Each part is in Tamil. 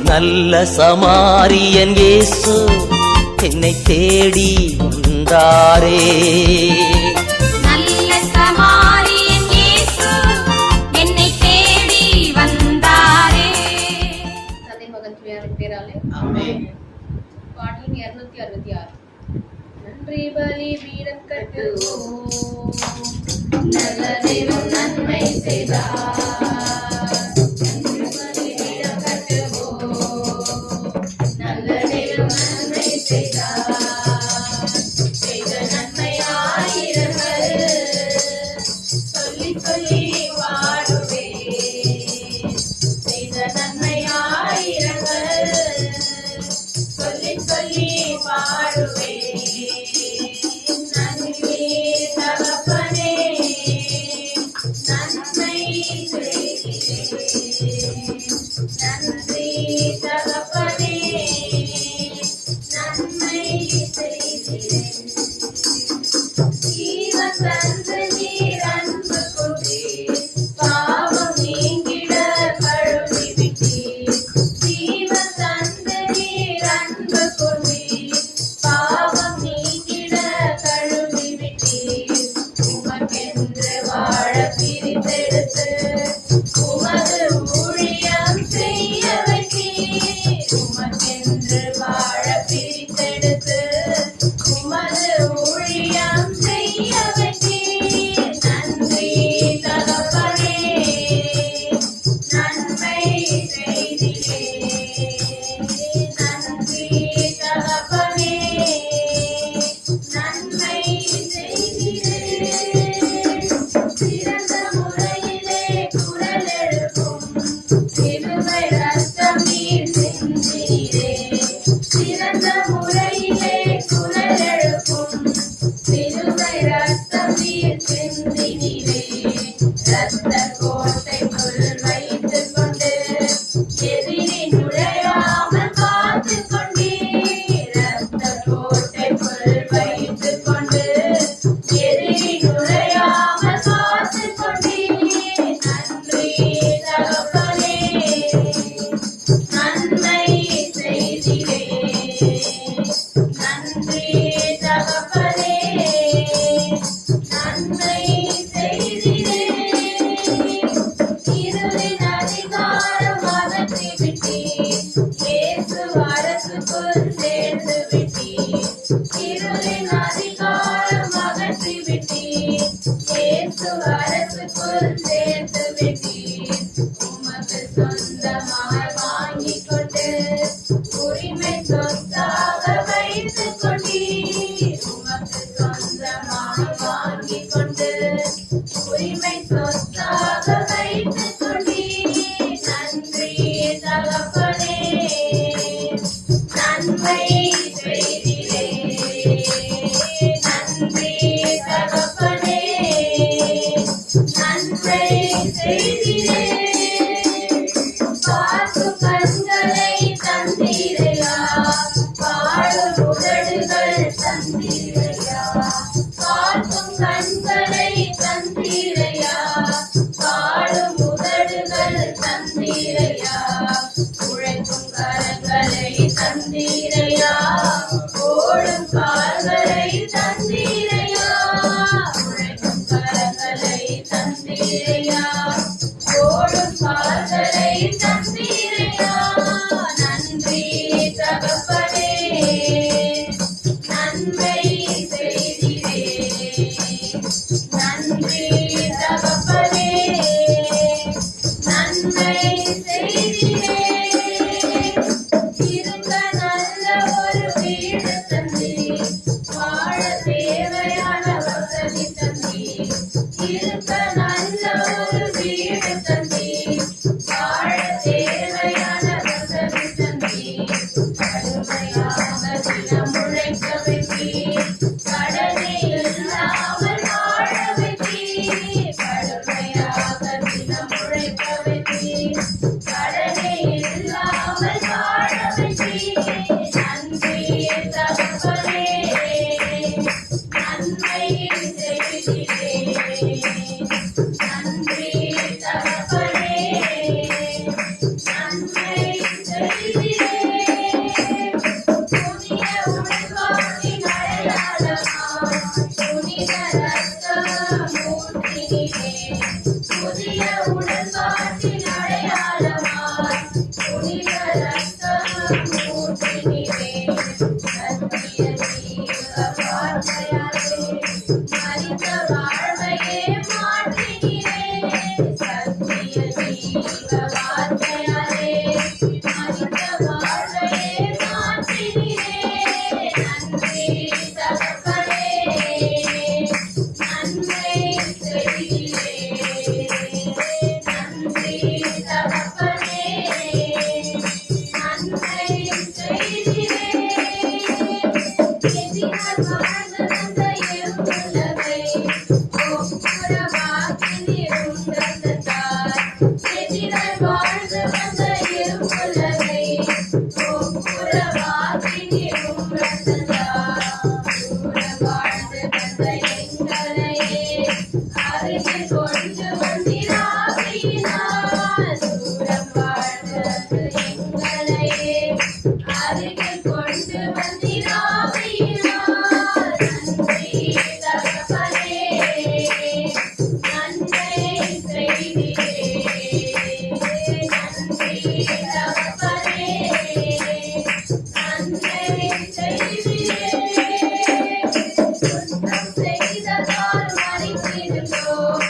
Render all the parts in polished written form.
நல்ல சமாரியன் இயேசு என்னை தேடி வந்தாரே. நல்ல சமாரியன் இயேசு என்னை தேடி வந்தாரே. தந்தை மகன் தூயாவின் பேராலே ஆமென். பாடல் 266. நன்றி பலி வீரம் கட்டுவோம், நல்ல தேவன் நன்மை செய்தார். நன்றி பலி வீரம் கட்டுவோம், நல்ல தேவன் நன்மை செய்தார். செய்த நன்மை ஆயிரங்கள் சொல்லி சொல்லி பாடுவேன். செய்த நன்மை ஆயிரங்கள் சொல்லி சொல்லி பாடுவேன். நன்றி தகப்பனே, நன்மை செய்கிறேன். நன்றி தகப்பனே, நன்மை செய்கிறேன். ஜீவன் தந்து நீர் அன்பு கொண்டீர், பாவம் நீங்கிட கழுவி விட்டீர். ஜீவன் தந்து நீர் அன்பு கொண்டீர், பாவம் நீங்கிட கழுவி விட்டீர். உமக்கென்று வாழ பிரித்தெடுத்து உமது ஊழியம் செய்ய வைத்தீர். உமக்கென்று வாழ பிரித்தெடுத்து உமது ஊழியம் செய்ய வைத்தீர். நன்றி தகப்பனே, நன்மை செய்தீரே. நன்றி தகப்பனே, நன்மை செய்தீரே. சிறந்த முறையிலே குரல் எழுப்பும் சிலுவை ரத்தம் நீர் சிந்தினீரே. சிறந்த முறையிலே குரல் எழுப்பும் சிலுவை ரத்தம் நீர் சிந்தினீரே. ரத்த கோட்டைக்குள் வைத்துக் கொண்டு எதிரி நுழையாமல் காத்துக் கொண்டீர். ரத்த கோட்டைக்குள் வைத்துக் கொண்டு எதிரி நுழையாமல் காத்துக் கொண்டீர். நன்றி தகப்பனே, நன்மை செய்தீரே. நன்றி தகப்பனே, நன்மை செய்தீரே. இருளின் அதிகாரம் அகற்றி விட்டீர், இயேசு அரசுக்குள் சேர்த்து விட்டீர். இருளின் அதிகாரம் அகற்றி விட்டீர், இயேசு அரசுக்குள் சேர்த்து விட்டீர். உமக்கு சொந்தமாய் வாங்கிக் கொண்டு உரிமை சொத்தாக வைத்துக் கொண்டீர். உமக்கு சொந்தமாய் வாங்கிக் கொண்டு உரிமை சொத்தாக வைத்துக் கொண்டீர். நன்றி தகப்பனே, நன்மை செய்தீரே. நன்றி தகப்பனே, நன்மை செய்தீரே. பார்க்கும் கண்களை தந்தீரையா, பாடும் உதடுகள் தந்தீரையா. பார்க்கும் கண்களை தந்தீரையா, பாடும் உதடுகள் தந்தீரையா. உழைக்கும் கரங்களை தந்தீரையா, ஓடும் கால்களை தந்தீரையா. உழைக்கும் கரங்களை தந்தீரையா, ஓடும் கால்களை தந்தீரையா. நன்றி தகப்பனே, நன்மை செய்தீரே. நன்றி தகப்பனே, நன்மை செய்தீரே. இருந்த நல்ல புனித ரத்தம் ஊற்றினீரே சத்திய ஜீவ வார்த்தையாலே மரித்த வாழ்வையே மாற்றினீரே சத்திய ஜீவ வார்த்தையாலே மரித்த வாழ்வையே மாற்றினீரே நன்றி தகப்பனே நன்மை செய்தீரே நன்றி தகப்பனே நன்மை செய்தீரே எதிரால் வாழ்ந்து வந்த இருளவை ஒப்புரவாக்கினீரும் ரத்தத்தால் எதிரால் வாழ்ந்து வந்த இருளவை ஒப்புரவாக்கினீரும் ரத்தத்தால் தூர வாழ்ந்து வந்த எங்களையே அருகில் கொண்டு வந்திராவினார் தூரம் வாழ்ந்து வந்த எங்களையே அருகில் கொண்டு வந்திராவினார் நன்றி தகப்பனே நன்மை செய்தீரே நன்றி தகப்பனே நன்மை செய்தீரே குற்றம் செய்ததால் மறித்திருந்தோம்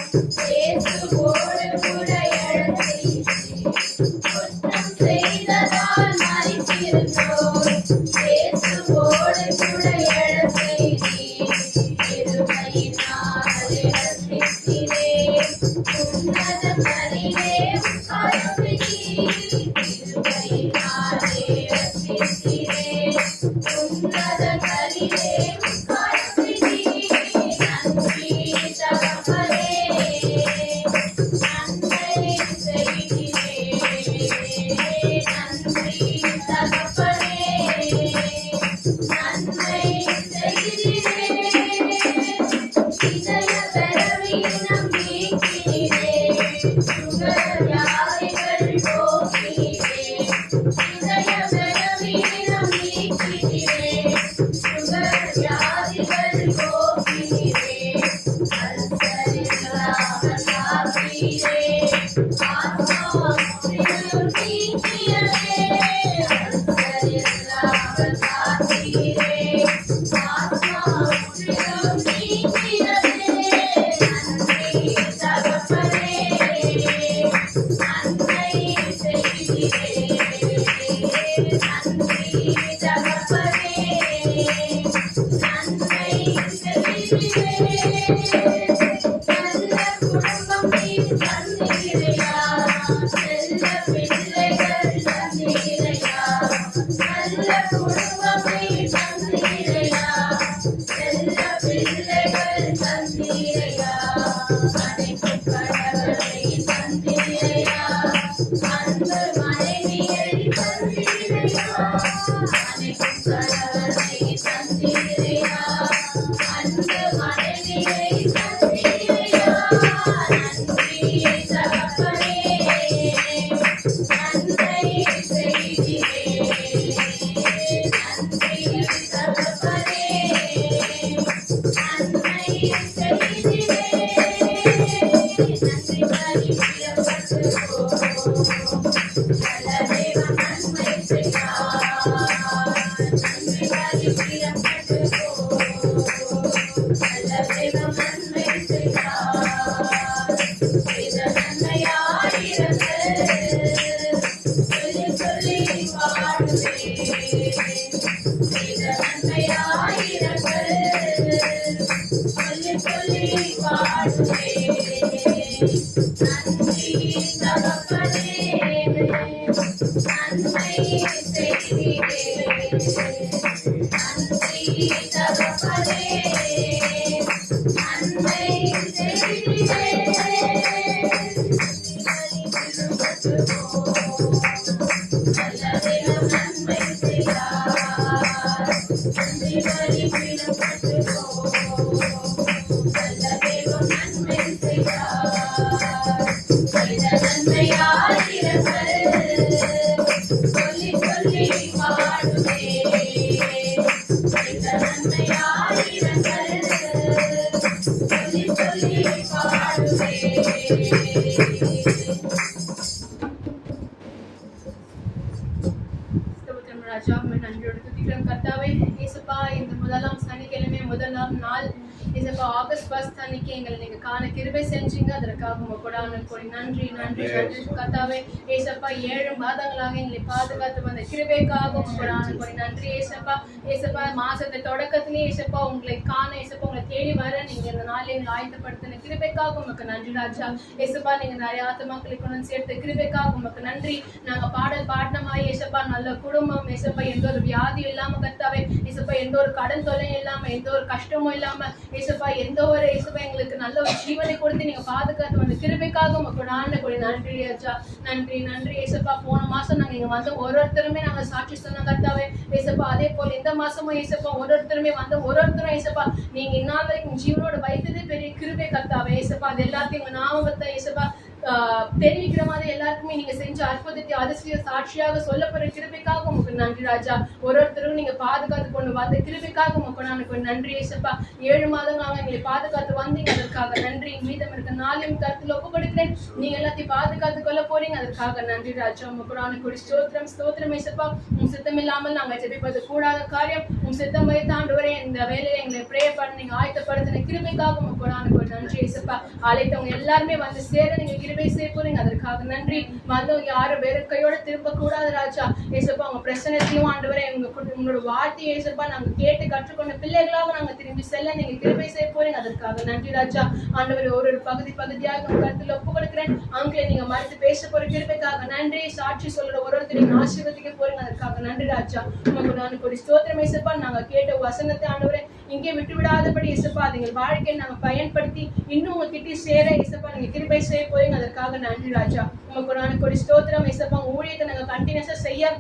இயேசுவோடு கூட எழச் செய்தீர் குற்றம் செய்ததால் மறித்திருந்தோம் இயேசுவோடு கூட எழச் செய்தீர் கிருபையினாலே ரட்சித்தீரே உன்னத பரிவே உட்கார்ந்தீர் கிருபையினாலே ரட்சித்தீரே உன்னத பரிவே உட்கார்ந்தீர் நன்றி தகப்பனே நன்மை செய்தீரே நன்றி தகப்பனே நன்மை செய்தீரே இதய பலவீனம் நீக்கினீரே சுகர் வியாதிகள் போக்கினீரே இதய பலவீனம் நீக்கினீரே சுகர் வியாதிகள் போக்கினீரே அல்சர் இல்லாமல் காத்தீரே ஆத்மாவிலும் நீக்கியதே அல்சர் இல்லாமல் காத்தீரே ஆத்மாவிலும் நீக்கியதே நன்றி தகப்பனே நன்மை செய்தீரே நன்றி தகப்பனே நன்மை செய்தீரே நல்ல குடும்பம் நீர் தந்தீரையா செல்ல பிள்ளைகள் தந்தீரையா நல்ல குடும்பம் நீர் தந்தீரையா செல்ல பிள்ளைகள் தந்தீரையா அனைத்து கடவுளை தந்தீரையா அன்பு மனைவியை தந்தீரையா அனைத்து கடவுளை தந்தீரையா அன்பு மனைவியை தந்தீரையா நன்றி தகப்பனே நன்மை செய்தீரே நன்றி தகப்பனே நன்மை செய்தீரே நன்றி பரிபிரியப்பட்டுக்கோ நல்ல தேவன் நன்மை செய்தார் நன்றி பரிபிரியப்பட்டுக்கோ நல்ல தேவன் நன்மை செய்தார் செய்த நன்மையாயிரங்கள் சொல்லி சொல்லி பாடுவேன் செய்த நன்மையாயிரங்கள் சொல்லி சொல்லி பாடுவேன் நன்றி தகப்பனே நன்மை செய்தீரே நன்றி தகப்பனே நன்மை செய்தீரே நல்ல தேவன் நன்மை செய்தார் நன்றி பரிபிரியப்பட்டுக்கோ நல்ல தேவன் நன்மை செய்தார் செய்த நன்மையாயிரங்கள் சொல்லி சொல்லி பாடுவேன் செய்த நன்மையாயிரங்கள் சொல்லி சொல்லி பாடுவேன் ராஜா உம்மை நன்றியோடு துதிக்கிறோம் கர்த்தாவே. இயேசுப்பா, இந்த முதலாம் சனிக்கிழமை முதலாம் நாள் இயேசுப்பா ஆகஸ்ட் 1 அன்னைக்கு எங்களை நீங்க காண கிருபை செஞ்சீங்க. அதற்காக உங்க கொடான கொடி நன்றி நன்றி நன்றி கர்த்தாவே. இயேசுப்பா 7 மாதங்களாக எங்களை பாதுகாத்து வந்த கிருபைக்காக உங்க கொடான கொடி நன்றி இயேசுப்பா. இயேசுப்பா மாசத்தை தொடக்கத்திலே இயேசுப்பா உங்களை காண இயேசுப்பா உங்களை தேடி வர நீங்க இந்த நாளில் எங்களை ஆயத்தப்படுத்தின கிருபைக்காக உமக்கு நன்றி ராஜா. இயேசுப்பா நீங்க நிறைய ஆத்துமாக்களை கொண்டு சேர்த்த கிருபைக்காக உமக்கு நன்றி. நாங்க பாடல் பாடினமாய் இயேசுப்பா நல்ல குடும்பம் இயேசுப்பா, எந்த ஒரு வியாதி இல்லாம கர்த்தாவே இயேசுப்பா, எந்த ஒரு கடன் தொல்லை இல்லாம, எந்த ஒரு கஷ்டமும் இல்லாம இயேசுப்பா, எந்த ஒரு இயேசுப்பா எங்களுக்கு நல்ல ஒரு ஜீவனை கொடுத்து நீங்க பாதுகாத்து வந்த கிருபைக்காக உமக்கு நான்கு கொடி நன்றி ராஜா. நன்றி நன்றி இயேசுப்பா. போன மாசம் நாங்க இங்க வந்த ஒருத்தருமே நாங்க சாட்சி சொன்ன கர்த்தாவே இயேசுப்பா. அதே போல இந்த மாசமும் இயேசுப்பா ஒருத்தருமே வந்த ஒருத்தரும் இயேசுப்பா நீங்க இந்நாள் வரைக்கும் ஜீவனோட வைத்ததே பெரிய கிருபை கர்த்தாவே இயேசுப்பா. அது எல்லாத்தையும் உங்க நாமத்தை இயேசுப்பா தெரிவிக்கிற மாதிரி எல்லாருக்குமே நீங்க செஞ்ச அற்புதத்தை அதிசய சாட்சியாக சொல்லப்படுற கிருபைக்காக உங்களுக்கு நன்றி ராஜா. ஒருத்தரும் நீங்க பாதுகாத்து கொண்டு வந்த கிருபைக்காக உங்களுக்கு நான் நன்றி இயேசுப்பா. 7 மாதங்களாக எங்களை பாதுகாத்து வந்தீங்க, அதற்காக நன்றி. மீதம் இருக்க 4 கருத்துல ஒப்பு கொடுக்கிறேன், நீங்க எல்லாத்தையும் பாதுகாத்து கொள்ள போறீங்க, அதற்காக நன்றி ராஜா. உங்களுக்கு கொடி ஸ்தோத்திரம் ஸ்தோத்திரம் இயேசுப்பா. உன் சித்தம் இல்லாமல் நாங்க ஜெபிப்பது கூடாத காரியம். உன் சித்தம் தாண்டுவரே இந்த வேலையை எங்களை ப்ரே பண்ணி நீங்க ஆயத்தப்படுத்தின கிருபைக்காக உங்களுக்கு நன்றி இயேசுப்பா. அழைத்தவங்க எல்லாருமே வந்து சேர நீங்க கிருபை செய்ய போறீங்க, அதற்காக நன்றி. வந்தவங்க யாரும் வெறுக்கையோட திரும்ப கூடாது ராஜா இயேசுப்பா. உங்க பிரச்சனையும் ஆண்டவரே உங்களோட வார்த்தையை இயேசுப்பா நாங்க கேட்டு கற்றுக்கொண்ட பிள்ளைகளாக நாங்க திரும்பி செல்ல நீங்க கிருபை செய்ய போறீங்க, அதற்காக நன்றி ராஜா. ஆண்டவரே ஒரு பகுதியாக உங்க கருத்துல ஒப்பு கொடுக்கிறேன். அங்கே நீங்க மறுத்து பேச போற கிருபைக்காக நன்றி. சாட்சி சொல்ற ஒருத்தரையும் ஆசீர்வதிக்க போறீங்க, அதற்காக நன்றி ராஜா. உங்களுக்கு நான் ஒரு ஸ்தோத்திரம் இயேசுப்பா. நாங்க கேட்ட வசனத்தை ஆண்டவரே இங்கே விட்டு விடாதபடி இயேசுப்பா எங்கள் வாழ்க்கையை நாங்க பயன்படுத்தி இன்னும் உங்ககிட்ட சேர இயேசுப்பா நீங்க கிருபை செய்ய போறீங்க, அதற்காக நன்றி ராஜா. உங்களுக்கு நான் ஒரு ஸ்தோத்திரம் இயேசுப்பா. ஊழியத்தை நாங்க கண்டினியூஸா செய்ய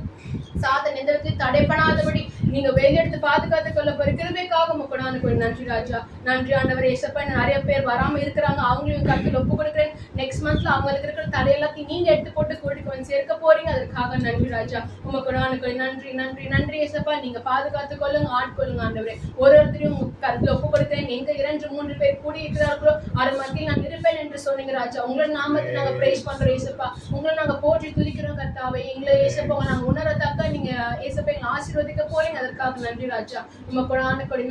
சாதனை எந்திரத்தில் தடைப்படாதபடி நீங்க வெளியெடுத்து பாதுகாத்து கொள்ள போற கிருபைக்காக உங்களுக்கு நன்றி ராஜா. நன்றி ஆண்டவர் இயேசுப்பா. நிறைய பேர் வராம இருக்கிறாங்க, அவங்களையும் கருத்தில் ஒப்பு கொடுக்கிறேன். நெக்ஸ்ட் மந்த்ல அவங்களுக்கு இருக்கிற தடையெல்லாத்தையும் நீங்க எடுத்து போட்டு கூட்டிட்டு வந்து சேர்க்க போறீங்க, அதற்காக நன்றி ராஜா. உங்களுக்கு நன்றி நன்றி நன்றி இயேசுப்பா. நீங்க பாதுகாத்து கொள்ளுங்க, ஆட்கொள்ளுங்க ஆண்டவரே. ஒருத்தரையும் கருத்துல ஒப்பு கொடுக்கிறேன். எங்க 2-3 பேர் கூடி இருக்கிறார்களோ அது மத்தியில் நான் இருப்பேன் என்று சொன்னீங்க ராஜா. உங்களை நாமத்தை நாங்க பிரைஸ் பண்றோம் இயேசுப்பா. உங்களை நாங்க போற்றி துதிக்கிறோம் கர்த்தாவே. எங்களை இயேசுப்பா நாங்க உணரத்தக்க நீங்க இயேசுப்பா எங்களை ஆசீர்வதிக்க போறீங்க, அதற்காக நன்றி ராஜா. உமக்கு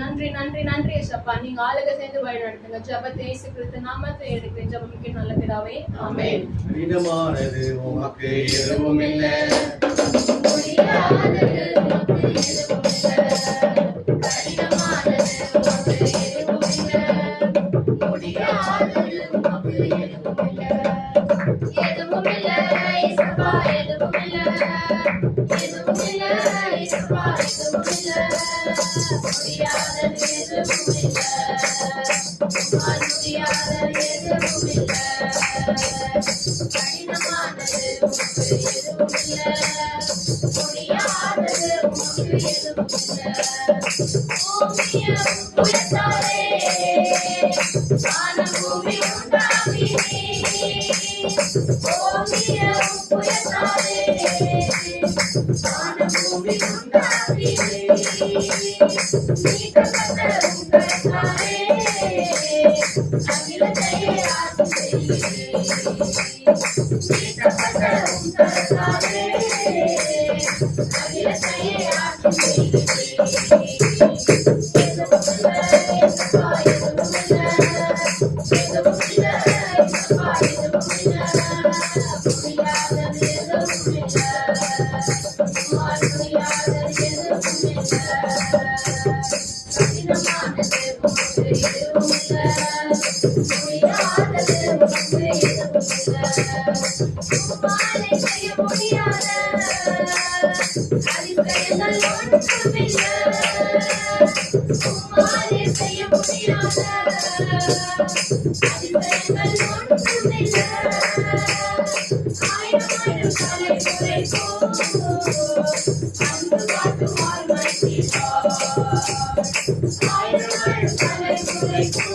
நன்றி நன்றி நன்றி இயேசுப்பா. நீங்க ஆளுக சேர்ந்து வழி நடத்துங்க. ஜெபத்தை இயேசு கிறிஸ்து நாமத்தில் எடுக்கிறேன் ஜெபமிக்க நல்ல பிதாவே, ஆமென். கடினமானது உமக்கு எதுவும் இல்லை, முடியாதது உமக்கு எதுவும் இல்லை. கடினமானது உமக்கு எதுவும் இல்லை. முடியாதது உமக்கு எதுவும் இல்லை. எதுவும் இல்லை இயேசுப்பா, எதுவும் இல்லை. எதுவும் இல்லை இயேசுப்பா, எதுவும் இல்லை. முடியாதது எதுவும் இல்லை. முடியாதது எதுவும் இல்லை. கடினமானது உமக்கு எதுவும் இல்லை. முடியாதது உமக்கு எதுவும் இல்லை. பூமியை உயர்த்தாதே, வானம் பூமி உண்டாக்கினே. பூமியை உயர்த்தாதே, வானம் பூமி உண்டாக்கினே. நீக்கப்பட்ட உங்களாலே அகிலத்தையே ஆட்சி செய்கிறே. நீக்கப்பட்ட உங்களாலே அகிலத்தையே ஆட்சி செய்கிறே. எதுவும் இல்லை இயேசுப்பா, எதுவும் இல்லை. எதுவும் இல்லை இயேசுப்பா, எதுவும் இல்லை. முடியாதது எதுவும் இல்லை. முடியாதது எதுவும் இல்லை. கடினமானது உமக்கு எதுவும் இல்லை. முடியாதது உமக்கு எதுவும் இல்லை. உம்மாலே செய்ய முடியாத அதிசயங்கள் ஒன்றுமில்லை. உம்மாலே செய்ய முடியாத அதிசயங்கள் ஒன்றுமில்லை. ஆயிரம் தலைமுறைக்கும் அன்பு காட்டும் Almighty God. ஆயிரம் தலைமுறைக்கும்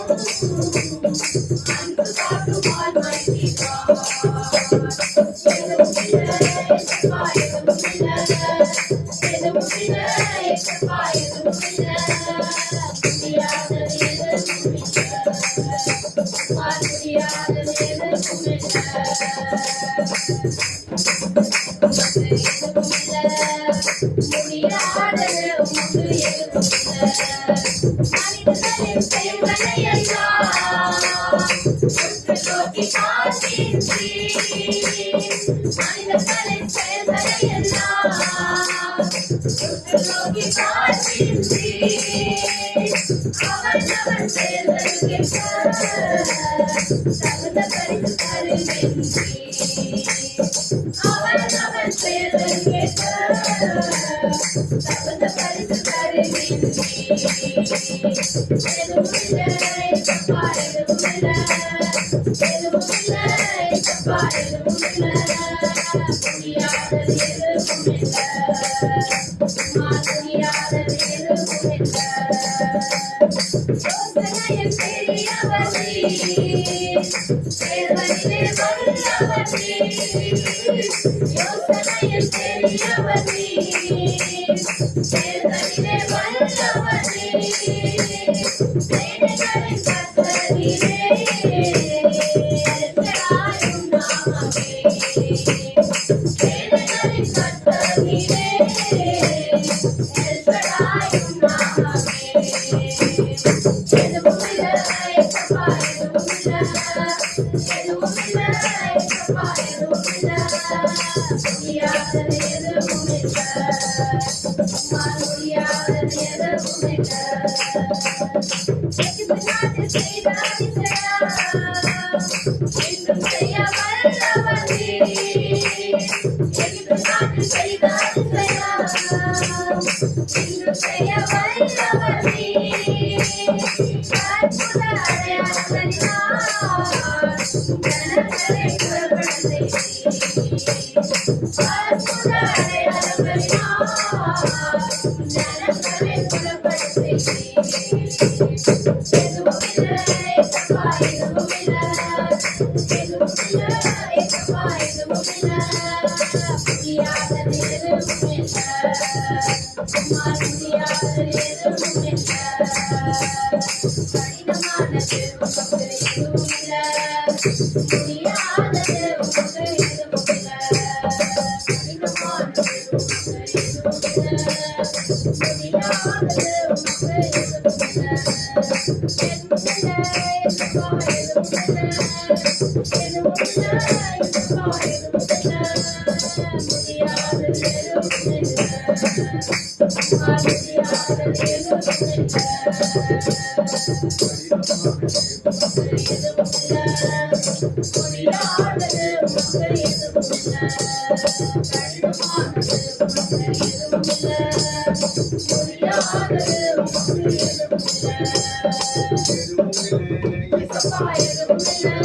அன்பு காட்டும் Almighty God. எதுவும் இல்லை இயேசுப்பா, எதுவும் இல்லை. எதுவும் இல்லை இயேசுப்பா, எதுவும் இல்லை. முடியாதது எதுவும் இல்லை. முடியாதது எதுவும் இல்லை. முடியாதது உமக்கு எதுவுமில்லை. மனிதர்களின் செயல்களை எல்லாம் உற்று நோக்கி பார்க்கின்றீர். மனிதர்களின் செயல்களை எல்லாம் உற்று நோக்கி பார்க்கின்றீர். அவனவன் செயல்களுக்கேற்ப தகுந்த பரிசு தருகின்றீர். அவனவன் செயல்களுக்கேற்ப தகுந்த பரிசு தருகின்றீர். எதுவுமில்லை தப்பா எதுவுமில்லை, எதுவுமில்லை தப்பா எதுவுமில்லை, முடியாதது எதுவுமில்லை, முடியாதது எதுவுமில்லை. யோசனையில் பெரியவர் நீர், செயல்களிலே வல்லவர் நீர். யோசனையில் பெரியவர் நீர், செயல்களிலே வல்லவர் நீர். சேனைகளின் கர்த்தரீரே, எத்தனாயும் நாமமே. சேனைகளின் கர்த்தரீரே, எத்தனாயும் நாமமே. எதுவுமில்லை தப்பா எதுவுமில்லை, எதுவுமில்லை தப்பா எதுவுமில்லை, முடியாதது எதுவுமில்லை, முடியாதது எதுவுமில்லை. எகிப்து செய்தார் இசையா, என்றும் செய்ய வல்லவர் நீர். எகிப்து செய்தார் இசையா, என்றும் செய்ய வல்லவர் நீர். அற்புத அடையாளங்களினால் ஜனங்களை புறப்பட செய்தீர். அற்புத அடையாளங்களினால் ஜனங்களை புறப்பட செய்தீர். எதுவுமில்லை தப்பா எதுவுமில்லை, எதுவுமில்லை தப்பா எதுவுமில்லை, முடியாதது எதுவுமில்லை, முடியாதது எதுவுமில்லை. கடினமானது உமக்கு எதுவுமில்லை, முடியாதது உமக்கு எதுவுமில்லை. கடினமானது உமக்கு எதுவுமில்லை, முடியாதது உமக்கு எதுவுமில்லை. எதுவுமில்லை தப்பா எதுவுமில்லை,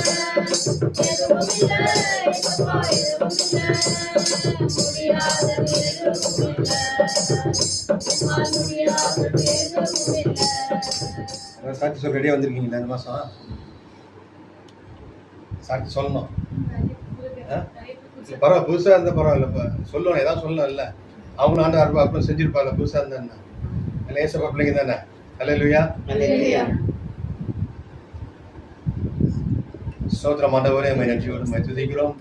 எதுவுமில்லை தப்பா எதுவுமில்லை, முடியாதது எதுவுமில்லை, முடியாதது எதுவுமில்லை. சாட்சி சொல்ல ரெடியாக வந்திருக்கீங்களா இந்த மாதம்? சாட்சி சொல்லணும். பரவாயில்ல, புதுசாக இருந்தால் பரவாயில்ல. இப்போ சொல்லணும், ஏதாவது சொல்லணும் இல்லை. அவங்களும் ஆண்டு அற்புதம் செஞ்சிருப்பாங்க. புதுசாக இருந்தா லேசப்பா பிள்ளைங்க தானே. அல்லேலூயா. ஸ்தோத்திரம் ஆண்டவரே, உம்மை நன்றியோடு துதிக்கிறோம்.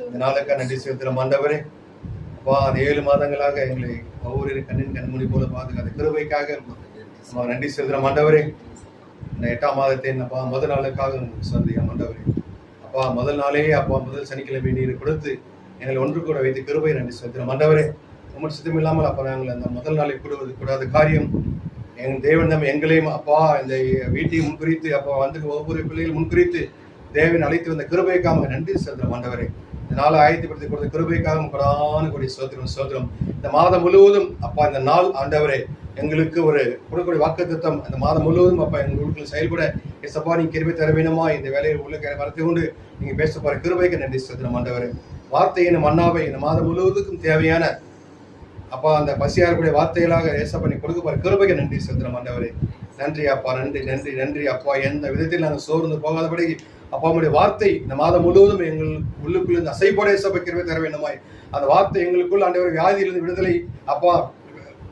இந்த நாளுக்காக நன்றி செலுத்துகிறோம் ஆண்டவரே. அப்பா, அந்த 7 மாதங்களாக எங்களை ஒவ்வொரு கண்மூடி போல பாதுகாத்த கிருபைக்காக நன்றி செலுத்துகிறோம் ஆண்டவரே. இந்த 8ஆம் மாதத்தை அப்பா முதல் நாளுக்காக சந்திக்கிறோம் ஆண்டவரே. அப்பா, முதல் நாளே அப்பா முதல் சனிக்கிழமை நீர் கொடுத்து எங்களை ஒன்று கூட வைத்து கிருபை நன்றி செலுத்துகிறோம் ஆண்டவரே. உங்கள் சித்தம் இல்லாமல் அப்பா நாங்கள் அந்த முதல் நாளை கூடாத காரியம் எங்கள் தேவன் நம்ம எங்களையும் அப்பா இந்த வீட்டையும் முன்குறித்து அப்பா வந்து ஒவ்வொரு பிள்ளைகளும் முன்குறித்து தேவன் அழைத்து வந்த கிருபைக்காக நன்றி செலுத்துகிறோம் ஆண்டவரே. இந்த நாளை ஆயத்தப்படுத்தி கொடுத்த கிருபைக்காக கொடான கொடி சோத்திரம். இந்த மாதம் முழுவதும் அப்பா இந்த நாள் ஆண்டவரே எங்களுக்கு ஒரு கொடுக்கக்கூடிய வாக்குத்தத்தம் அந்த மாதம் முழுவதும் அப்பா எங்களுக்கு செயல்பட எசப்பா நீங்க கிருபை தர வேணுமா? இந்த வேலையை உள்ள வரத்தை கொண்டு நீங்க பேச போற கிருபைக்கு நன்றி செலுத்துகிறோம் ஆண்டவரே. வார்த்தையின் மன்னாவை இந்த மாதம் முழுவதுக்கும் தேவையான அப்பா அந்த பசியாரக்கூடிய வார்த்தைகளாக ஏசப்பா நீ கொடுக்க போற கிருபைக்கு நன்றி செலுத்துகிறோம் ஆண்டவரே. நன்றி அப்பா, நன்றி அப்பா. எந்த விதத்தில் நாங்கள் சோர்ந்து போகாதபடி அப்பா உடைய வார்த்தை இந்த மாதம் முழுவதும் எங்கள் உள்ளுக்குள் இந்த அசைப்போட ஏசப்பா கிருபை தர வேண்டுமாய் அந்த வார்த்தை எங்களுக்குள் ஆண்டவர் வியாதியிலிருந்து விடுதலை அப்பா,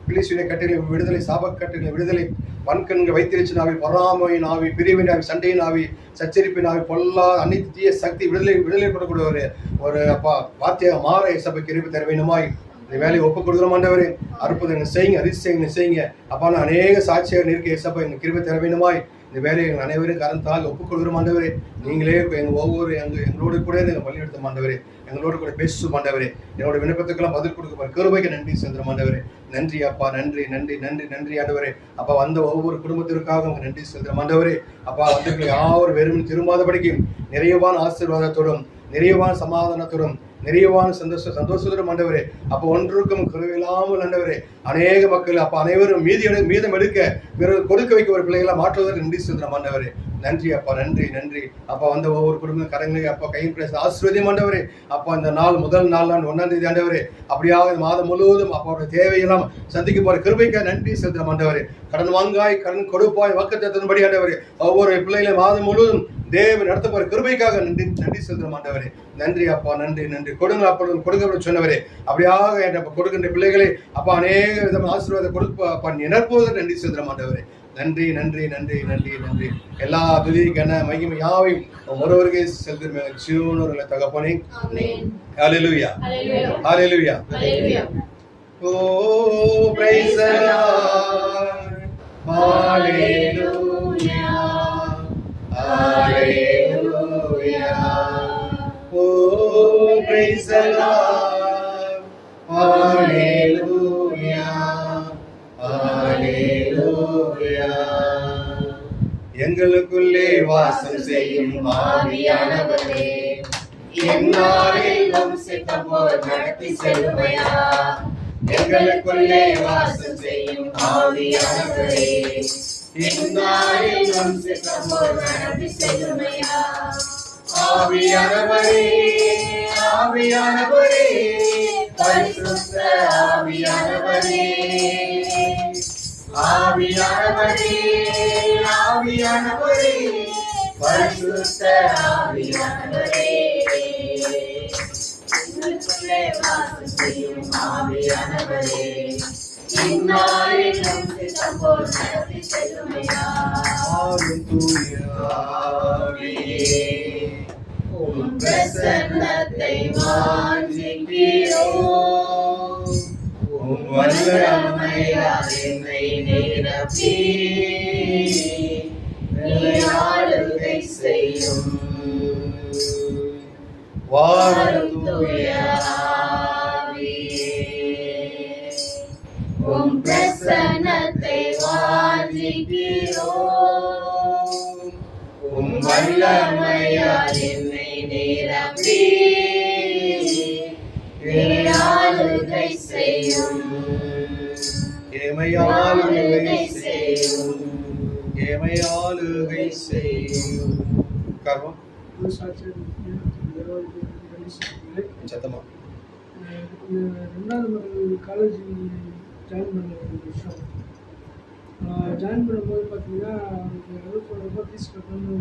பிலிசுடைய கட்டில விடுதலை, சாபக்கட்டில விடுதலை, வன்கண்கள் வைத்திருச்சு நாவி, பொறாமையின் ஆவி, பிரிவின் ஆவி, சண்டையின் ஆவி, சச்சரிப்பின் ஆவி, பொல்லா அனைத்து தீய சக்தி விடுதலை கொடுக்கக்கூடிய ஒரு அப்பா வார்த்தையாக மாற ஏசப்பா கிருபை தர வேண்டுமாய் இந்த வேலையை ஒப்புக் கொடுக்குறோம் ஆண்டவரே. அற்புதங்கள் செய்யுங்க, அதிசயங்கள் செய்யுங்க அப்பா. நான் அநேக சாட்சியாக இருக்க ஏசப்பா எங்கள் கிருபை தர வேண்டுமாய் இந்த வேலையை எங்கள் அனைவரும் கரந்தால் ஒப்புக் கொடுக்குறோம் ஆண்டவரே. நீங்களே எங்கள் ஒவ்வொரு எங்களோடு கூட நீங்கள் வழிநடத்தும் ஆண்டவரே. எங்களோடு கூட பேசும் ஆண்டவரே. என்னோட விண்ணப்பத்துக்கெல்லாம் பதில் கொடுக்க கிருபைக்கு நன்றி செலுத்துறோம் ஆண்டவரே. நன்றி அப்பா, நன்றி நன்றி நன்றி நன்றி ஆண்டவரே. அப்பா வந்த ஒவ்வொரு குடும்பத்திற்காக உங்க நன்றி செலுத்துறோம் ஆண்டவரே. அப்பா வந்து யாரும் வெறும் திரும்பாதபடிக்கும் நிறைவான ஆசீர்வாதத்தோடும் நிறைவான சமாதானத்தோடும் நிறைவான சந்தோஷத்தோடும் ஆண்டவரே. அப்போ ஒன்றுக்கும் குறைவில்லாமல் ஆண்டவரே அநேக மக்கள் அப்ப அனைவரும் மீதம் எடுக்க பிறகு கொடுக்க வைக்க ஒரு பிள்ளைகளை மாற்றுவதற்கு நன்றி செலுத்துறோம் ஆண்டவரே. நன்றி அப்பா, நன்றி நன்றி அப்பா. வந்த ஒவ்வொரு குடும்ப கரங்களை அப்பா கையில் பேச ஆசீர்வதியும் ஆண்டவரே. அப்பா இந்த நாள் முதல் நாள் 1ஆம் தேதி ஆண்டவரே அப்படியாக இந்த மாதம் முழுவதும் அப்பாவோட தேவையெல்லாம் சந்திக்க போற கிருபைக்காக நன்றி செலுத்துறோம் ஆண்டவரே. கடன் வாங்காய் கடன் கொடுப்பாய் வாக்குத்தத்தத்தின்படி ஆண்டவரே ஒவ்வொரு பிள்ளைகளை மாதம் முழுவதும் தேவன் நடத்த போற கிருபைக்காக நன்றி செலுத்துறோம் ஆண்டவரே. நன்றி அப்பா, நன்றி நன்றி. கொடுங்க அப்பொழுது கொடுக்க சொன்னவரே அப்படியாக கொடுக்கின்ற பிள்ளைகளை அப்பா அநேக விதமான ஆசீர்வாதம் கொடுப்ப நிரப்புவதற்கு நன்றி செலுத்துறோம் ஆண்டவரே. நன்றி நன்றி நன்றி நன்றி நன்றி. எல்லா துதி கன மகிமை யாவையும் ஒருவருக்கே செலுத்துகிறேன் ஜீவனுள்ள தகப்பனே. Hallelujah hallelujah. Oh praise the Lord. Hallelujah hallelujah. Oh praise the Lord. Hallelujah hallelujah. எங்களுக்குள்ளே வாசம் செய்யும் ஆவியானவரே என்னாலும் சித்தம் போல் நடத்தி செல்லுமையா. எங்களுக்குள்ளே வாசம் செய்யும் ஆவியானவரே என்னாலும் சித்தம் போல் நடத்தி செல்லுமையா. ஆவியானவரே ஆவியானவரே பரிசுத்த ஆவியானவரே ஆவியானவரே ஆவியானவரே பரிசுத்த ஆவியானவரே எங்களுக்குள்ளே வாசம் செய்யும் ஆவியானவரே இந்நாளிலும் சித்தம் போல் நடத்தி செல்லுமையா. தூய ஆவியே உம் பிரசன்னத்தை வாஞ்சிக்கிறோம். உம் வல்லமையால் என்னை நிரப்பி நீர் ஆளுகை செய்யும். வாரும் தூய ஆவியே உம் பிரசன்னத்தை வாஞ்சிக்கிறோம். உம் வல்லமையால் என்னை நிரப்பி நீர் ஆளுகை செய்யும். எமையாளுகை செய்யும் எமையாளுகை செய்யும். காரணம் சத்தமா 2வது காலேஜ் ஜாயின் பண்ண விஷயம். ஜாயின் பண்ணும்போது பார்த்தீங்கன்னா அவருக்கு ரொம்ப ஃபீஸ் கட்டணும்னு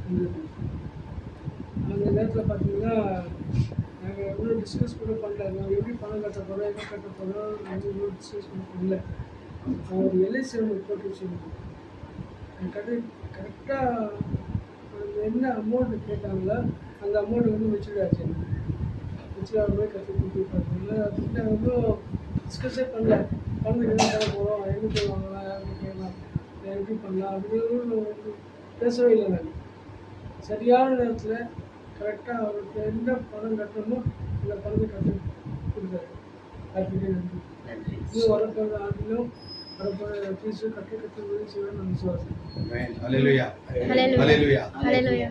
இருந்தது. அந்த நேரத்தில் பார்த்தீங்கன்னா நாங்கள் எவ்வளோ டிஸ்கஸ் கூட பண்ணல. நாங்கள் எப்படி பணம் கட்ட போகிறோம் என்ன கட்ட போகிறோம் நாங்கள் எவ்வளோ டிஸ்கஸ் பண்ணல. அவர் எல்ஐசி ஒன்று போட்டு வச்சுருந்தோம். கரெக்டாக என்ன அமௌண்ட்டு கேட்டாங்களோ அந்த அமௌண்ட்டு வந்து வச்சுடாச்சு. வச்சு அவர் போய் கட்டி கொடுத்து பார்த்தீங்கன்னா நாங்கள் ஒன்றும் டிஸ்கஸே பண்ணல. பணத்துக்கு என்ன பண்ண போகிறோம் எங்கே போய் வாங்கலாம் யாருக்கு கேட்கலாம் எப்படி பண்ணலாம் அப்படின்னு பேசவே இல்லை. நாங்கள் சரியான நேரத்தில் கரெக்டாக அவருக்கு என்ன பணம் கட்டணுமோ அந்த பணத்தை கட்டி கொடுத்தாரு. அதுக்கு நன்றி. இன்னும் வரப்போகிற ஆண்டிலும் வரப்போகிற ஃபீஸு கட்டி உதவி செய்வேன் நான் விசுவாசம். ஹல்லேலூயா ஹல்லேலூயா ஹல்லேலூயா.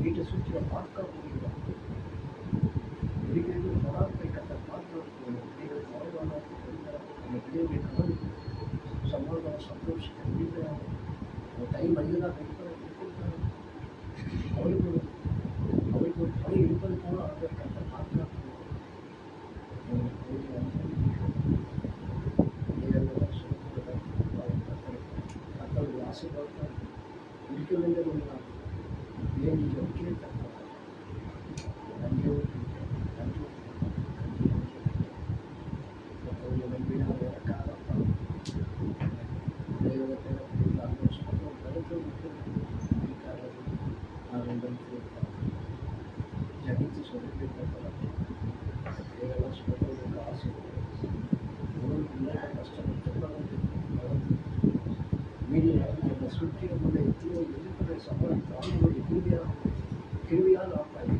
வீட்டை சுற்றி பார்க்க முடியும். அந்த பிள்ளைகளை கவனித்து சமாதானம் சந்தோஷத்தை வீட்டில் கை மனிதனாக கைப்பட அவளுக்கு ஒரு பணி இருப்பது போல அவர் கட்ட பாதுகாப்பு கத்தருடைய ஆசீர்வாதத்தால் இருக்க வேண்டும் என்றால் ஏன் நீங்கள் வைக்கிறேன் நன்றியோடு நன்றி கத்தருடைய நம்பினாக எனக்காக ஜனித்து சொல்லி சொல்வதற்கு ஆசை கஷ்டப்பட்டு மீடியா என்னை சுற்றி உள்ள எத்தனையோ எதிர்ப்புகளை சமாளித்து அவர்களுடைய கிருவியால் ஆப்பாய்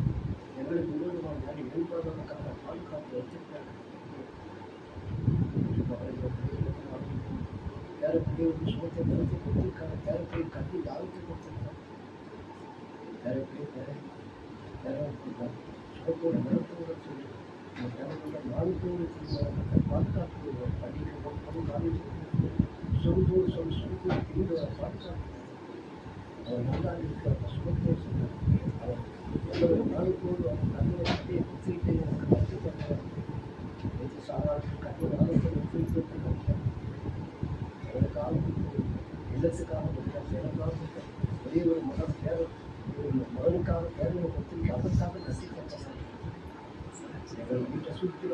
எங்களுக்கு விரோதமாக யாரும் எழுப்பாதவனுக்காக பாதுகாப்பு வைத்திருக்கிறார்கள் பேரப்பிள்ளைகளுக்கு சுகத்தை நிறுத்தி கொடுத்திருக்காங்க பேரப்பிள்ளை கல்வி தாழ்த்தி கொடுத்திருக்காங்க பேரப்பிள்ளை பேரப்பிள்ளைக்காக சுகத்தோடு நிறுத்துவதை சொல்லி அந்த பேரப்பிள்ளை நாளுக்கோடு பாதுகாப்பு படிக்க காலேஜ் சொல்லும்போது சொல்லும்போது திரும்ப பாதுகாப்பு அவர் நல்லா இருக்கிற சுகத்தோடு சொன்னார் அவர் எல்லோரும் நாளுக்கோடு அவர் நல்ல கதையை குத்திட்டு எனக்கு கற்றுக்கொண்டார் சாதாரண கற்றோட ஆலோசனை குறிப்பிட்டு எனக்காக இல்லத்துக்காக எனக்காக பெரிய ஒரு மகன் மகனுக்காக பேரவை பத்திரிக்கை அதற்காக ரசிக்கப்பட்டார் எங்கள் வீட்டை சுற்றி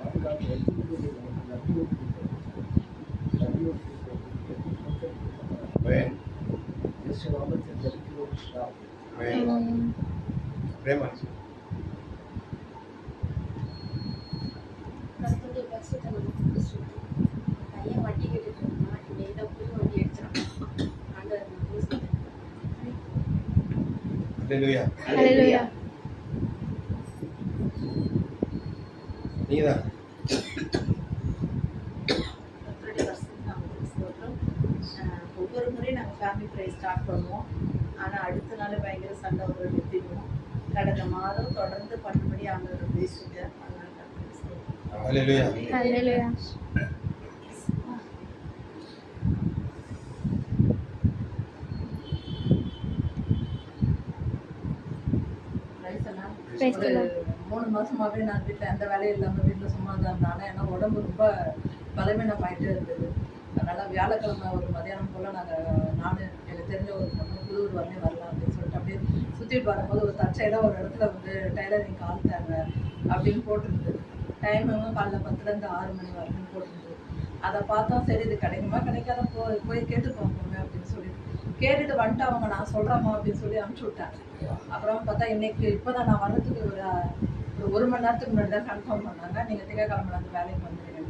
பாதுகாப்பு வைத்துக்கொண்டு நமக்கு நாமத்தில் ஜபிக்கிறோம். கர்த்தருடைய பரிசுத்த நாமத்துக்கு ஸ்தோத்திரம். பையன் வட்டி கேட்டுட்டு இருந்தான். இன்னைக்கு தான் புது வண்டி எடுத்தான். ஆண்டவர் நமக்கு ஸ்தோத்திரம். அல்லேலூயா. ஹல்லேலூயா. நீதான் கர்த்தருடைய பரிசுத்த நாமத்துக்கு ஸ்தோத்திரம். ஒவ்வொரு முறையும் நாங்கள் ஃபேமிலி ப்ரேயர் ஸ்டார்ட் பண்ணுவோம். ஆனால் அடுத்த நாள் பயங்கர சண்டை ஒரு நிறுத்திடுவோம். கடந்த மாதம் தொடர்ந்து பண்ணும்படி ஆண்டவர் பேசிட்டார். அதனால கர்த்தருக்கு ஸ்தோத்திரம். அல்லேலூயா. ஹல்லேலூயா. பிரைஸ் எல்லாம் Praise the Lord. ஒரு 3 மாசமாவே நான் வீட்டில் எந்த வேலையும் இல்லாமல் வீட்டில் சும்மா தான் இருந்தேன். ஏன்னா உடம்பு ரொம்ப பலவீனமாயிட்டே இருந்தது. அதனால வியாழக்கிழமை ஒரு மதியானம் போல் எனக்கு தெரிஞ்ச ஒரு பொண்ணு புதூர் வரலையும் வரலாம் அப்படின்னு சொல்லிட்டு அப்படியே சுற்றிட்டு வரும்போது ஒரு தற்செயலாக ஒரு இடத்துல வந்து டைலரிங் கால் தேவை அப்படின்னு போட்டிருந்தது. டைமிங்கும் காலைல 10லேருந்து 6 மணி வரைக்கும் போட்டிருந்தது. அதை பார்த்தோம், சரி இது கிடைக்குமா கிடைக்காத போய் கேட்டு பார்ப்போமே அப்படின்னு சொல்லிட்டு கேட்டுட்டு வந்துட்டு அவங்க நான் சொல்கிறேம்மா அப்படின்னு சொல்லி அனுப்பிச்சி விட்டாங்க. அப்புறம் பார்த்தா இன்னைக்கு இப்போ தான் நான் வர்றதுக்கு ஒரு மணி நேரத்துக்கு முன்னாடி தான் கன்ஃபார்ம் பண்ணாங்க, நீங்கள் திங்கக்கிழமை அந்த வேலைக்கு வந்துடுங்க.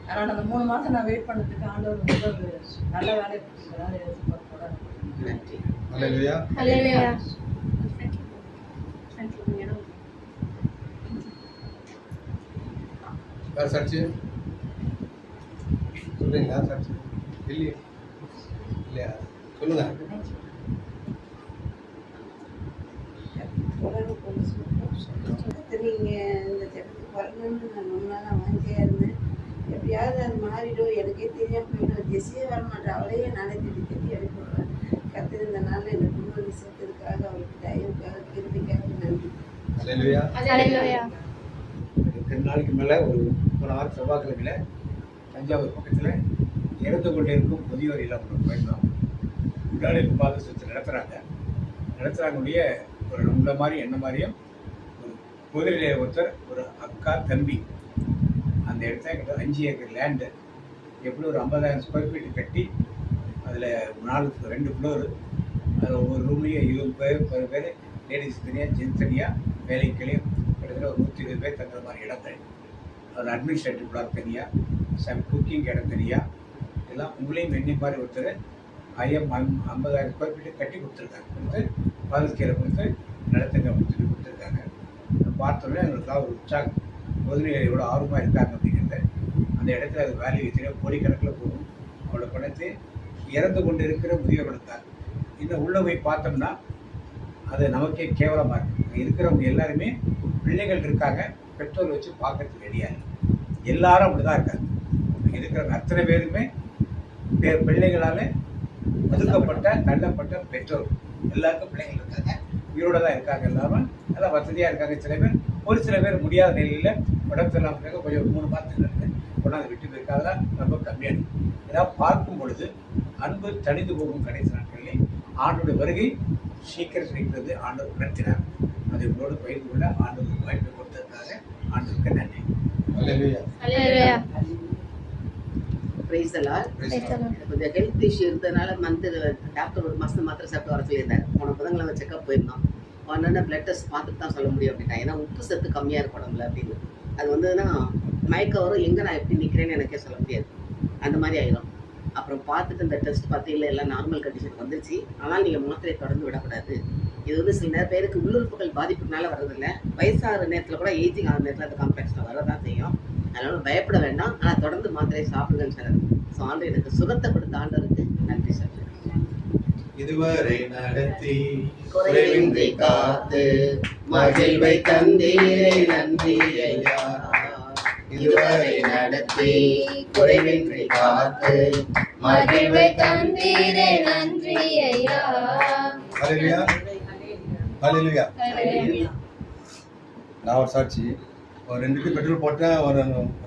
அதனால் அந்த 3 மாதம் நான் வெயிட் பண்ணதுக்கு ஆண்டவர் வந்து ஒரு நல்ல வேலையை கொடுத்துருக்காரு. அல்லேலூயா. ஹல்லேலூயா. யார் சாட்சி சொல்றீங்களா? சாட்சி இல்லையா? இல்லையா? சொல்லுங்க. நீங்கள் இந்த ஜெபத்துக்கு வரணும்னு நான் ரொம்ப நாளாக வாஞ்சியாக இருந்தேன். எப்படியாவது அது மாறிடும், எனக்கே தெரியாமல் போயிடும். ஜெஸ்ஸியே வரமாட்டேன், அவளையே நானே திட்டி அனுப்பிடுவேன். கர்த்தர் இந்த நாளில் இந்த குடும்ப விஷயத்திற்காக அவளுக்கு தயவுக்காக கிருபைக்காக நன்றி. அல்லேலூயா. ஹல்லேலூயா. 2 நாளைக்கு மேலே ஒரு வாரம் செவ்வாய்க்கிழமையில் தஞ்சாவூர் பக்கத்தில் இறந்து கொண்டே இருக்கும் முதியோர் இல்லம் ஒன்று போயிருந்தோம். உடல் பாத சுற்று நடத்துகிறாங்களுடைய ஒரு நம்மள மாதிரி என்ன மாதிரியும் ஒரு பொதுநிலைய ஒருத்தர் ஒரு அக்கா தம்பி அந்த இடத்துல கிட்ட 5 ஏக்கர் லேண்டு எப்படி ஒரு 50,000 ஸ்கொயர் ஃபீட் கட்டி அதில் 2 ஃப்ளோரு, அது ஒவ்வொரு ரூம்லேயும் 20 பேர் 10 பேர் லேடிஸ் தனியாக ஜென்ஸ் தனியாக வேலைக்களையும் கிட்டத்தட்ட ஒரு 120 பேர் தங்குற மாதிரி இடங்கள். அதில் அட்மினிஸ்ட்ரேட்டிவ் பிளாக் தனியாக, குக்கிங் இடம் தனியாக, எல்லாம் உங்களையும் எண்ணி மாதிரி ஒருத்தர் 50,000 ஸ்கொயர் ஃபீட்டு கட்டி கொடுத்துருக்காங்க. பாதுகாக்கிற கொடுத்து நிலத்தங்க கொடுத்துருக்காங்க. பார்த்தோன்னே எங்களுக்காக ஒரு உற்சாகம், முதலில் எவ்வளோ ஆர்வமாக இருக்காங்க அப்படிங்கிறது. அந்த இடத்துல அது வேல்யூ எத்தனையோ கோடிக்கணக்கில் போகும். அவளை பணத்தை இறந்து கொண்டு இருக்கிற முதியவர்களுக்காக இன்னும் உள்ள போய் பார்த்தோம்னா அது நமக்கே கேவலமாக இருக்குது. இருக்கிறவங்க எல்லாருமே பிள்ளைகள் இருக்காங்க, பெற்றோர் வச்சு பார்க்கறதுக்கு ரெடியாக எல்லாரும் அப்படி தான் இருக்காங்க. இருக்கிற அத்தனை பேருமே பிள்ளைகளால் ஒதுக்கப்பட்ட தள்ளப்பட்ட பெற்றோர் எல்லாருக்கும் பிள்ளைகள் இருக்காங்க, உயிரோட தான் இருக்காங்க. எல்லாரும் நல்லா வசதியாக இருக்காங்க. சில பேர் ஒரு சில பேர் முடியாத நிலையில் உடம்பு சரியில்லாமல் கொஞ்சம் 3 மாதத்துக்கு கொண்டாந்து விட்டு போயிருக்காங்க. ரொம்ப கம்மியாக ஏதாவது பார்க்கும் பொழுது அன்பு தனித்து போகும் கடைசி நாட்களில் ஆண்டோட வருகை சீக்கிரம் இருக்கிறது ஆண்டவர் உணர்த்தினார். அதை உங்களோடு பயிர்ந்து கொள்ள ஆண்டவருக்கு வாய்ப்பை கொடுத்ததுக்காக ஆண்டவருக்கு நன்றி. Price the Lord. கொஞ்சம் ஹெல்த் இஷ்யூ இருந்ததுனால டாக்டர் ஒரு மாதம் மாத்திரை சாப்பிட்டு வர சொல்லியிருந்தார். போன புதன்கிழமை செக்அப் போயிருந்தோம். உடனே பிளட் டெஸ்ட் பார்த்துட்டு தான் சொல்ல முடியும் அப்படின்னா, ஏன்னா உப்பு சத்து கம்மியாக இருக்கும் உடம்புல அப்படின்னு. அது வந்துன்னா மயக்கம் வரும், எங்கே நான் எப்படி நிற்கிறேன்னு எனக்கே சொல்ல முடியாது, அந்த மாதிரி ஆயிடும். அப்புறம் பார்த்துட்டு இந்த டெஸ்ட் பார்த்து இல்லை எல்லாம் நார்மல் கண்டிஷன் வந்துருச்சு, ஆனால் நீங்கள் மாத்திரையை தொடர்ந்து விடக்கூடாது. இது வந்து சில நேரம் பேருக்கு உள்ளுறுப்புகள் பாதிப்புனால வர்றதில்லை, வயசாகிற நேரத்தில் கூட ஏஜிங் ஆகிற நேரத்தில் அந்த காம்ப்ளெக்ஸில் வரதான் செய்யும். அதனால பயப்பட வேண்டாம், ஆனால் தொடர்ந்து மாத்திரையை சாப்பிடுங்கன்னு சார். ஸோ ஆண்டு எனக்கு சுகத்தை கொடுத்த ஆண்டவருக்கு நன்றி சார். இதுவரை நடத்தி குறைவின்றி காத்து மகிழ்வை தந்தீரே நன்றி ஐயா. இதுவரை நடத்தி குறைவின்றி காத்து மகிழ்வை தந்தீரே நன்றி ஐயா. ஹல்லேலூயா, ஹல்லேலூயா. நான் ஒரு சாட்சி. ஒரு 2 லிட்டர் பெட்ரோல் போட்டேன். ஒரு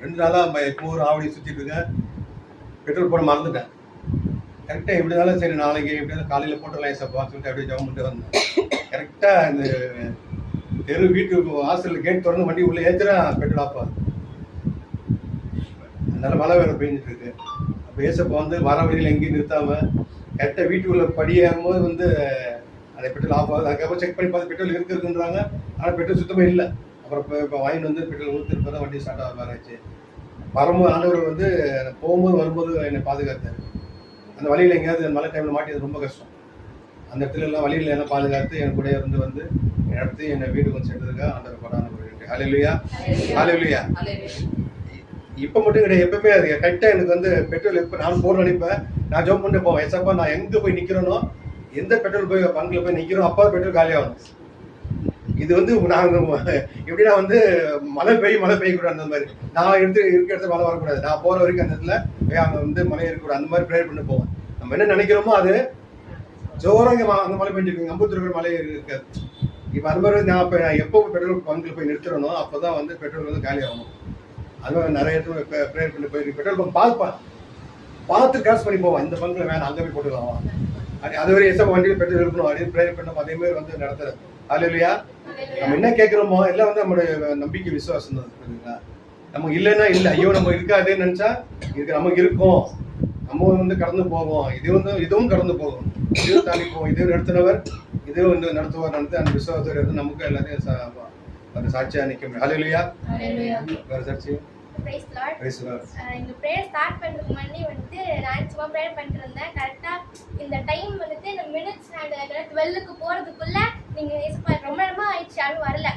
2 நாளாக எப்போ ஒரு ஆவடி சுற்றிட்டு இருக்கேன். பெட்ரோல் போட மறந்துட்டேன். கரெக்டாக எப்படி இருந்தாலும் சரி நாளைக்கு எப்படியாவது காலையில் போட்டுடலாம் சாப்பான்னு சொல்லிட்டு அப்படியே ஜவம் பண்ணிட்டு வந்தேன். கரெக்டாக இந்த தெரு வீட்டு ஹாஸ்டலில் கேட் திறந்து வண்டி உள்ளே ஏற்றுறேன், பெட்ரோல் ஆஃப் ஆகுது. அதனால மழை வேறு பெஞ்சிட்டு இருக்கு. அப்போ ஏசப்பா வந்து வர வழியில் எங்கேயும் நிறுத்தாமல் கரெக்டாக வீட்டுக்குள்ளே படியாகும்போது வந்து அந்த பெட்ரோல் ஆஃப் ஆகுது. அதுக்கப்புறம் செக் பண்ணி பார்த்து பெட்ரோல் இருக்குன்றாங்க, ஆனால் பெட்ரோல் சுத்தமாக இல்லை. அப்புறம் இப்போ வாங்கிட்டு வந்து பெட்ரோல் ஊற்றுட்டு தான் வண்டி ஸ்டார்ட் ஆக ஆரம்பிச்சு. வரும்போது ஆண்டவர் வந்து போகும்போது வரும்போது என்னை பாதுகாத்தார். அந்த வழியில் எங்கேயாவது மழை டைமில் மாட்டியது ரொம்ப கஷ்டம். அந்த இடத்துல எல்லாம் வழியில் என்ன பாதுகாத்து என் கூட வந்து நடத்தி என்னை வீடு வந்து சேர்ந்ததுக்காக ஆண்டவர் கொண்டாந்து. ஹல்லேலூயா, ஹல்லேலூயா. இப்போ மட்டும் கிடையாது, எப்பவுமே அது கரெக்டாக எனக்கு வந்து பெட்ரோல் எப்போ நான் போகணும்னு நினைப்பேன். நான் ஜம்ப் பண்ணிட்டு போவேன். எசப்பா நான் எங்கே போய் நிற்கிறேனோ, எந்த பெட்ரோல் போய் பங்கில் போய் நிற்கிறோம், அப்போ பெட்ரோல் காலியாகணும். இது வந்து நான் எப்படின்னா வந்து மழை பெய்யக்கூடாது. அந்த மாதிரி நான் இருக்கிற இடத்துல மழை வரக்கூடாது. நான் போகிற வரைக்கும் அந்த இடத்துல அங்கே வந்து மழை இருக்கக்கூடாது. அந்த மாதிரி ப்ரேயர் பண்ணி போவேன். நம்ம என்ன நினைக்கிறோமோ அது ஜோரம் இங்கே அங்கே மழை பெஞ்சிருக்கீங்க, அம்பத்தூர் மழை இருக்காது. இப்போ அது மாதிரி நான் இப்போ எப்போ பெட்ரோல் பங்கில் போய் நிறுத்துறனோ அப்போ தான் வந்து பெட்ரோல் வந்து காலி ஆகணும். அது மாதிரி நிறைய இடத்துல ப்ரேயர் பண்ணி போய் பெட்ரோல் பங்க் பார்த்து கிராஸ் பண்ணி போவான். இந்த பங்கில் வேணாம், அங்கே போய் போட்டுக்கலாம். அது வரை எசப்பா வண்டியில் பெட்ரோல் இருக்கணும் அப்படின்னு ப்ரேயர் பண்ணோம். அதே மாதிரி வந்து நடத்துறது. ஹல்லேலூயா. நம்ம என்ன கேட்குறோமோ எல்லாம் வந்து நம்மளுடைய நம்பிக்கை விசுவாசம் தான். புரியுதுங்களா? நமக்கு இல்லைன்னா இல்லை, ஐயோ நம்ம இருக்காதுன்னு நினச்சா நமக்கு இருக்கும், நம்ம வந்து கடந்து போவோம். இதுவும் கடந்து போகும், இதுவும் தாண்டி போவோம். இதுவும் நடத்தினவர், இதுவும் வந்து நடத்துவார். நடந்து அந்த விசுவாசத்தை எடுத்து நமக்கு எல்லாத்தையும் அந்த சாட்சியாக நிற்க முடியும். ஹல்லேலூயா. வேறு சாட்சி. Praise Lord. இந்த ப்ரேயர் ஸ்டார்ட் பண்றதுக்கு முன்னாடி வந்து நான் சும்மா ப்ரேயர் பண்ணிட்டு இருந்தேன். கரெக்டா இந்த டைம் வந்துட்டு இந்த மினிட்ஸ் அண்ட் 12க்கு போறதுக்குள்ள நீங்க ரொம்ப நேரமா ஆயிடுச்சு, யாரும் வரல.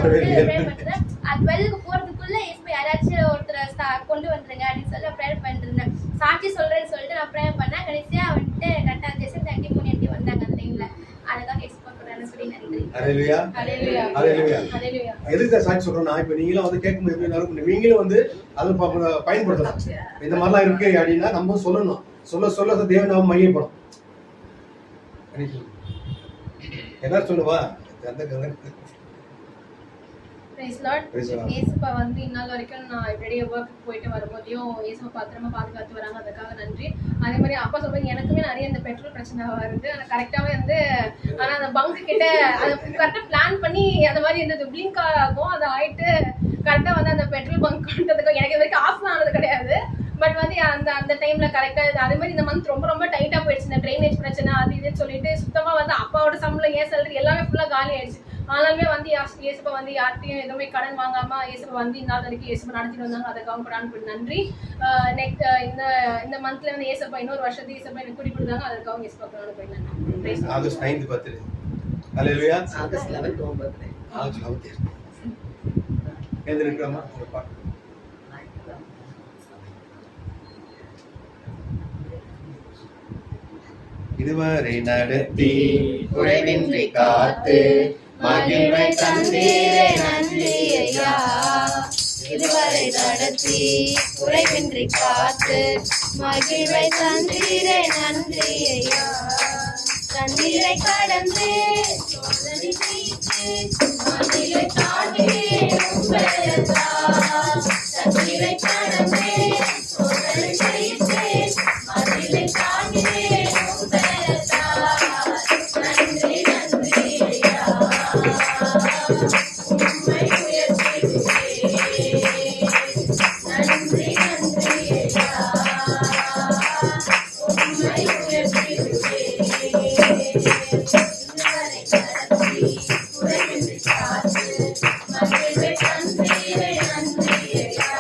ப்ரேயர் பண்றேன். 12க்கு போறதுக்குள்ள யாராச்சும் ஒருத்தர் கொண்டு வந்துருங்க அப்படின்னு சொல்லி ப்ரேயர் பண்ணிட்டு இருந்தேன். சாட்சி சொல்றேன்னு சொல்லிட்டு நான் ப்ரேயர் பண்ணேன். கடைசியா வந்துட்டு கரெக்டா ஜெசன் தங்கி 3 ஆண்டி வந்தாங்க அந்த டைம்ல. அதுதான் எக்ஸ்போர்ட் பண்ணான்னு சொல்லி நன்றி. ஹல்லேலூயா, ஹல்லேலூயா. எதுக்கு சாட்சி சொல்றோம்னா, இப்போ நீங்களும் வந்து கேட்கும்போது எப்படினாலும் நீங்களும் வந்து அதை பயன்படுத்தலாம். இந்த மாதிரிலாம் இருக்கு அப்படின்னா நம்ம சொல்லணும். சொல்ல தேவன் நாம மையப்படும். என்ன சொல்லுவா பிரைஸ் லார்ட். ஏசப்பா வந்து இந்நாள் வரைக்கும் நான் எப்படியே ஒர்க் போயிட்டு வரும்போதையும் ஏசப்பா பத்திரமா பாதுகாத்து வராங்க, அதுக்காக நன்றி. அதே மாதிரி அப்பா சொல்றீங்க, எனக்குமே நிறைய இந்த பெட்ரோல் பிரச்சனை வருது. ஆனால் கரெக்டாகவே வந்து ஆனால் அந்த பங்க் கிட்ட அதை கரெக்டாக பிளான் பண்ணி அந்த மாதிரி இருந்தது, பிளிங்க் ஆகும். அது ஆயிட்டு கரெக்டாக வந்து அந்த பெட்ரோல் பங்க் கொண்டதுக்கு எனக்கு இது வரைக்கும் ஆஃப் ஆனது கிடையாது. பட் வந்து அந்த டைம்ல கரெக்டாக அதே மாதிரி இந்த மந்த் ரொம்ப டைட்டாக போயிடுச்சு. இந்த ட்ரைனேஜ் பிரச்சனை அது இதுன்னு சொல்லிட்டு சுத்தமாக வந்து அப்பாவோட சம்பளம் ஏன் சேலரி எல்லாமே ஃபுல்லாக காலி ஆயிடுச்சு. ஆனாலுமே வந்து ஏசப்பா வந்து யார்கிட்டையும் எதுவுமே கடன் வாங்காம ஏசப்பா வந்து இந்த நாள் வரைக்கும் ஏசப்பா நடத்திட்டு வந்தாங்க, அதுக்காக கூட நன்றி. நெக்ஸ்ட் இந்த மந்த்ல வந்து ஏசப்பா இன்னொரு வருஷத்துக்கு ஏசப்பா எனக்கு கூட்டி கொடுத்தாங்க, அதுக்காக ஏசப்பா போய் நன்றி. August 9 birthday. Hallelujah. August 11 birthday. August 11 எழுந்திருக்கிறோமா ஒரு பாட்டு. இதுவரை நடத்தி குறைவின்றி காத்து மகிழ்வை தந்தீரே நன்றி ஐயா. இதுவரை நடத்தி குறைவின்றி காத்து மகிழ்வை தந்தீரே நன்றி ஐயா. தண்ணீரை கடந்து சோதனை ஜெயித்து மதிலை தாண்டினேன் உம் பெயர்த்தால். தண்ணீரை கடந்து சோதனை ஜெயித்து மதிலை தாண்டினேன் உம் பெயர்த்தால். நன்றி நன்றி ஐயா. உம்மை உயர்த்துகிறேன். நன்றி நன்றி ஐயா. உம்மை உயர்த்துகிறேன். இதுவரை கடத்தி குறைவின்றி காத்து மகிழ்வை தந்தீரே நன்றி ஐயா.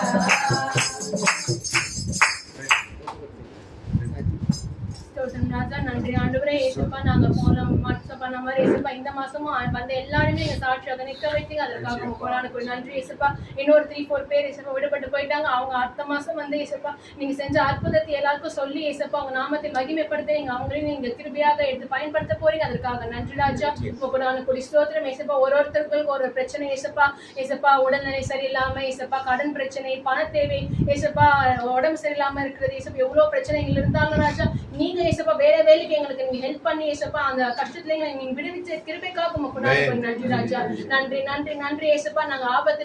ஸ்தோத்திரம் ராஜா. நன்றி ஆண்டவரே. ஏசப்பா நாங்க போன மாசம் பண்ண மாதிரி ஏசப்பா இந்த மாசமும் வந்த எல்லாருமே நீங்க சாட்சியாக நிக்க வைத்தீங்க. அதற்காக உங்க நன்றி ஏசப்பா. இன்னொரு 3-4 பேர் ஏசப்பா விடுபட்டு போயிட்டாங்க. அவங்க அடுத்த மாசம் வந்து ஏசப்பா நீங்க செஞ்ச அற்புதத்தை எல்லாருக்கும் சொல்லி ஏசப்பா உங்க நாமத்தை மகிமைப்படுத்துறீங்க. அவங்களையும் நீங்க கிருபையாக எடுத்து பயன்படுத்த போறீங்க. அதற்காக நன்றி ராஜா. உங்க ஸ்தோத்திரம் ஏசப்பா. ஒருத்தருக்கும் ஒரு பிரச்சனை ஏசப்பா. ஏசப்பா உடல்நிலை சரியில்லாம ஏசப்பா, கடன் பிரச்சனை, பண தேவை ஏசப்பா, உடம்பு சரியில்லாம இருக்கிறது ஏசப்பா, எவ்வளவு பிரச்சனைகள் இருந்தாலும் ராஜா நீங்க ஏசப்பா வேற வேலைக்கு எங்களுக்கு நீங்க ஹெல்ப் பண்ணி ஏசப்பா அந்த கஷ்டத்துல நீங்க விடுவிச்ச கிருபைக்காக உமக்கு நன்றி ராஜா. நன்றி நன்றி நன்றி ஏசப்பா. நாங்க ஆபத்து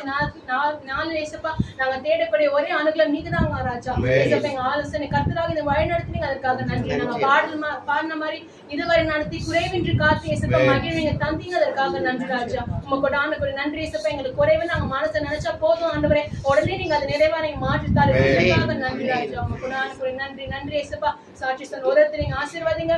நாலு ஏசப்பா நாங்க தேடக்கூடிய ஒரே அனுகூலம் நீங்க தான் ராஜா. ஏசப்பா எங்க ஆலோசனை கர்த்தராக இந்த வழி நடத்துனீங்க. அதற்காக நன்றி. நாங்க பாடின மாதிரி இதுவரை நடத்தி குறைவின்றி காத்து ஏசப்பா மகிழ்வீங்க தந்தீங்க. அதற்காக நன்றி ராஜா. உமக்கு நன்றி ஏசப்பா. எங்களுக்கு குறைவு நாங்க மனசை நினைச்சா போதும் ஆண்டவரே, உடனே நீங்க அதை நிறைவா நீங்க மாற்றி தருவீங்க. நன்றி ராஜா. உமக்கு நன்றி நன்றி ஏசப்பா. சாட்சி சொன்ன ஒருத்தர் நீங்க ஆசீர்வாதிங்க.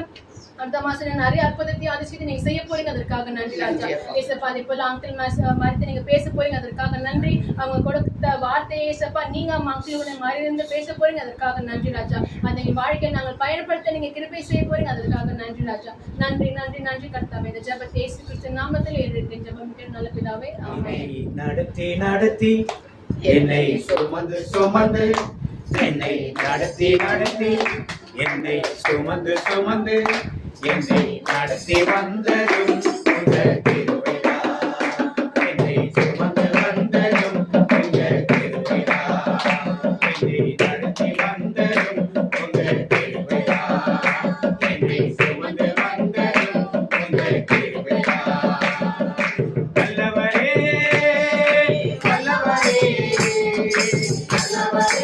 அடுத்த மாசம் நிறைய அற்புதத்தையும் அதிசயத்தை நீங்க செய்ய போறீங்க. அதற்காக நன்றி ராஜா. ஏசப்பா அதே போல அங்கிள் மறுத்து நீங்க பேச போறீங்க. அதற்காக நன்றி. அவங்க கொடுத்த வார்த்தையை ஏசப்பா நீங்க மக்களுடைய மறைந்து பேச போறீங்க. அதற்காக நன்றி ராஜா. அந்த வாழ்க்கையை நாங்கள் பயன்படுத்த நீங்க கிருபை செய்ய போறீங்க. அதற்காக நன்றி ராஜா. நன்றி நன்றி நன்றி கர்த்தாவே. இந்த ஜெபத்தை இயேசு கிறிஸ்து நாமத்தில் ஏறெடுத்து ஜெபம் நல்ல பிதாவே ஆமென். நடத்தி நடத்தி என்னை சுமந்து சுமந்து என்னை நடத்தி நடத்தி என்னை சுமந்து சுமந்து என்னை நடத்தி வந்ததும் உங்கள் கிருபைதான். என்னை சுமந்து வந்ததும் உங்கள் கிருபைதான். என்னை நடத்தி வந்ததும் உங்கள் கிருபைதான். என்னை சுமந்து வந்ததும் உங்கள் கிருபைதான். நல்லவரே நல்லவரே நல்லவரே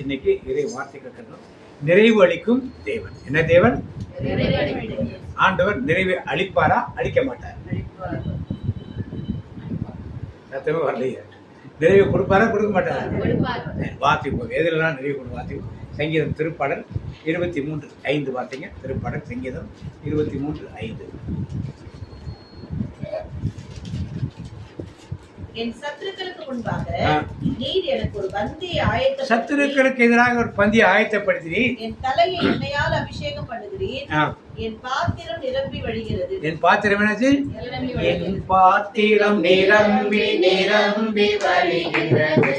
இன்னைக்கு இறை வார்த்தை கேட்கணும். நிறைவு அளிக்கும் தேவன். என்ன தேவன்? ஆண்டவர் நிறைவு அளிப்பாரா அளிக்க மாட்டார்? சத்தமே வரலையே. நிறைவு கொடுப்பாரா கொடுக்க மாட்டாரா? வாசிப்போம். எதிரெல்லாம் நிறைவு கொண்டு வாசிப்போம். சங்கீதம் திருப்பாடல் 23:5 வார்த்தைங்க. திருப்பாடல் சங்கீதம் 23:5. என் சத்துருக்களுக்கு முன்பாக நீர் எனக்கு ஒரு பந்தியை ஆயத்த சத்துருக்களுக்கு எதிராக ஒரு பந்தியை ஆயத்தப்படுத்தினீர். என் தலையை எண்ணெயால் அபிஷேகம் பண்ணுகிறீர். என் பாத்திரம் நிரம்பி வழிகிறது. என் பாத்திரம் என்னாச்சு? என் பாத்திரம் நிரம்பி நிரம்பி வழிகிறது.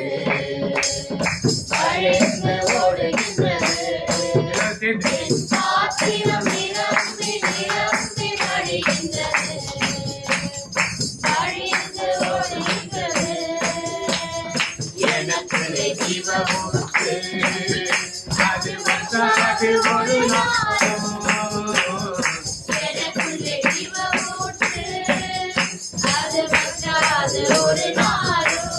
அது வந்தாது ஒரு நாளும்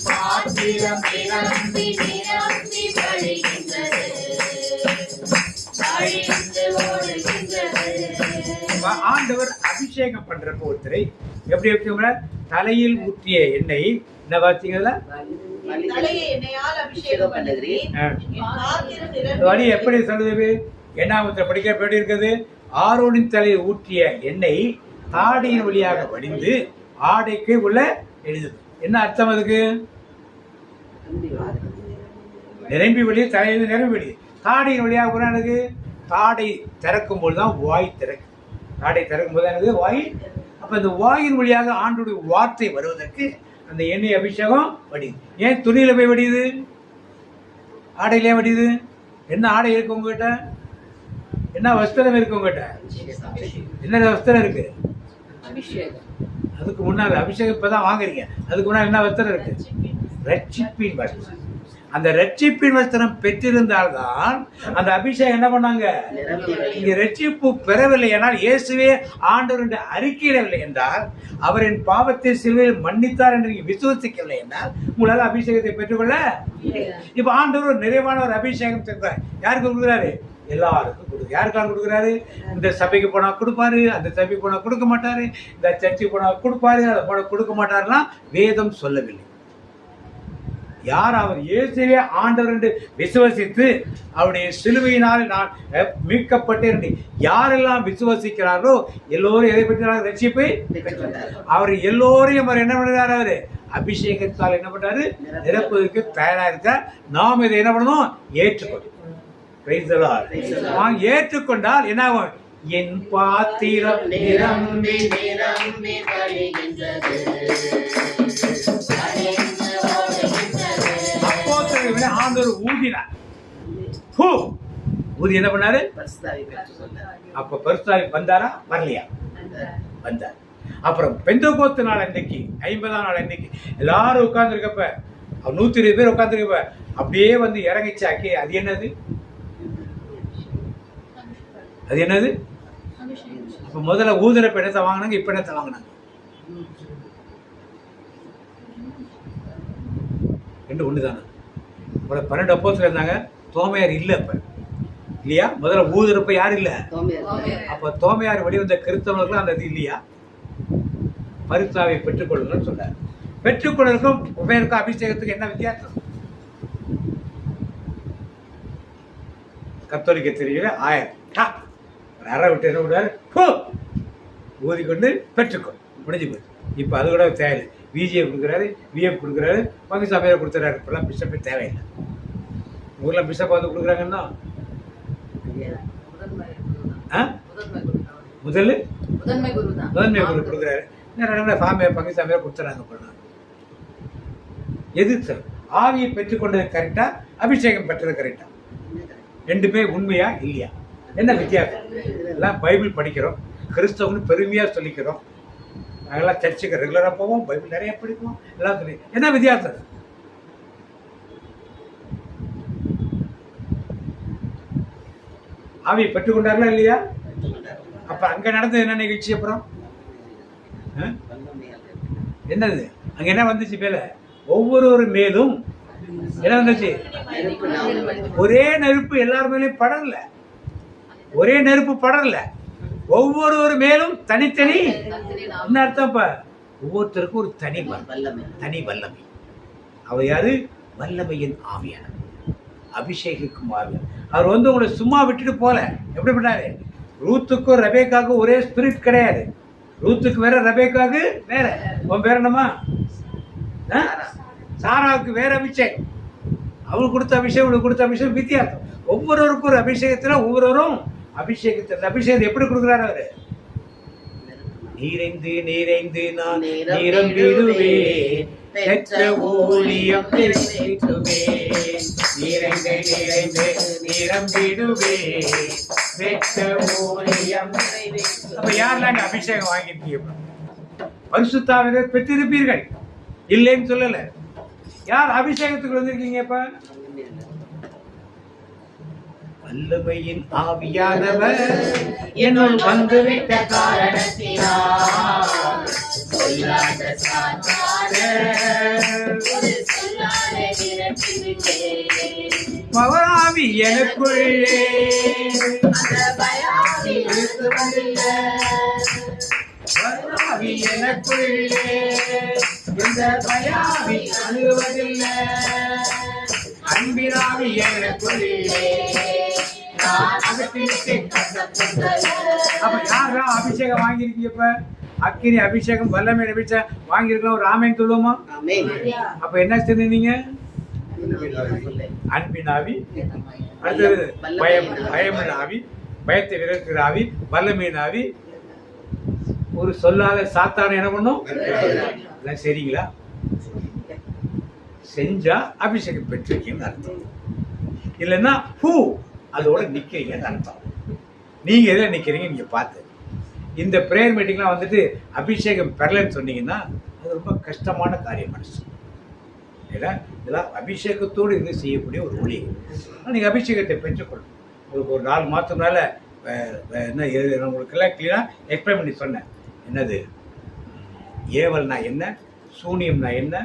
பாத்திரம் நிரம்பி நிரம்பி வழிகின்றது. ஆண்டவர் அபிஷேகம் பண்றப்ப ஒருத்தரை எப்படி வைக்க தலையில் ஊற்றிய எண்ணெய் என்ன பார்த்தீங்களா? வழி எப்படி சொல்லுது? எண்ணாமத்தில் படிக்க எப்படி இருக்குது? ஆரோனின் தலையில் ஊற்றிய எண்ணெய் தாடியின் வழியாக வடிந்து ஆடைக்கு உள்ள எழுதுது. என்ன அர்த்தம் அதுக்கு? நிரம்பி வெளியே, தலையிலிருந்து நிரம்பி வெளியே. தாடையின் வழியாக போனா எனக்கு தாடை திறக்கும் போது தான் வாய் திறக்கும். தாடை திறக்கும் போது எனக்கு வாய். அப்ப இந்த வாயின் வழியாக ஆண்டுடைய வார்த்தை வருவதற்கு அந்த எண்ணெய் அபிஷேகம் வடியுது. ஏன் துணியில போய் வடியுது? ஆடையிலே வடியுது. என்ன ஆடை இருக்கு உங்ககிட்ட? என்ன வஸ்திரம் இருக்கு உங்ககிட்ட? என்ன வஸ்திரம் இருக்கு? அதுக்கு முன்னாடி அபிஷேகம் இப்பதான் வாங்குறீங்க. அதுக்கு முன்னாடி என்ன வஸ்திரம் இருக்கு? ரட்சிப்பின் வஸ்திரம். அந்த ரட்சிப்பின் வஸ்திரம் பெற்றிருந்தால்தான் அந்த அபிஷேகம் என்ன பண்ணாங்க? இங்க ரட்சிப்பு பெறவில்லை என்றால், இயேசுவே ஆண்டவருடைய அறிக்கையிடவில்லை என்றால், அவரின் பாவத்தை சிலுவையில் மன்னித்தார் என்று நீங்க விசுவசிக்கவில்லை என்றால் உங்களால அபிஷேகத்தை பெற்றுக்கொள்ள. இப்ப ஆண்டவர் ஒரு நிறைவான ஒரு அபிஷேகம் செய்கிறார். யாருக்கு கொடுக்குறாரு? எல்லாருக்கும் கொடுக்கு. யாருக்கெல்லாம் கொடுக்குறாரு? இந்த சபைக்கு போனா கொடுப்பாரு, அந்த சபைக்கு போனா கொடுக்க மாட்டாரு, இந்த சர்ச்சுக்கு போனா கொடுப்பாரு, அதை போனா கொடுக்க மாட்டாருன்னா வேதம் சொல்லவில்லை. யார் அவர் இயேசுவே ஆண்டவர் என்று விசுவசித்து அவருடைய சிலுவையினால் நான் மீட்கப்பட்டேன் யாரெல்லாம் விசுவசிக்கிறாரோ எல்லோரும் எதை பெற்றார்? ரட்சிப்பை. அவர் எல்லோரையும் அவர் என்ன பண்ணுறாரு? அவரு அபிஷேகத்தால் என்ன பண்றாரு? நிரப்புவதற்கு தயாரா இருக்கார். நாம் இதை என்ன பண்ணணும்? ஏற்றுக்கொள்ளணும். ஏற்றுக்கொண்டால் என்ன ஆகும்? என் பாத்திரம் நிரம்பி நிரம்பி வழிகின்றது. ஆண்டவர் ஊதினார். ஊதி என்ன பண்ணாரு? அப்ப பரிசுத்தாவி வந்தாரா? வரலையா? வந்தார். அப்புறம் பெந்தெகோஸ்து நாள் அன்னைக்கு, 50ஆம் நாள் அன்னைக்கு எல்லாரும் உட்கார்ந்து இருக்கப்ப, 120 பேர் உட்கார்ந்து இருக்கப்ப அப்படியே வந்து இறங்கிச்சாக்கி. அது என்னது? அது என்னது? அப்ப முதல்ல ஊதுறப்ப என்னத்தை வாங்கினாங்க? இப்ப என்னத்தை வாங்கினாங்க? ரெண்டு ஒண்ணுதானே. 12 அப்போஸ்தலர் இருந்தாங்க. தோமையார் இல்ல அப்ப இல்லையா? முதல்ல ஊதுறப்ப யார் இல்ல? அப்ப தோமையார் வெளிவந்த கிறிஸ்தவர்களுக்கு அந்த இது இல்லையா? பரிசுத்தாவியை பெற்றுக்கொள்ளுங்கள் சொன்னார். பெற்றுக்கொள்ளுக்கும் உபயோகம் அபிஷேகத்துக்கு என்ன வித்தியாசம்? கத்தோலிக்க தெரியல 1000 அரை விட்டு என்ன விடுவாரு? ஊதிக்கொண்டு பெற்றுக்கொள், முடிஞ்சு போய். இப்ப அது கூட தேவையில்லை. விஜிஎஃப் கொடுக்குறாரு, விஎஃப் கொடுக்குறாரு, பங்கு சபையை கொடுத்துறாரு. இப்பெல்லாம் பிஷப்பே தேவையில்லை. ஊர்ல பிஷப் வந்து கொடுக்குறாங்கன்னா முதன்மை குரு கொடுக்குறாரு. ஃபார்மே பங்கு சபையை கொடுத்துறாங்க. எது சார்? ஆவியை பெற்றுக்கொண்டது கரெக்டா? அபிஷேகம் பெற்றது கரெக்டா? ரெண்டுமே உண்மையா இல்லையா? என்ன வித்தியாசம்? எல்லாம் பைபிள் படிக்கிறோம், கிறிஸ்தவன்னு பெருமையா சொல்லிக்கிறோம், நாங்கெல்லாம் சர்ச்சுக்கு ரெகுலரா போவோம், பைபிள் நிறைய படிப்போம், எல்லாம் சொல்லி என்ன வித்தியாசம்? ஆவியை பெற்றுக்கொண்டார்களா இல்லையா? அப்ப அங்க நடந்தது என்ன நிகழ்ச்சி? அப்புறம் என்னது அங்க என்ன வந்துச்சு? மேல ஒவ்வொரு மேலும் என்ன வந்துச்சு? ஒரே நெருப்பு எல்லார் மேலேயும் படல. ஒரே நெருப்பு படல. ஒவ்வொரு மேலும் தனித்தனி. என்ன அர்த்தம்? இப்ப ஒவ்வொருத்தருக்கும் ஒரு தனி வல்லமை. அவர் யாரு? வல்லமையின் ஆவியான அபிஷேகிக்குமாறு. அவர் வந்து உங்களை சும்மா விட்டுட்டு போல. எப்படி பண்ணாரு? ரூத்துக்கும் ரெபேக்காவுக்கும் ஒரே ஸ்பிரிட் கிடையாது. ரூத்துக்கு வேற, ரெபேக்காவுக்கு வேற. உன் பேர் என்னமா? சாராவுக்கு வேற அபிஷேகம். அவங்களுக்கு கொடுத்த அபிஷேகம், உங்களுக்கு கொடுத்த அபிஷேகம் வித்தியாசம். ஒவ்வொருவருக்கும் ஒரு அபிஷேகத்துல ஒவ்வொருவரும் அபிஷேகத்தில் அபிஷேகத்தை எப்படி கொடுக்குறாரு? அவரு நீரைந்து நீரைந்து நான் நிரம்பிடுவேன், பெற்ற ஊழியம் நிறைவேற்றுவேன். நீரைந்து நீரைந்து நிரம்பிடுவேன், பெற்ற ஊழியம் நிறைவேற்றுவேன். அப்ப யாரெல்லாம் அபிஷேகம் வாங்கியிருக்கீங்க? பரிசுத்த ஆவியை பெற்றிருப்பீர்கள், இல்லைன்னு சொல்லல. யார் அபிஷேகத்துக்கு வந்திருக்கீங்க? இப்ப வல்லமையின் ஆவியானவர் என்னுள் வந்துவிட்ட காரணத்தினால் மகனாவி எனக்குள்ளே எனக்குள்ளே இந்த பயாவி அணுகுவதில்லை. அன்பினாவி எனக்குள்ளே. அப்ப யாரா அபிஷேகம் வாங்கியிருக்கீங்க? இப்ப அக்கினி அபிஷேகம் வல்லமை அபிஷேகம் வாங்கியிருக்கலாம். ஒரு ஆமைன்னு சொல்லுவோமா? அப்ப என்ன சொன்னீங்க? அன்பின் ஆவி, அடுத்தது பயமின் ஆவி, பயத்தை விரட்டுகிற ஆவி, வல்லமையின் ஆவி, ஒரு சொல்லாத சாத்தான என்ன பண்ணும்? எல்லாம் சரிங்களா? செஞ்சா அபிஷேகம் பெற்றிருக்கீங்கன்னு அர்த்தம். இல்லைன்னா பூ அதோட நிக்கிறீங்கன்னு அர்த்தம். நீங்க எதில் நிக்கிறீங்க நீங்க பார்த்து. இந்த பிரேயர் மீட்டிங்லாம் வந்துட்டு அபிஷேகம் பெறலன்னு சொன்னீங்கன்னா அது ரொம்ப கஷ்டமான காரியம் மனசு. ஏன்னா இதெல்லாம் அபிஷேகத்தோடு இருந்து செய்யக்கூடிய ஒரு ஊழியம். நீங்கள் அபிஷேகத்தை பெற்றுக்கொள்ளும். உங்களுக்கு ஒரு 4 மாதத்துனால என்ன உங்களுக்கெல்லாம் கிளியராக எக்ஸ்பிளைன் பண்ணி சொன்னேன். என்னது ஏவல்னா என்ன, சூனியம்னா என்ன,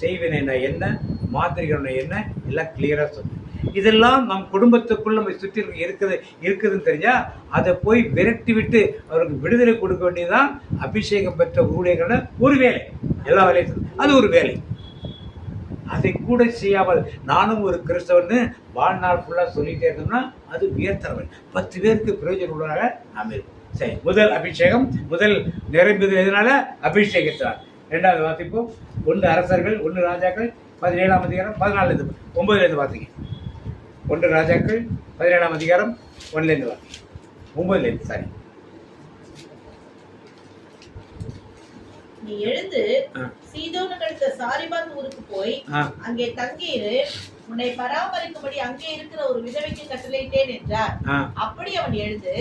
செய்வினைனா என்ன, மாந்திரிகம்னா என்ன, எல்லாம் கிளியராக சொன்னேன். இதெல்லாம் நம் குடும்பத்துக்குள் நம்ம சுற்றி இருக்குதுன்னு தெரிஞ்சா அதை போய் விரட்டி விட்டு அவருக்கு விடுதலை கொடுக்க வேண்டியதுதான் அபிஷேகம் பெற்ற ஊழியர்கள ஒரு வேலை. எல்லா வேலையும் அது ஒரு வேலை. அதை கூட செய்யாமல் நானும் ஒரு கிறிஸ்தவன்னு வாழ்நாள் ஃபுல்லாக சொல்லிட்டே இருந்தோம்னா அது உயர்த்தவன். 10 பேருக்கு பிரயோஜனம் உள்ளதாக நாம் இருக்கும். சரி, முதல் அபிஷேகம், முதல் நிரம்புதல் எதனால? அபிஷேகத்தால். 2வது வாசிப்போம். 1 அரசர்கள் 1 ராஜாக்கள் 17ஆம் அதிகாரம் 14 9 பார்த்தீங்க. 1 ராஜாக்கள் 17ஆம் அதிகாரம் 1 வாசிங்க. 9 சாரி. நீ எழுந்து சீதோனுக்கு சாரிபாத் ஊருக்கு போய் அங்கே தங்கியிரு, உன்னை பராமரிக்கும்படி அங்கே இருக்கிற ஒரு விதவைக்கு கட்டளையிட்டேன் என்றார். அப்படி அவன் எழுந்து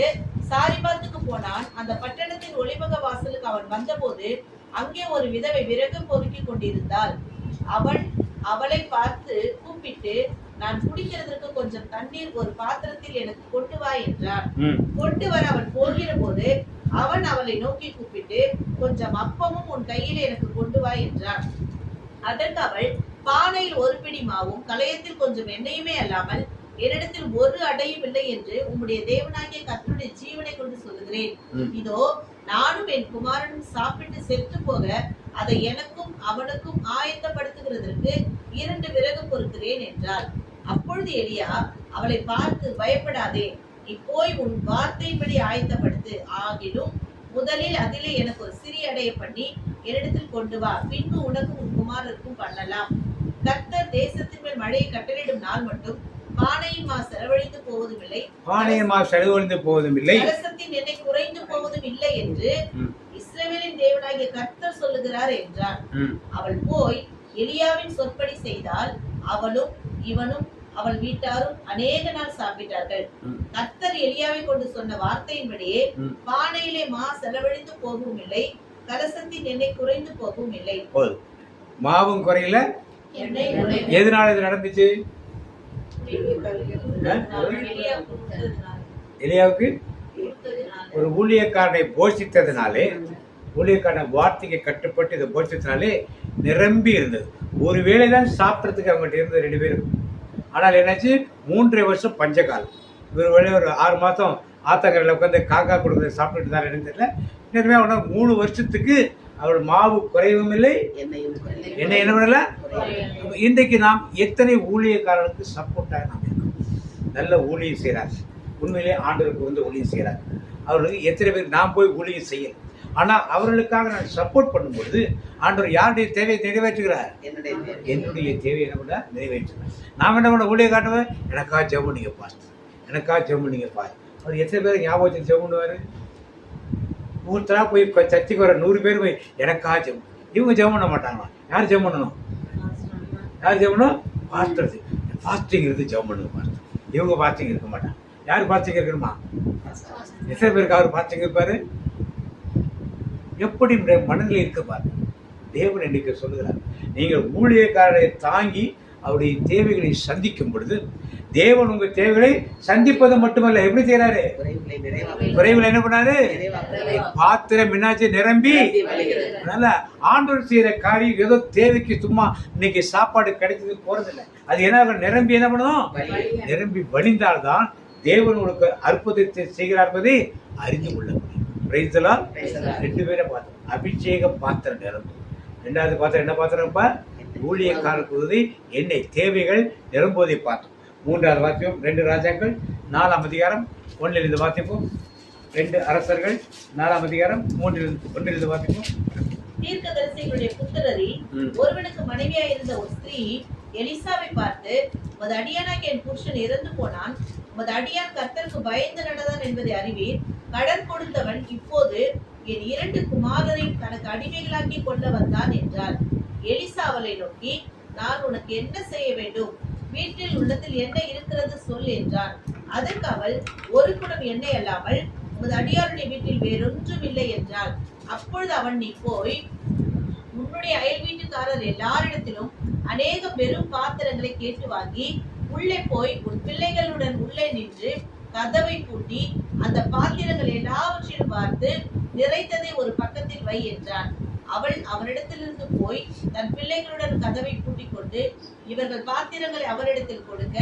சாரிபாத்துக்கு போனான். அந்த பட்டணத்தின் ஒளிமுக வாசலுக்கு அவன் வந்தபோது அங்கே ஒரு விதவை விறகு பொறுக்கி கொண்டிருந்தாள். அவன் அவளை பார்த்து கூப்பிட்டு, நான் குடிக்கிறதுக்கு கொஞ்சம் தண்ணீர் ஒரு பாத்திரத்தில் எனக்கு கொண்டு வா என்றான். கொண்டு வர அவன் போகிற போது அவன் அவளை நோக்கி கூப்பிட்டு, கொஞ்சம் அப்பமும் உன் கையில் எனக்கு கொண்டு வா என்றான். அதற்கு அவள், பானையில் 1 பிடி மாவும் கலயத்தில் கொஞ்சம் எண்ணெயுமே அல்லாமல் என்னிடத்தில் ஒரு அடையும் இல்லை என்று உம்முடைய தேவனாகிய கர்த்தருடைய ஜீவனை கொண்டு சொல்லுகிறேன். இதோ நானும் என் குமாரனும் சாப்பிட்டு செத்து போக அதை எனக்கும் அவனுக்கும் ஆயத்தப்படுத்துகிறதற்கு 2 விறகு பொறுக்கிறேன் என்றாள். அப்பொழுது எலியா அவளை பார்த்து, பயப்படாதே, நீ போய் உன் வார்த்தைப்படி ஆயத்தப்படுத்து. ஆகிலும் முதலில் அதிலே எனக்கு ஒரு சிறிய அடைய பண்ணி என்னிடத்தில் கொண்டு வா, பின்பு உனக்கும் உன் குமாரருக்கும் பண்ணலாம். கர்த்தர் தேசத்தின் மேல் மழையை கட்டளையிடும் நாள் மட்டும் பானையின் மா செலவழிந்து போவதும் இல்லை, கலசத்தின் எண்ணெய் குறைந்து போவதும் இல்லை என்று இஸ்ரவேலின் தேவனாகிய கர்த்தர் சொல்லுகிறார் என்றான். அவள் போய் எலியாவின் சொற்படி செய்தால் அவளும் இவனும் அவள் வீட்டாரும் அநேக நாள் சாப்பிட்டார்கள். கர்த்தர் எலியாவை கொண்டு சொன்ன வார்த்தையின்படியே பானையிலே மா செலவழிந்து போகவும் இல்லை, கலசத்தின் எண்ணெய் குறைந்து போகவும் இல்லை. மாவும் குறையில. எதனால இது நடந்துச்சு? எலியாவுக்கு ஒரு ஊழியக்காரனை போஷித்ததுனாலே, ஊழியக்காரன் வார்த்தைக்கு கட்டுப்பட்டு இதை போஷித்ததுனாலே நிரம்பி இருந்தது. ஒரு வேளைதான் சாப்பிட்றதுக்கு அவங்ககிட்ட இருந்தது 2 பேரும். ஆனால் என்னாச்சு, 3.5 வருஷம் பஞ்சகாலம். இவர் வேலை ஒரு 6 மாதம் ஆத்தங்கரையில் உட்காந்து காக்கா கொடுக்குறது சாப்பிட்டுட்டு தான் தெரியல. எனவே அவனால் 3 வருஷத்துக்கு அவள் மாவு குறையவும் இல்லை, என்ன பண்ணல. இன்றைக்கு நாம் எத்தனை ஊழியக்காரர்களுக்கு சப்போர்ட்டாக நாம் இருக்கோம். நல்ல ஊழியம் செய்கிறாங்க, உண்மையிலே ஆண்டவருக்கு வந்து ஊழியம் செய்கிறாங்க. அவர்களுக்கு எத்தனை பேர் நாம் போய் ஊழியம் செய்யணும். ஆனால் அவர்களுக்காக நான் சப்போர்ட் பண்ணும்பொழுது ஆண்டவர் யாருடைய தேவையை நிறைவேற்றுகிறார்? என்னுடைய தேவையை என்ன பண்ண நிறைவேற்றுகிறார். நாம் என்ன பண்ண ஊழிய காட்டுவேன், எனக்கா ஜெபம் நீங்க பாஸ்ட், எனக்கா ஜெபம் நீங்க பாரு. அவர் எத்தனை பேர் ஞாபகத்தில் ஜெபம் பண்ணுவார்? ஒருத்தரா போய் சர்ச்சைக்கு வர 100 பேர் போய் எனக்கா ஜெபம். இவங்க ஜெபம் பண்ண மாட்டாங்களா? யார் ஜெபம் பண்ணணும்? யார் ஜெபம் பண்ணணும்? பாஸ்டர். ஃபாஸ்டிங் இருந்து ஜெபம் பண்ணுங்க பாஸ்டர். இவங்க ஃபாஸ்டிங் இருக்க மாட்டாங்க. யார் ஃபாஸ்டிங் இருக்கணுமா? எத்தனை பேருக்கு அவர் ஃபாஸ்டிங் இருப்பாரு? எப்படி மனதில் இருக்க பாரு. தேவன் இன்னைக்கு சொல்லுகிறார், நீங்கள் ஊழியக்காரரை தாங்கி அவருடைய தேவைகளை சந்திக்கும் பொழுது தேவன் உங்க தேவைகளை சந்திப்பது மட்டுமல்ல, எப்படி செய்யறாரு? குறைவில் என்ன பண்ணாரு? பாத்திரம் என்னாச்சு? நிரம்பி. அதனால ஆண்டவர் செய்யற காரியம் ஏதோ தேவைக்கு சும்மா இன்னைக்கு சாப்பாடு கிடைச்சது போறதில்லை. அது என்ன நிரம்பி என்ன பண்ணும்? நிரம்பி வழிந்தால்தான் தேவன் உங்களுக்கு அற்புதத்தை செய்கிறார் என்பதை அறிந்து கொள்ள முடியும். 2 பேரை பார்த்தோம். அபிஷேக பாத்திரம் நிரம்பும். 2வது பாத்திரம் என்ன பாத்திரம்ப்பா? ஊழியக்காரருக்கு உதவி எண்ணெய் தேவைகள் நிரம்புவதை பார்த்தோம். 3வது வாக்கியம் 2 ராஜாக்கள் 4ஆம் அதிகாரம் 1 வாசிப்போம். 2 அரசர்கள் 4ஆம் அதிகாரம் 1 வாசிப்போம். தீர்க்கதரிசிகளுடைய புத்திரரில் ஒருவனுக்கு மனைவியாய் இருந்த ஒரு ஸ்திரீ எலிசாவை பார்த்து, உமது அடியானாகிய என் புருஷன் இறந்து போனான், உமது அடியான் கர்த்தருக்கு பயந்து நடந்தான் என்பதை அறிவீர். கடன் கொடுத்தவன் இப்போது என் 2 குமாரரையும் தனக்கு அடிமைகளாக்கி கொள்ள வந்தான் என்றார். எலிசா அவளை நோக்கி, நான் உனக்கு என்ன செய்ய வேண்டும்? வீட்டில் உள்ளதில் என்ன இருக்கிறது சொல் என்றான். அதற்கு அவள், ஒரு குடம் எண்ணெய் அல்லாமல் உமது அடியாருடைய வீட்டில் வேறொன்றும் இல்லை என்றாள். அப்பொழுது அவன், நீ போய் உன்னுடைய அயல் வீட்டுக்காரர் எல்லாரிடத்திலும் அநேக பெரும் பாத்திரங்களை கேட்டு வாங்கி உள்ளே போய் உன் பிள்ளைகளுடன் உள்ளே நின்று கதவை பூட்டி அந்த பாத்திரங்கள் எல்லாவற்றையும் பார்த்து நிறைத்ததை ஒரு பக்கத்தில் வை என்றான். அவள் அவனிடத்திலிருந்து போய் தன் பிள்ளைகளுடன் கதவை பூட்டிக் கொண்டு இவர்கள் பாத்திரங்களை அவரிடத்தில் கொடுக்க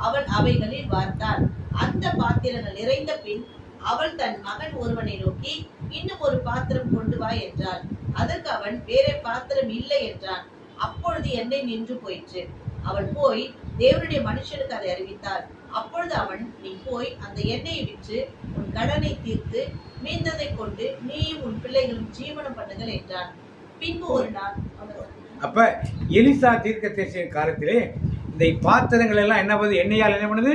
அவள் அவைகளில் வார்த்தாள். அந்த பாத்திரங்கள் நிறைந்த பின் அவள் தன் மகன் ஒருவனை நோக்கி, இன்னும் ஒரு பாத்திரம் கொண்டு வா என்றாள். அதற்கு அவன், வேற பாத்திரம் இல்லை என்றான். அப்பொழுது எண்ணெய் நின்று போயிற்று. அவள் போய் தேவனுடைய மனுஷனுக்கு அதை அறிவித்தாள். அப்பொழுது அவன், நீ போய் அந்த எண்ணெயை விற்று உன் கடனை தீர்த்து மீந்ததை கொண்டு நீயும் உன் பிள்ளைகளும் ஜீவனம் பண்ணுங்கள் என்றான். பின்பு ஒரு நாள் அப்ப எலிசா தீர்க்கதரிசியின் காலத்திலே இந்த பாத்திரங்கள் எல்லாம் என்ன பண்ணுது? எண்ணெயால் என்ன பண்ணுது?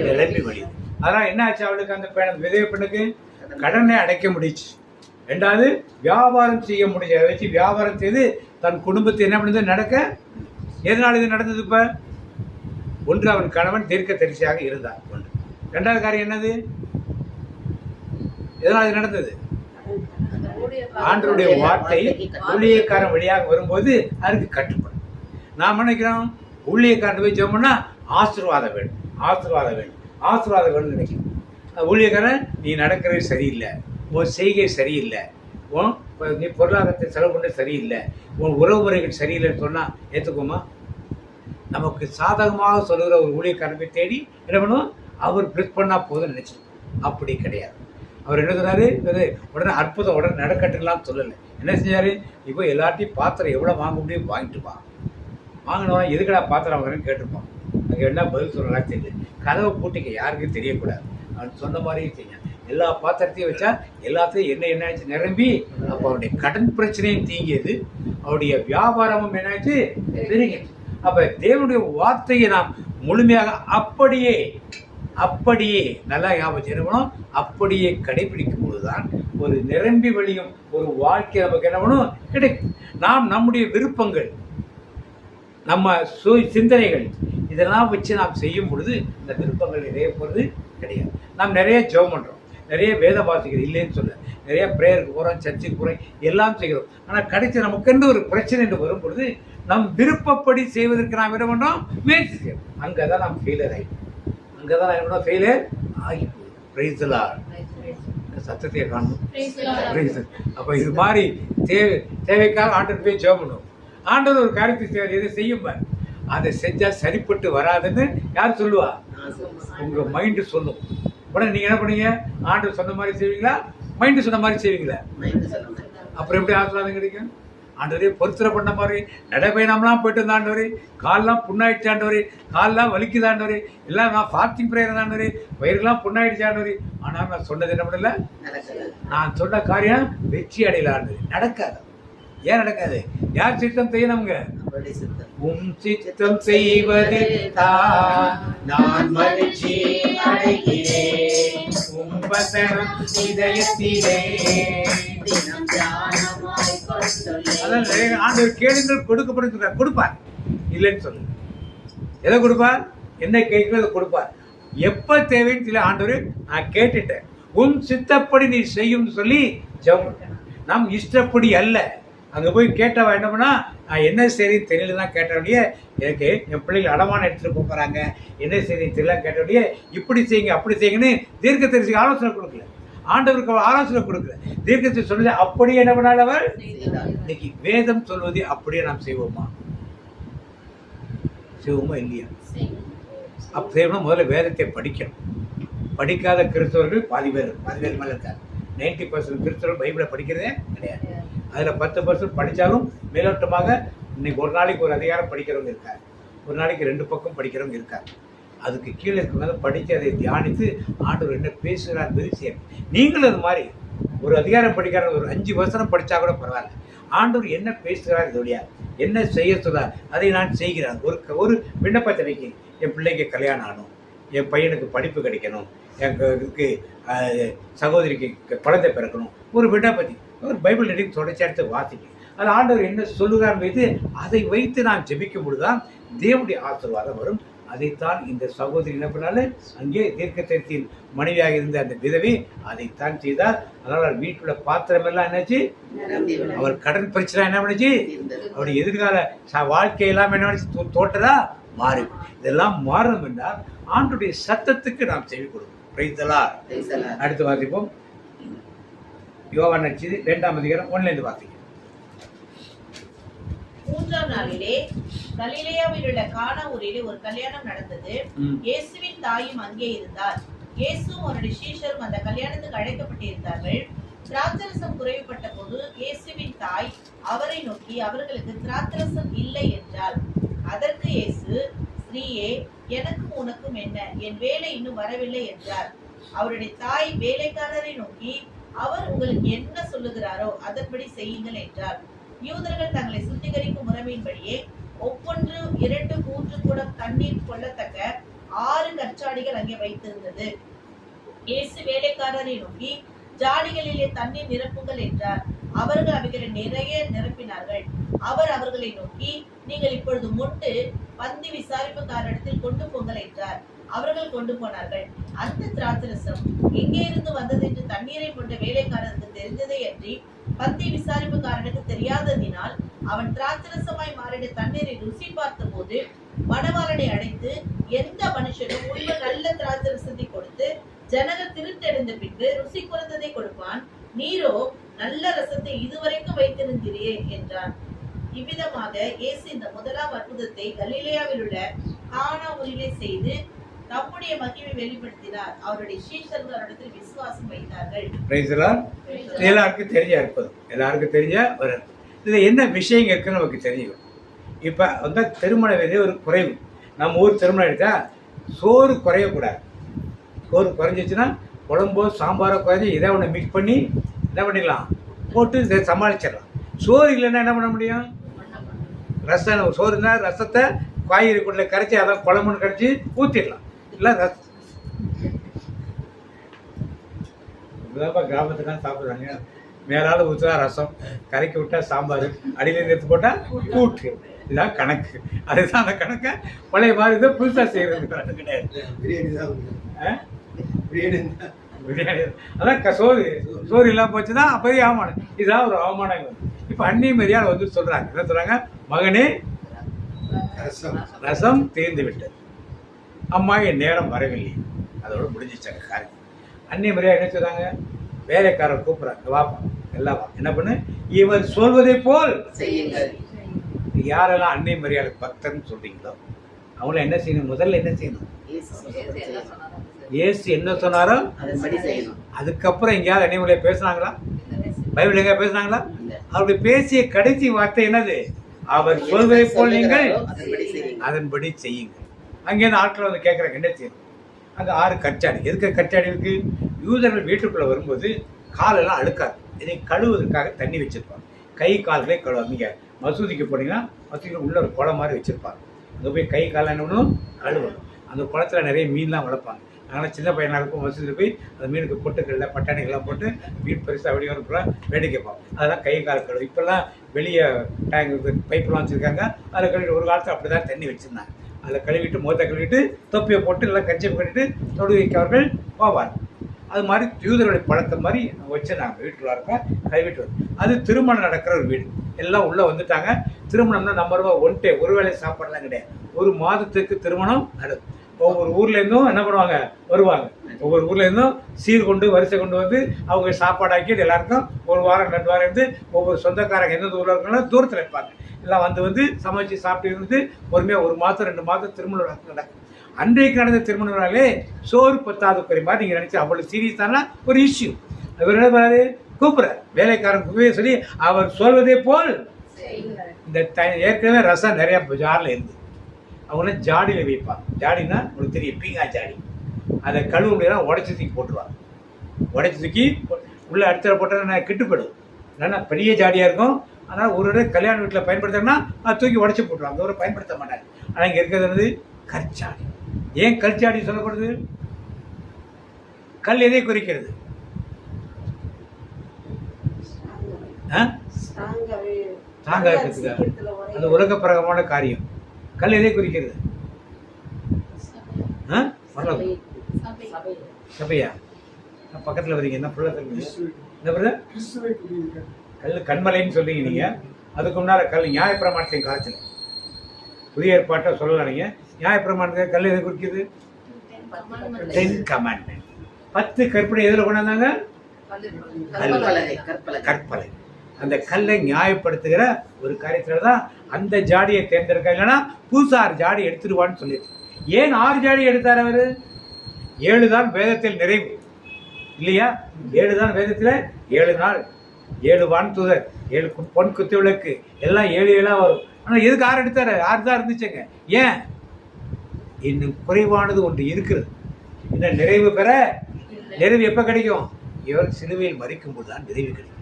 நிரம்பி வழியுது. அதனால என்ன ஆச்சு? அவளுக்கு அந்த விதவை பெண்ணுக்கு கடனை அடைக்க முடிச்சு. 2வது வியாபாரம் செய்ய முடிஞ்ச, அதை வச்சு வியாபாரம் செய்து தன் குடும்பத்தை என்ன பண்ணுது? நடக்க. எதனால இது நடந்தது? இப்ப ஒன்று, அவன் கணவன் தீர்க்கதரிசியாக இருந்தார். 2வது காரியம் என்னது? எதனால இது நடந்தது? ஆண்டவருடைய வார்த்தை ஊழியக்காரன் வழியாக வரும்போது அதுக்கு கட்டுப்படும். நாம் நினைக்கிறோம் ஊழியக்காரன் போய் ஜெபம்னா ஆசீர்வாதம் வேணும், ஆசீர்வாதம் வேணும், ஆசீர்வாதம் வேணும்னு நினைக்கிறோம். ஊழியக்காரன், நீ நடக்கிறது சரியில்லை, உன் செய்கை சரியில்லை, நீ பொருளாதாரத்தை செலவு பண்ண சரியில்லை, உன் உறவு முறைகள் சரியில்லைன்னு சொன்னால் ஏற்றுக்கோமா? நமக்கு சாதகமாக சொல்லுகிற ஒரு ஊழியக்காரனை தேடி என்ன பண்ணுவோம்? அவர் பிளஸ் பண்ணால் போதும் நினைச்சோம். அப்படி கிடையாது. அவர் என்ன சொன்னாரு? உடனே அற்புதம் உடனே நடக்கட்டுலாம் சொல்லலை. என்ன செஞ்சாரு? இப்போ எல்லாத்தையும் பாத்திரம் எவ்வளோ வாங்க முடியும் வாங்கிட்டு வா. வாங்கினவன் எதுக்கடா பாத்திரம் வாங்குறேன்னு கேட்டுப்பான். அங்கே என்ன பதில் சொல்லலாம் தெரியல. கதவை பூட்டிக்க, யாருக்கும் தெரியக்கூடாது. அவன் சொன்ன மாதிரியே செய்ய எல்லா பாத்திரத்தையும் வச்சா எல்லாத்தையும் என்னாச்சு? நிரம்பி. அப்போ அவருடைய கடன் பிரச்சனையும் தீங்கியது, அவருடைய வியாபாரமும் என்னாச்சு? பெருகிது. அப்போ தேவனுடைய வார்த்தையை நாம் முழுமையாக அப்படியே நல்லா ஞாபகம் இருக்கணும், அப்படியே கடைபிடிக்கும் போதுதான் ஒரு நிரம்பி வழியும் ஒரு வாழ்க்கை நமக்கு என்ன பண்ணும்? கிடைக்கும். நாம் நம்முடைய விருப்பங்கள், நம்ம சிந்தனைகள் இதெல்லாம் வச்சு நாம் செய்யும் பொழுது இந்த விருப்பங்கள் நிறைய போகிறது கிடையாது. நாம் நிறைய ஜெபம் பண்ணுறோம், நிறைய வேத வாசிக்கிறோம், இல்லைன்னு சொல்ல, நிறைய ப்ரேயருக்கு போகிறோம், சர்ச்சுக்கு போகிறோம், எல்லாம் செய்கிறோம். ஆனால் கடைசி நமக்கு ஒரு பிரச்சனை என்று வரும் பொழுது நம் விருப்பப்படி செய்வதற்கு நாம் என்ன பண்ணுறோம்? முயற்சி செய்யணும். அங்கே தான் நாம் ஃபெயிலியர் ஆகிடும். அங்கே தான் என்ன ஃபெயிலியர் ஆகி சத்தத்தையே காணணும். அப்போ இது மாதிரி தேவைக்காக ஆண்டவர் போய் ஜெபம் பண்ணுவோம். ஆண்டவர் ஒரு காரியத்தை எதை செய்யும், அதை செஞ்சால் சரிப்பட்டு வராதுன்னு யார் சொல்லுவா? உங்கள் மைண்டு சொல்லும். உடனே நீங்கள் என்ன பண்ணீங்க? ஆண்டவர் சொன்ன மாதிரி செய்வீங்களா? மைண்டு சொன்ன மாதிரி செய்வீங்களா? அப்புறம் எப்படி ஆசீர்வாதம் கிடைக்கும்? ஆண்டவரே பொருத்தரை பண்ண மாதிரி நடைபயணம்லாம் போயிட்டு இருந்தாண்டவரே, கால்லாம் புண்ணாயிடுச்சாண்டவரே, கால்லாம் வலிக்குதாண்டவரே, எல்லாம் நான் ஃபாஸ்டிங் ப்ரேயர் தாண்டவரே, வயிறுலாம் புண்ணாயிடுச்சாண்டவரே. ஆனால் நான் சொன்னது என்ன பண்ணல? நான் சொன்ன காரியம் வெற்றி அடையலாண்டது. நடக்காது. ஏன் நடக்காது? யார் சித்தம் செய்யணுங்க? உம் சித்தம் செய்வது நான் மகிழ்ச்சி அடைகிறேன், உம் வசனம் இதயத்திலே. ஆண்டவர் கேளுங்கள் கொடுக்கப்படும் கொடுப்பார், இல்லைன்னு சொல்லுங்க. எதை கொடுப்பார்? என்ன கேட்கிறத கொடுப்பார். எப்ப தேவைன்னு சொல்லி ஆண்டவர் நான் கேட்டுட்டேன், உன் சித்தப்படி நீ செய்யும் சொல்லி ஜெபம். நம் இஷ்டப்படி அல்ல. அங்கே போய் கேட்டவா என்ன பண்ணா, நான் என்ன செய்யறேன்னு தெரியல தான் கேட்டவடைய, எனக்கு என் பிள்ளைகள் அடமான எடுத்துட்டு போகிறாங்க, என்ன செய்யறேன்னு தெரியல கேட்டவடைய, இப்படி செய்யுங்க அப்படி செய்யுங்கன்னு தீர்க்கதரிசிக்கு ஆலோசனை கொடுக்கல, ஆண்டவருக்கு ஆலோசனை கொடுக்கல. தீர்க்கதரிசி சொன்னது அப்படியே என்ன பண்ணால் அவர். இன்னைக்கு வேதம் சொல்வதை அப்படியே நாம் செய்வோமா? செய்வோமா இல்லையா? அப்போ செய்யணும். முதல்ல வேதத்தை படிக்கணும். படிக்காத கிறிஸ்தவர்கள் பாதி பேர் மேலே இருக்காங்க. 90% கிறிஸ்தவர்கள் பைபிளை படிக்கிறதே கிடையாது. அதில் 10% படித்தாலும் மேலோட்டமாக இன்னைக்கு ஒரு நாளைக்கு ஒரு அதிகாரம் படிக்கிறவங்க இருக்காங்க, ஒரு நாளைக்கு 2 பக்கம் படிக்கிறவங்க இருக்காங்க. அதுக்கு கீழே இருக்கிறவங்க படித்து அதை தியானித்து ஆண்டவர் என்ன பேசுகிறார் என்பது நீங்களும் அது மாதிரி ஒரு அதிகாரம் படிக்கிற ஒரு 5 வசனம் படித்தா கூட பரவாயில்ல. ஆண்டவர் என்ன பேசுகிறார், இதோடைய என்ன செய்ய சொல்றார், அதை நான் செய்கிறேன். ஒரு விண்ணப்பத்தை வைக்க, என் பிள்ளைக்கு கல்யாணம் ஆகணும், என் பையனுக்கு படிப்பு கிடைக்கணும், இதுக்கு சகோதரிக்கு குழந்தை பிறக்கணும், ஒரு விண்ணப்பத்தை ஒரு பைபிள் எடுத்து தொடர்ச்சி எடுத்து வாசிக்கும். அது ஆண்டவர் என்ன சொல்லுகிறார் வைத்து அதை வைத்து நான் ஜெபிக்கும் பொழுதுதான் தேவனுடைய ஆசீர்வாதம் வரும். அதைத்தான் இந்த சகோதரி என்ன பண்ணால அங்கே தீர்க்கதரிசியின் மனைவியாக இருந்த அந்த விதவை அதைத்தான் செய்தார். அதனால் வீட்டுல பாத்திரமெல்லாம் என்னாச்சு, அவர் கடன் பிரச்சனை என்ன பண்ணுச்சு, அவருடைய எதிர்கால வாழ்க்கையெல்லாம் என்ன பண்ணுச்சு, தோட்டதா மாறி. இதெல்லாம் மாறணும் என்றால் ஆண்டுடைய சத்தத்துக்கு நாம் செவி கொடுக்கணும். அடுத்து வாசிப்போம். யோவான் நற்செய்தி 2ஆம் அதிகாரம் 1 வாசிப்போம். 3ஆம் நாளிலே கலிலேயாவில் உள்ள கானா ஊரிலே ஒரு கல்யாணம் நடந்தது. இயேசுவின் தாயும் அங்கே இருந்தார். இயேசுவும் அவருடைய சீஷரும் அந்த கல்யாணத்துக்கு அழைக்கப்பட்டிருந்தார்கள். திராட்சரசம் குறைவுபட்ட போது இயேசுவின் தாய் அவரை நோக்கி, அவர்களுக்கு திராட்சரசம் இல்லை என்றாள். அதற்கு இயேசு, ஸ்ரீயே, எனக்கும் உனக்கும் என்ன, என் வேலை இன்னும் வரவில்லை என்றார். அவருடைய தாய் வேலைக்காரரை நோக்கி, அவர் உங்களுக்கு என்ன சொல்லுகிறாரோ அதன்படி செய்யுங்கள் என்றார். யூதர்கள் தங்களை சுத்திகரிக்கும் முறைமையின்படியே ஒவ்வொன்று 2, 3 குடம் தண்ணீர் கொள்ளத்தக்க 6 கற்சாடிகள் அங்கே வைத்திருந்தது. இயேசு வேலைக்காரரை நோக்கி, ஜாடிகளிலே தண்ணீர் நிரப்புங்கள் என்றார். அவர்கள் அவைகளை நிறைய நிரப்பினார்கள். அவர் அவர்களை நோக்கி, நீங்கள் இப்பொழுது மொண்டு பந்தி விசாரிப்புக்காரிடத்தில் கொண்டு போங்கள் என்றார். அவர்கள் கொண்டு போனார்கள். அந்த திராட்சரசம் எங்கே இருந்து வந்தது என்று தண்ணீரை கொண்ட வேலைக்காரருக்கு தெரிந்ததே அன்றி பந்தி விசாரிப்புக்காரனுக்கு தெரியாததினால் அவன் திராட்சரசமாய் மாறிட தண்ணீரை ருசி பார்த்த போது மணவாளனை அழைத்து, எந்த மனுஷனும் உள்ள நல்ல திராட்சரசத்தை கொடுத்து ஜனங்கள் திருத்தெடுந்த பின்பு ருசி குறைந்ததை கொடுப்பான், நீரோ நல்ல ரசத்தை இதுவரைக்கும் வைத்திருந்தீரே என்றான். இவ்விதமாக இயேசு இந்த முதலாம் அற்புதத்தை கலிலேயாவில் உள்ள கானா ஊரிலே செய்து தம்முடைய மகிமை வெளிப்படுத்தினார். அவருடைய சீஷர்கள் அவரிடத்தில் விசுவாசம் வைத்தார்கள். எல்லாருக்கும் தெரிஞ்ச அற்புதம், எல்லாருக்கும் தெரிஞ்ச ஒரு இதுல என்ன விஷயம் இருக்குன்னு நமக்கு தெரியும். இப்ப வந்து திருமண விதை ஒரு குறைவு. நம்ம ஊர் திருமணம் எடுத்தா சோறு குறையக்கூடாது. சோறு குறைஞ்சிச்சுன்னா குழம்போ சாம்பாரோ குறைஞ்சி இதை ஒன்று மிக்ஸ் பண்ணி என்ன பண்ணிடலாம், போட்டு இதை சமாளிச்சிடலாம். சோறு இல்லைன்னா என்ன பண்ண முடியும், ரசம். சோறு இருந்தால் ரசத்தை காய்கறி குள்ள கரைச்சி அதை குழம்புன்னு கரைச்சி ஊற்றிடலாம். இல்லை ரசம் இப்போதான்ப்பா கிராமத்துலாம் சாப்பிட்றாங்க. மேலால் ஊற்றுனா ரசம், கரைக்கி விட்டா சாம்பார், அடியில் எடுத்து போட்டால் கூட்டு. இதுதான் கணக்கு. அதுதான் அந்த கணக்கை பழைய மாதிரி இதை புதுசாக செய்கிறது கிடையாது. பிரியாணி அதான் சோறு இல்லாமல் போச்சுன்னா அப்போதே அவமானம். இதுதான் ஒரு அவமானம். இப்போ அந்நிய மரியாதை வந்து சொல்கிறாங்க, என்ன சொல்கிறாங்க, மகனே ரசம் தீர்ந்து விட்டது, அம்மா என் நேரம் வரவில்லை, அதோட முடிஞ்சிச்சாங்க காரியம். அந்நிய மரியாதை என்ன சொல்கிறாங்க, வேலைக்காரர் கூப்பிட்றாங்க, வாப்பா எல்லாம் என்ன பண்ணு, இவர் சொல்வதை போல் செய்யுங்கள். யாரெல்லாம் அந்நிய மரியாதை பக்தர்னு சொல்றீங்களோ அவங்கள என்ன செய்யணும், முதல்ல என்ன செய்யணும், இயேசு என்ன சொன்னாரோ அதுக்கப்புறம் எங்கேயாவது அந்நிய மரியாதை பேசுனாங்களா, பைபிள் எங்கேயா பேசுனாங்களா? அவருடைய பேசிய கடைசி வார்த்தை என்னது, அவர் சொல்வதை போல் நீங்கள் அதன்படி செய்யுங்க. அங்கேருந்து ஆட்கள் வந்து கேட்குறாங்க, என்ன செய்யணும். அங்கே 6 கற்சாடி. எதுக்கு கற்சாடி இருக்கு, யூதர்கள் வீட்டுக்குள்ளே வரும்போது காலெல்லாம் அழுக்காது, இதை கழுவுவதற்காக தண்ணி வச்சிருப்பாங்க. கை கால்களே கழுவு. நீங்கள் மசூதிக்கு போனீங்கன்னா மசூதிக்கு உள்ள ஒரு குளம் மாதிரி வச்சுருப்பாங்க. அங்கே போய் கை கால் என்ன பண்ணணும், கழுவணும். அந்த குளத்தில் நிறைய மீன்லாம் வளர்ப்பாங்க. அதனால் சின்ன பையனாக இருக்கும் மசூதியில் போய் அந்த மீனுக்கு பொட்டுக்கல்ல பட்டாணிகள்லாம் போட்டு மீன் பெருசாக அப்படியே வரப்பெல்லாம் வேடிக்கை பார்ப்போம். அதெல்லாம் கை கால் கழுவு. இப்போல்லாம் வெளியே டேங்க் பைப்லாம் வச்சுருக்காங்க, அதில் கழுவிட்டு ஒரு காலத்தில் அப்படி தான் தண்ணி வச்சுருந்தாங்க. அதில் கழுவிட்டு முகத்தை கழுவிட்டு தொப்பியை போட்டு எல்லாம் கஞ்சியை கட்டிட்டு தொழுகைக்கு அவர்கள் போவார். அது மாதிரி யூதர்களுடைய பழக்கம் மாதிரி வச்சு நாங்கள் வீட்டில் இருக்க கழுவிட்டு வரோம். அது திருமணம் நடக்கிற ஒரு வீடு. எல்லாம் உள்ளே வந்துட்டாங்க. திருமணம்னா நம்ம ஒரு வேளை சாப்பாடுலாம் கிடையாது. ஒரு மாதத்துக்கு திருமணம் நடக்கும். ஒவ்வொரு ஊர்லேருந்தும் என்ன பண்ணுவாங்க, வருவாங்க. ஒவ்வொரு ஊர்லேருந்தும் சீர் கொண்டு வரிசை கொண்டு வந்து அவங்க சாப்பாடாக்கி எல்லாருக்கும் 1 வாரம் 2 வாரம் இருந்து ஒவ்வொரு சொந்தக்காரங்க எந்தெந்த ஊரில் இருக்காங்களோ தூரத்தில் இருப்பாங்க. எல்லாம் வந்து சமைச்சு சாப்பிட்டு இருந்து பொறுமையாக 1 மாதம் 2 மாதம் திருமணம் நடக்கும். அன்றைக்கு நடந்த திருமண விழாலே சோறு பத்தாத குறை மாதிரி நீங்கள் நினச்சி அவ்வளோ சீரியஸான ஒரு இஷ்யூ. அவர் என்ன பண்ணாரு, கூப்பிட்றாரு வேலைக்காரன் கூப்பிட சொல்லி, அவர் சொல்வதே போல் இந்த ஏற்கனவே ரசம் நிறையா ஜாரில் இருந்து அவங்கள ஜாடியில் வைப்பாங்க. ஜாடின்னா உங்களுக்கு தெரியும், பீங்கா ஜாடி. அதை கழுவு முடியாது, உடச்சி தூக்கி போட்டுருவாங்க. உடச்சி தூக்கி உள்ளே அடுத்த போட்டால் கெட்டு போயிடும். இல்லைன்னா பெரிய ஜாடியாக இருக்கும். அதனால் ஒரு தடவை கல்யாண வீட்டில் பயன்படுத்தினா அது தூக்கி உடச்சி போட்டுருவாங்க. ஒரு பயன்படுத்த மாட்டாங்க. ஆனால் இங்கே இருக்கிறது வந்து கற்சாடி. ஏன் கற்சாடி சொல்லப்படுது? கல் எதை குறிக்கிறது? ஸ்ட்ராங்காக இருக்கிறதுக்கு அது உலக பிரகமான காரியம். கல் எதை குறிக்கிறது? சபையா? பக்கத்தில் வரீங்க, என்ன புள்ள என்ன கல் கண்மலைன்னு சொல்றீங்க நீங்க. அதுக்கு முன்னால கல் நியாயப்பிரமாணத்தின் காலத்தில் புதிய ஏற்பாட்டை சொல்லலாம். நீங்க நியாயப்பிரமாணத்தை கல் எதை குறிக்கிறது? 10 commandment. 10 கற்பனை எதில் கொண்டாந்தாங்க? கற்பலை. அந்த கல்லை நியாயப்படுத்துகிற ஒரு காரியத்தில் தான் அந்த ஜாடியை தேர்ந்தெடுக்க. இல்லைன்னா புதுசார் ஜாடி எடுத்துடுவான்னு சொல்லிட்டு. ஏன் 6 ஜாடி எடுத்தார் அவர்? 7 தான் வேதத்தில் நிறைவு இல்லையா? 7 தான் வேதத்தில் 7 நாள், 7 வான் தூதர், 7 பொன் குத்து விளக்கு, எல்லாம் 7 வரும். ஆனால் எதுக்கு 6 எடுத்தாரு? 6 தான் இருந்துச்சுங்க. ஏன்? இன்னும் குறைவானது ஒன்று இருக்கிறது. இந்த நிறைவு பெற நிறைவு எப்போ கிடைக்கும்? இவர் சிலுவையில் மறிக்கும்போது தான் நிறைவு கிடைக்கும்.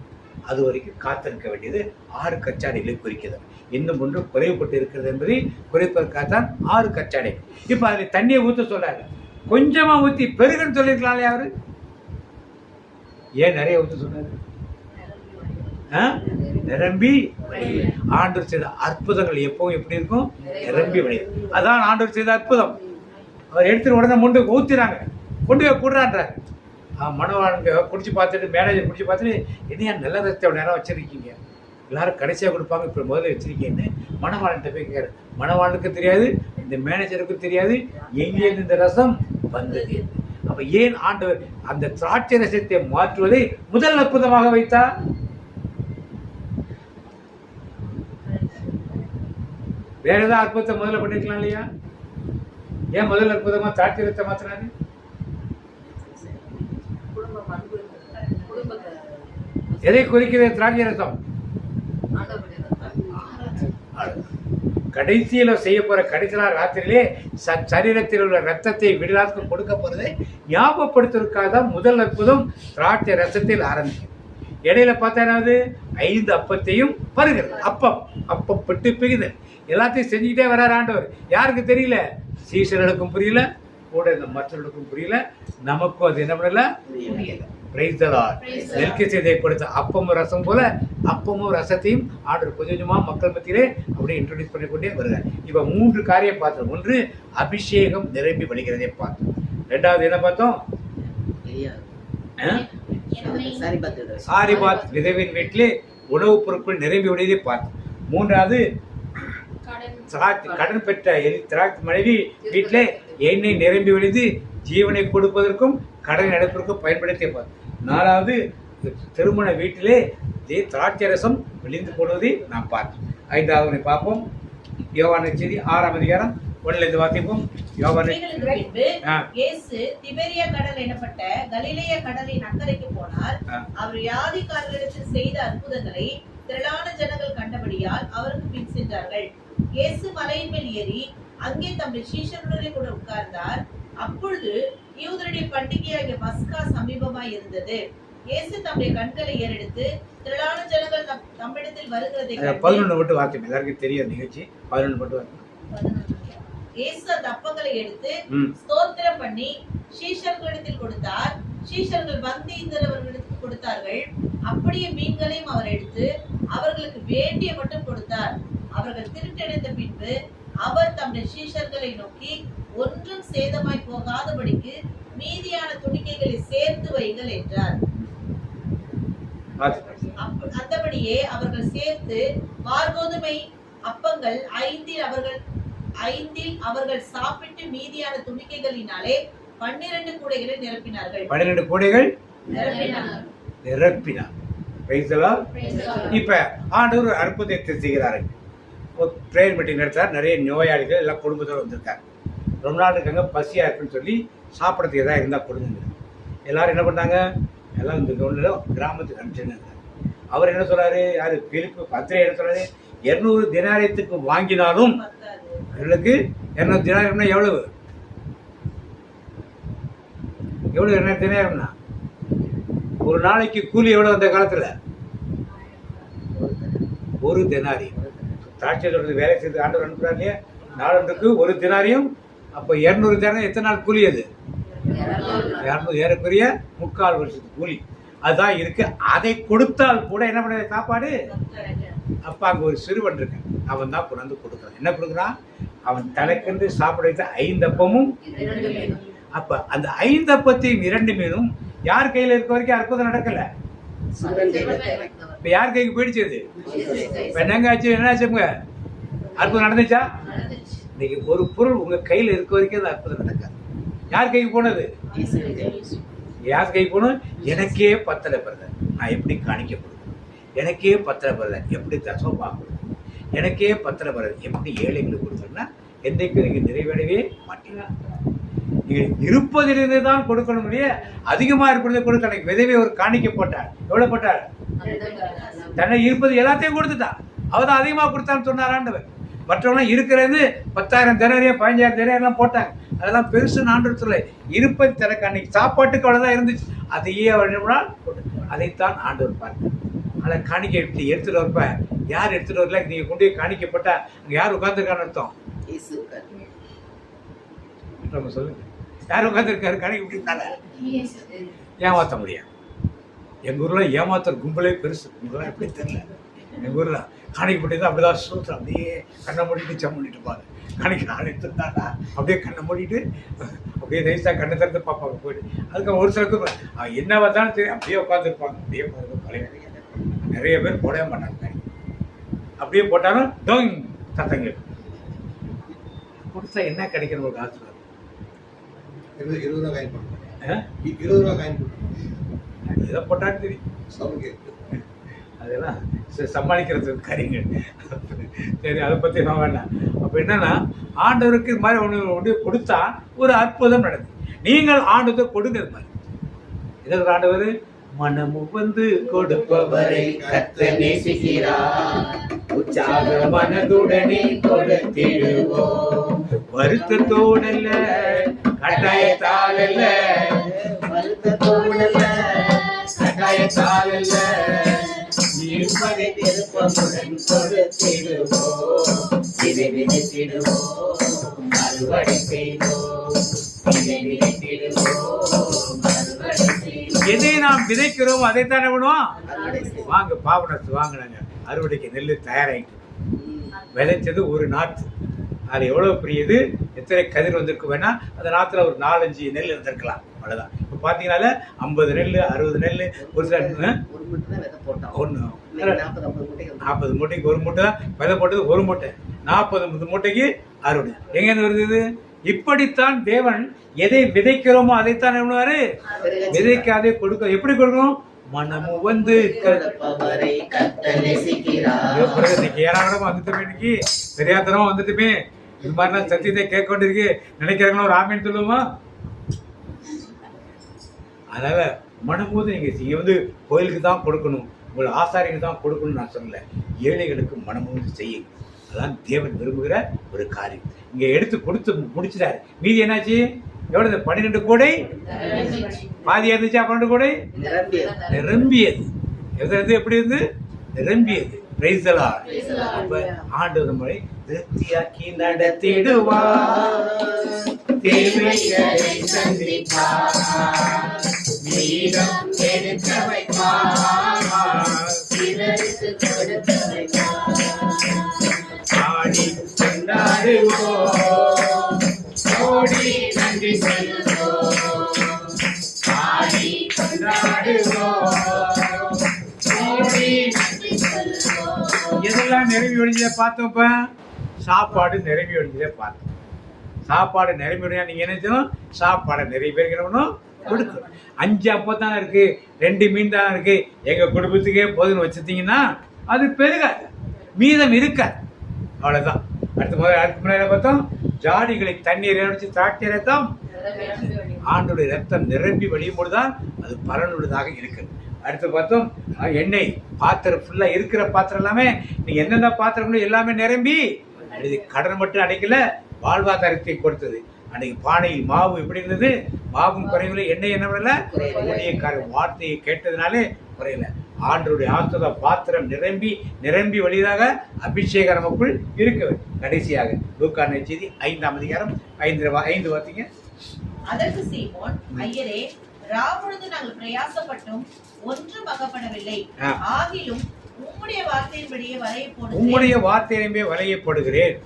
அது வரைக்கும் காத்திருக்க வேண்டியது 6 கச்சாடிகளை குறிக்கிறது. இன்னும் ஒன்று குறைவுபட்டு இருக்கிறது என்பதை குறைப்பதற்காகத்தான் 6 கச்சாடை. இப்போ அதில் தண்ணியை ஊற்ற சொல்லாரு, கொஞ்சமாக ஊற்றி பெருகுன்னு சொல்லியிருக்கலாம் இல்லையா அவரு? ஏன் நிறைய ஊற்ற சொன்னாரு? நிரம்பி ஆண்டவர் செய்த அற்புதங்கள் எப்பவும் எப்படி இருக்கும்? நிரம்பி வழியும். அதான் ஆண்டவர் செய்த அற்புதம். அவர் எடுத்துட்டு உடனே முண்டு ஊற்றினாங்க, கொண்டு போய் கூடுறான்றாரு. மணவாளனுக்கு குடிச்சு பார்த்துட்டு, மேனேஜர் குடிச்சு பார்த்துட்டு, என்னையா நல்ல ரசத்தை நேரம் வச்சிருக்கீங்க, எல்லாரும் கடைசியாக கொடுப்பாங்க, இப்போ முதல்ல வச்சிருக்கீங்கன்னு மணவாளன்கிட்ட போய் கேட்குற. மணவாளனுக்கு தெரியாது, இந்த மேனேஜருக்கு தெரியாது எங்கேருந்து இந்த ரசம் வந்தது. அப்ப ஏன் ஆண்டவர் அந்த திராட்சை ரசத்தை மாற்றுவதை முதல் அற்புதமாக வைத்தார்? வேற ஏதாவது அற்புதத்தை முதல்ல பண்ணிருக்கலாம் இல்லையா? ஏன் முதல் அற்புதமா திராட்சை ரசத்தை மாற்றினாரு? எதை குறிக்கிறது திராட்சை ரசம்? கடைசியில் செய்ய போற கடைசி நாள் ராத்திரியிலே சரீரத்தில் உள்ள ரத்தத்தை விடுதலாக்கு கொடுக்க போறதை ஞாபகப்படுத்துவதற்காக தான் முதல் அற்புதம் திராட்சை ரசத்தில் ஆரம்பிக்கும். இடையில பார்த்தா 5 அப்பத்தையும் வருகிறது. அப்பம் பெட்டு பிகுது எல்லாத்தையும் செஞ்சுக்கிட்டே வர்றாரு ஆண்டவர். யாருக்கு தெரியல? சீசர்களுக்கும் புரியல, கூட இந்த மற்றவர்களுக்கும் புரியல, நமக்கும் அது என்ன பண்ணல புரியல. Price the Lord. மெல்கிசேதேக்கை கொடுத்த அப்பமும் ரசம் போல அப்பமும் ரசத்தையும் ஆண்டவர் கொஞ்சம் கொஞ்சமா மக்கள் மத்தியிலே அப்படியே இன்ட்ரோடியூஸ் பண்ணிக்கொண்டே வருகிறார். இப்ப 3 காரியம் பார்த்தோம். ஒன்று அபிஷேகம் நிரம்பி வழிகிறதை பார்த்தோம். 2வது என்ன பார்த்தோம்? சாரிபாத் விதவின் வீட்டிலே உணவுப் பொருட்கள் நிரம்பி விடுவதை பார்த்தோம். 3வது கடன் பெற்ற மனைவி வீட்டிலே எண்ணெய் நிரம்பி விழுந்து ஜீவனை கொடுப்பதற்கும் கடன் எடுப்பதற்கும் பயன்படுத்திய பார்த்தோம். 4வது திருமண வீட்டிலே திராட்சை ரசம் விழிந்து போடுவதை நாம் பார்த்தோம். 5வது பார்ப்போம். யோவான் செய்தி 6ஆம் அதிகாரம் 1லிருந்து வாசிப்போம். யோவான் இயேசு திபேரியா கடல் எனப்பட்ட கலிலேய கடலின் அக்கறைக்கு போனார். அவர் வியாதிக்காரர்களிடத்தில் செய்த அற்புதங்களை திரளான ஜனங்கள் கண்டபடியால் அவருக்கு பின் சென்றார்கள். இயேசு மலையின் மேல் ஏறி அங்கே தம்முடைய சீஷர்களுடன் கூட உட்கார்ந்தார். அப்பொழுது யூதருடைய பண்டிகையாகிய பஸ்கா சமீபமாய் இருந்தது. இயேசு தம்முடைய கண்களை ஏறெடுத்து திரளான ஜனங்கள் தம்மிடத்தில் வருகிறதை 11 மட்டும் வாசிப்போம். எல்லாருக்கும் தெரியும் நிகழ்ச்சி. 11 மட்டும் வாசிப்போம். இயேசு அந்த அப்பங்களை எடுத்து ஸ்தோத்திரம் பண்ணி சீஷர்களிடத்தில் கொடுத்தார். சீஷர்கள் வந்து இந்தவர்களுக்கு கொடுத்தார்கள். அப்படியே மீன்களையும் அவர் எடுத்து அவர்களுக்கு வேண்டிய மட்டும் கொடுத்தார். அவர்கள் திருட்டடைந்த பின்பு அவர் தம்முடைய சீஷர்களை நோக்கி, ஒன்றும் சேதமாய் போகாதபடிக்கு மீதியான துணிக்கைகளை சேர்த்து வைங்கள் என்றார். அந்தபடியே அவர்கள் சேர்த்து வார்கோதுமை அப்பங்கள் 5 அவர்கள் சாப்பிட்டு மீதியான துணிக்கைகளினாலே 12 கூடைகளை நிரப்பினார்கள். 12 கூடைகள் நிரப்பினார். இப்ப ஆண்டவர் ஒரு அற்புதத்தை செய்கிறார்கள். பிரேயர் மீட்டிங் நடத்தார். நிறைய நோயாளிகள் எல்லாம் குடும்பத்தோடு வந்திருக்காங்க. ரொம்ப நாள் இருக்காங்க, பசியா இருக்குன்னு சொல்லி சாப்பிட்றதுக்கு எதாவது இருந்தால் கொடுங்க. எல்லாரும் என்ன பண்ணாங்க? எல்லாம் இந்த கிராமத்துக்கு அனுப்பிச்சிருந்தாங்க. அவர் என்ன சொல்றாரு? யாரு? பிலிப்பு 10 என்ன சொல்றாரு? 200 தினாரியத்துக்கு வாங்கினாலும் அவர்களுக்கு 200 தினாரியம்னா எவ்வளவு? 200 தினாரியம்னா ஒரு நாளைக்கு கூலி எவ்வளவு அந்த காலத்துல? 1 தினாரியம். திராட்சை தோட்டத்தில் வேலை செய்து ஆண்டவர் அனுப்புறாரு இல்லையா, நாளொன்றுக்கு 1 தினாரியம். அப்போ 200 தினாரியம் எத்தனை நாள் கூலி? அது 200, ஏறக்குறைய 3/4 வருஷத்துக்கு கூலி. அதுதான் இருக்கு. அதை கொடுத்தால் கூட என்ன பண்ண சாப்பாடு? அப்ப அங்க ஒரு சிறுவன் இருக்கு, அவன் தான் கொண்டாந்து கொடுக்குறான். என்ன கொடுக்குறான்? அவன் தனக்கென்று சாப்பிட வைத்த 5 அப்பமும். அப்ப அந்த 5 அப்பத்தையும் 2 மீனும் யார் கையில இருக்க வரைக்கும் அற்புதம் நடக்கல. இப்ப யார் கைக்கு போயிடுச்சு? அது என்னங்க ஆச்சு? என்ன ஆச்சுங்க? அற்புதம் நடந்துச்சா? இன்னைக்கு ஒரு பொருள் உங்க கையில இருக்க வரைக்கும் அது அற்புதம் நடக்காது. யார் கைக்கு போனது? யார் கைக்கு போனோம்? எனக்கே பத்தலை பிரதர், நான் எப்படி காணிக்க கொடுக்கணும்? எனக்கே பத்தலை பிரதர், எப்படி தசமா கொடுக்கணும்? எனக்கே பத்தலை பிரதர், எப்படி ஏழைகளுக்கு கொடுக்கணும்னா என்றைக்கும் நீங்க நிறைவேறவே மாட்டீங்க. இருப்பதிலிருந்து தான் கொடுக்கணும் இல்லையா? அதிகமா இருப்பதை கொடுக்க. விதவை ஒரு காணிக்க போட்டார். எவ்வளவு போட்டார்? தன்னை இருப்பது எல்லாத்தையும் கொடுத்துட்டான். அவதான் அதிகமா கொடுத்தான்னு சொன்னார் ஆண்டவர். மற்றவங்க இருக்கிறது 10,000 தினாரியம் 15,000 தினாரியம் போட்டாங்க. அதெல்லாம் பெருசு ஆண்டவர் சொல்ல. இருப்பது தனக்கு அன்னைக்கு சாப்பாட்டுக்கு அவ்வளவுதான் இருந்துச்சு. அதையே அவர் அதைத்தான் ஆண்டவர் பார்த்தார். அதை காணிக்கை எடுத்துட்டு வரப்ப யார் எடுத்துட்டு வரல, நீங்க கொண்டு போய் காணிக்கப்பட்டா அங்க யார் உட்கார்ந்துருக்கான்னு அர்த்தம்? சொல்லுங்க, யார் உட்கார்ந்துருக்காரு? காணிக்கை ஏமாத்த முடியாது. எங்க ஊர்ல ஏமாத்துற கும்பலே பெருசு. உங்களெல்லாம் எப்படி தெரியல. எங்க ஊர்ல காணிக்கப்பட்டு தான் அப்படிதான் சூத்திரம். அப்படியே கண்ணை மூடிட்டு சம் பண்ணிட்டு பாரு. காணிக்க ஆள் எடுத்துருந்தாடா அப்படியே கண்ணை மூடிட்டு அப்படியே நைஸா கண்ணை திறந்து பார்ப்பாங்க போயிட்டு. அதுக்கு ஒரு சிலருக்கு என்ன பார்த்தாலும் தெரியும், அப்படியே உட்காந்துருப்பாங்க. அப்படியே பழைய நிறைய பேர் போடவே மாட்டாங்க. அப்படியே போட்டாலும் டோங் சத்தங்க கொடுத்தா என்ன கிடைக்கணும்? ஒரு காசு 20 ரூபா காயின் போட்டோம். 20 ரூபா காயின் போட்டோம். எதை போட்டான்னு தெரியும். அதெல்லாம் சமாளிக்கிறதுக்கு கறிங்க. சரி, அதை பற்றி நான் வேண்டாம். அப்போ என்னன்னா, ஆண்டவருக்கு இது மாதிரி ஒன்று கொடுத்தா ஒரு அற்புதம் நடக்குது. நீங்கள் ஆண்டவரை கொடுங்க. இது மாதிரி இதற்கு ஆண்டவர் மனமு வந்து கொடுப்பவரை கர்த்தர் நேசிக்கிறார், உற்சாக மனதுடனே கொடுத்திடுவோம். வருத்தத்தோடல்ல, கட்டாயத்தாலல்ல, வருத்தத்தோடல்ல, கட்டாயத்தாலல்ல, இருப்பதை திருப்பமுடன் கொடுத்திடுவோம். இதை விதைத்திடுவோம், அறுவடை செய்வோம். இதை விதைத்திடுவோம், அறுவடை செய்வோம். எதை நாம் விதைக்கிறோம் அதைத்தானே பண்ணுவோம். வாங்க பாவனத்து வாங்கினாங்க, அறுவடைக்கு நெல் தயாராகிட்டு. விதைச்சது ஒரு நாற்று. அது எவ்வளவு பெரியது, எத்தனை கதிர் வந்திருக்கு வேணா அந்த நாத்துல ஒரு 4-5 நெல் இருந்திருக்கலாம். அவ்வளவுதான். இப்போ பார்த்தீங்கன்னால 50 நெல் 60 நெல் ஒரு சில 40 மூட்டைக்கு ஒரு மூட்டை விதை போட்டது, ஒரு மூட்டை 40 மூட்டைக்கு அறுவடை. எங்கேருந்து வருது? இப்படித்தான் தேவன் எதை விதைக்கிறோமோ அதைத்தான் பண்ணுவாரு. விதைக்காதே கொடுக்க. எப்படி கொடுக்கணும்? மனமு வந்து ஏராளமா வந்துட்டுமே, இன்னைக்கு தெரியாதனமா வந்துட்டுமே. இது மாதிரிலாம் சத்தியத்தை கேட்க கொண்டிருக்கு நினைக்கிறாங்களோ ஒரு ஆமீன் சொல்லுவோமா? அதனால மனம்போது நீங்க வந்து கோயிலுக்கு தான் கொடுக்கணும், உங்கள் ஆசாரிக்கு தான் கொடுக்கணும்னு நான் சொல்லல. ஏழைகளுக்கு மனம்போது செய்யுங்க. அதான் தேவன் விரும்புகிற ஒரு காரியம். இங்க எடுத்து கொடுத்து முடிச்சிட்டாரு. மீதி என்னாச்சு? எவ்வளவு? 12 கோடை பாதி இருந்துச்சா? 12 கோடை நிரம்பியது. எப்படி இருந்து? நிரம்பியது. Praise the Lord. அப்ப ஆண்டவர் நம்மை திருப்தியாக்கி நடத்திடுவார், தேவைகளை சந்திப்பார், மீதம் எடுக்க வைப்பார், பிறருக்கு கொடுக்க வைப்பார். ஆடி கொண்டாடுவோம், ஓடி நன்றி சொல்லுவோம். ஆடி கொண்டாடுவோம், ஓடி நன்றி சொல்லுவோம். எதெல்லாம் நிரம்பி ஒழிஞ்சதை பார்த்தோம்ப்ப? சாப்பாடு நிரம்பி ஒழிஞ்சதை பார்த்தோம். சாப்பாடு நிரம்பி ஒழிஞ்சா நீங்க என்ன செய்யணும்? சாப்பாடை நிறைய பேருக்கு என்ன பண்ணணும்? கொடுக்கணும். 5 அப்பம் தானே இருக்கு, 2 மீன் தானே இருக்கு, எங்க குடும்பத்துக்கே போதுன்னு வச்சுட்டீங்கன்னா அது பெருகாது, மீதம் இருக்காது. அவ்வளவுதான். அடுத்த முறை பார்த்தோம், ஜாடிகளை தண்ணீர் அடிச்சு திராட்சை ரத்தம், ஆண்டுடைய ரத்தம் நிரம்பி வழியும் போதுதான் அது பலனுள்ளதாக இருக்குது. அடுத்து பார்த்தோம், எண்ணெய் பாத்திரம் ஃபுல்லா இருக்கிற பாத்திரம் எல்லாமே, நீங்க எந்தெந்த பாத்திரம் எல்லாமே நிரம்பி, கடன் மட்டும் அடைக்கல, வாழ்வாதாரத்தை கொடுத்தது. அன்னைக்கு பானையில் மாவு எப்படி இருந்தது? மாவும் குறையவில்லை, எண்ணெய் என்ன வரல, வார்த்தையை கேட்டதுனாலே குறையல. ஆண்டருடைய ஆசீர்வாத பாத்திரம் நிரம்பி நிரம்பி வழியாக அபிஷேகம் நமக்குள் இருக்கு. கடைசியாக லூக்கா நற்செய்தி 5ஆம் அதிகாரம் 5 வார்த்தைங்க. அதற்கு சீமோன், ஐயரே, ராப்பொழுது நாங்கள் பிரயாசப்பட்டும் ஒன்றும் அகப்படவில்லை, ஆகிலும் உம்முடைய வார்த்தையின்படியே வலையை போடுகிறேன், உம்முடைய வார்த்தையின்படியே வலையை போடுகிறேன்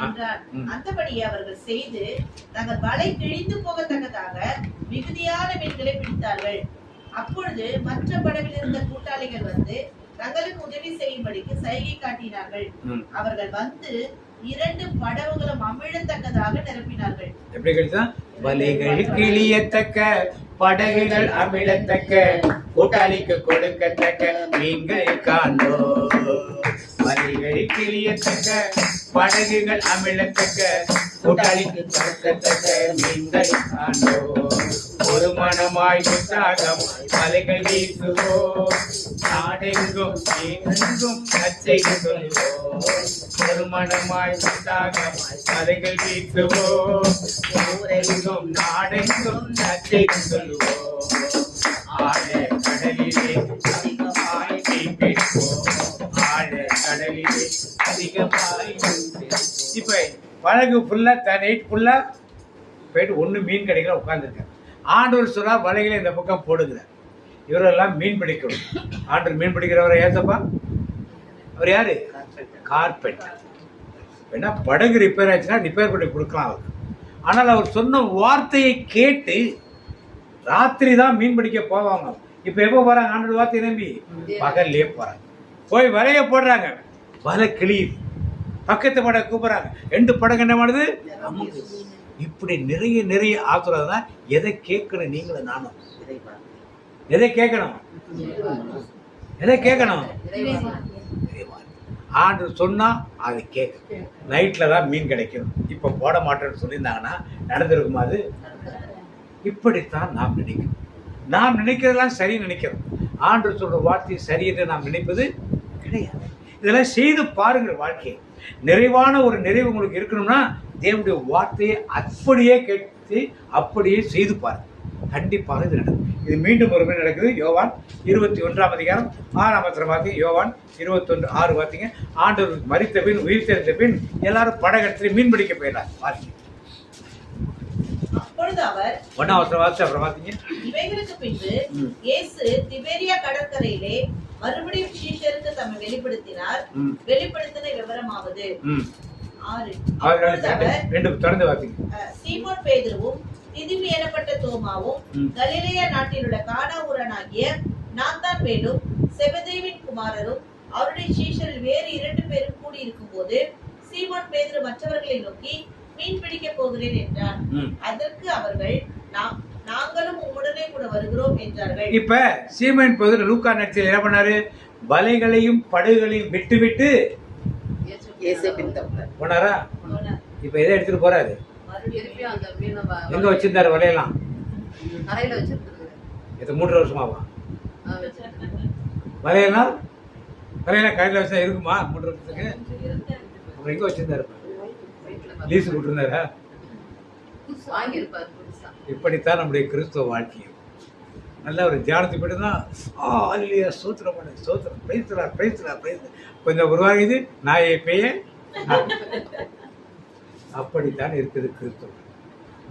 என்றார். அந்தபடியே அவர்கள் செய்து தங்கள் வலை கிழிந்து போகத்தக்கதாக மிகுதியான மீன்களை பிடித்தார்கள். அப்பொழுது மற்ற படவில் இருந்த கூட்டாளிகள் வந்து தங்களுக்கு உதவி செய்யும்படிக்கு சைகை காட்டினார்கள். அவர்கள் வந்து 2 படவுகளும் அமிழத்தக்கதாக நிரப்பினார்கள். எப்படி கிடைச்சா? வலைகள் கிழியத்தக்க, படகுகள் அமிழத்தக்க, கூட்டாளிக்கு கொடுக்கத்தக்க மீன்கள் காணோ. வலைகள் கிழியத்தக்க, படகுகள் அமிழத்தக்க, கூட்டாளிக்கு கொடுக்கத்தக்க மீன்கள் காணோ. ஒரு மனமாய் உற்சாகமாய் வலைகள் வீசுவோம், நாடெங்கும் எங்கும் நற்செய்தி சொல்லுவோம். ஒரு மனமாய் உற்சாகமாய் வலைகள் வீசுவோம், ஊரெங்கும் நாடெங்கும் நற்செய்தி சொல்லுவோம். ஆழ கடலிலே அதிகமாய் மீன் பிடிப்போம், ஆழ கடலிலே அதிகமாய். இப்ப படகு ஃபுல்லா நைட் ஃபுல்லா போயிட்டு ஒண்ணு மீன் கிடைக்கல, உட்கார்ந்துருக்காங்க. ஆண்டவர் சொல்றா வலைகளை இந்த பக்கம் போடுகிறார். இவரெல்லாம் மீன் பிடிக்கணும். ஆண்டவர் மீன் பிடிக்கிறவரை ஏசப்பா, அவர் யாரு? கார்பெண்டர். ஏன்னா படகு ரிப்பேர் ஆச்சுன்னா ரிப்பேர் பண்ணி கொடுக்கலாம் அவருக்கு. ஆனால் அவர் சொன்ன வார்த்தையை கேட்டு ராத்திரி தான் மீன் பிடிக்க போவாங்க. இப்ப எப்போ போறாங்க? ஆண்டவர் வார்த்தையை நம்பி பகல்லே போறாங்க. போய் வலைய போடுறாங்க, வலை கிளியுது. பக்கத்து படகு கூப்பிடுறாங்க, 2 படகு என்ன பண்ணுது? இப்படி நிறைய நிறைய ஆத்துறது தான். எதை கேட்கணும்? நீங்களும் நானும் எதை கேட்கணும்? எதை கேட்கணும்? ஆண்டு சொன்னா அதை கேட்க. நைட்ல தான் மீன் கிடைக்கும். இப்ப போட மாட்டேன்னு சொல்லியிருந்தாங்கன்னா நடந்திருக்குமா? அது இப்படித்தான் நாம் நினைக்கிறோம். நாம் நினைக்கிறதெல்லாம் சரி நினைக்கிறோம். ஆண்டு சொல்ற வார்த்தை சரி என்று நாம் நினைப்பது கிடையாது. இதெல்லாம் செய்து பாருங்கள். வாழ்க்கையை நிறைவான ஒரு நிறைவு உங்களுக்கு இருக்கணும்னா தேவனுடைய வார்த்தையை அப்படியே கேட்டு அப்படியே செய்து பாருங்க. கண்டிப்பாக இது நடக்கும். இது மீண்டும் ஒரு முறை நடக்குது. யோவான் 21ஆம் அதிகாரம் 6ஆம் வசனம். யோவான் 21:6 பார்த்தீங்க. ஆண்டவர் மரித்த பின் உயிர் தெரிந்த பின் எல்லாரும் படகத்தில் மீன் பிடிக்க போயிடலாம். வாசிங்க. அப்பொழுது அவர் 1ஆம் வசனம் வாசி. அப்புறம் பார்த்தீங்க, இவைகளுக்கு பின்பு இயேசு திபேரியா கடற்கரையிலே மறுபடியும் சீஷருக்கு தம்மை வெளிப்படுத்தினார். வெளிப்படுத்தின விவரமாவது 6. தொடர்ந்து வாசிங்க. சீமோன் பேதுருவும் திதிமி எனப்பட்ட தோமாவும் கலிலேயா நாட்டில் உள்ள கானா ஊரானாகிய நாத்தான்வேலும் செபதேவின் குமாரரும் அவருடைய சீஷரில் வேறு 2 பேரும் கூடியிருக்கும் போது சீமோன் பேதுரு மற்றவர்களை நோக்கி, மீன் பிடிக்க போகிறேன் என்றார். அதற்கு அவர்கள், நாங்களும் உடனே கூட வருகிறோம் என்றார்கள். இப்ப சீமோன் பேதுரு லூக்கா நற்செய்தியில் என்ன பண்ணாரு? வலைகளையும் படகுகளையும் விட்டு விட்டு போனாரா? இப்ப எதை எடுத்துட்டு போறாரு? எங்க வச்சிருந்தாரு வலையெல்லாம்? இது 3 வருஷமாவா? வலையெல்லாம் கடையில் வச்சா இருக்குமா 3 வருஷத்துக்கு? அப்புறம் எங்க வச்சிருந்தாரு? லீஸ் கொடுத்துருந்தாரா? இப்படித்தான் நம்முடைய கிறிஸ்துவ வாழ்க்கையும் நல்ல ஒரு தியானத்தை போட்டு தான் அல்லையா சோத்திரம் பண்ண சோத்திரம் பிரைஸ்லாம் கொஞ்சம் உருவாகுது. நாயை பேய அப்படித்தான் இருக்குது கிறிஸ்துவ.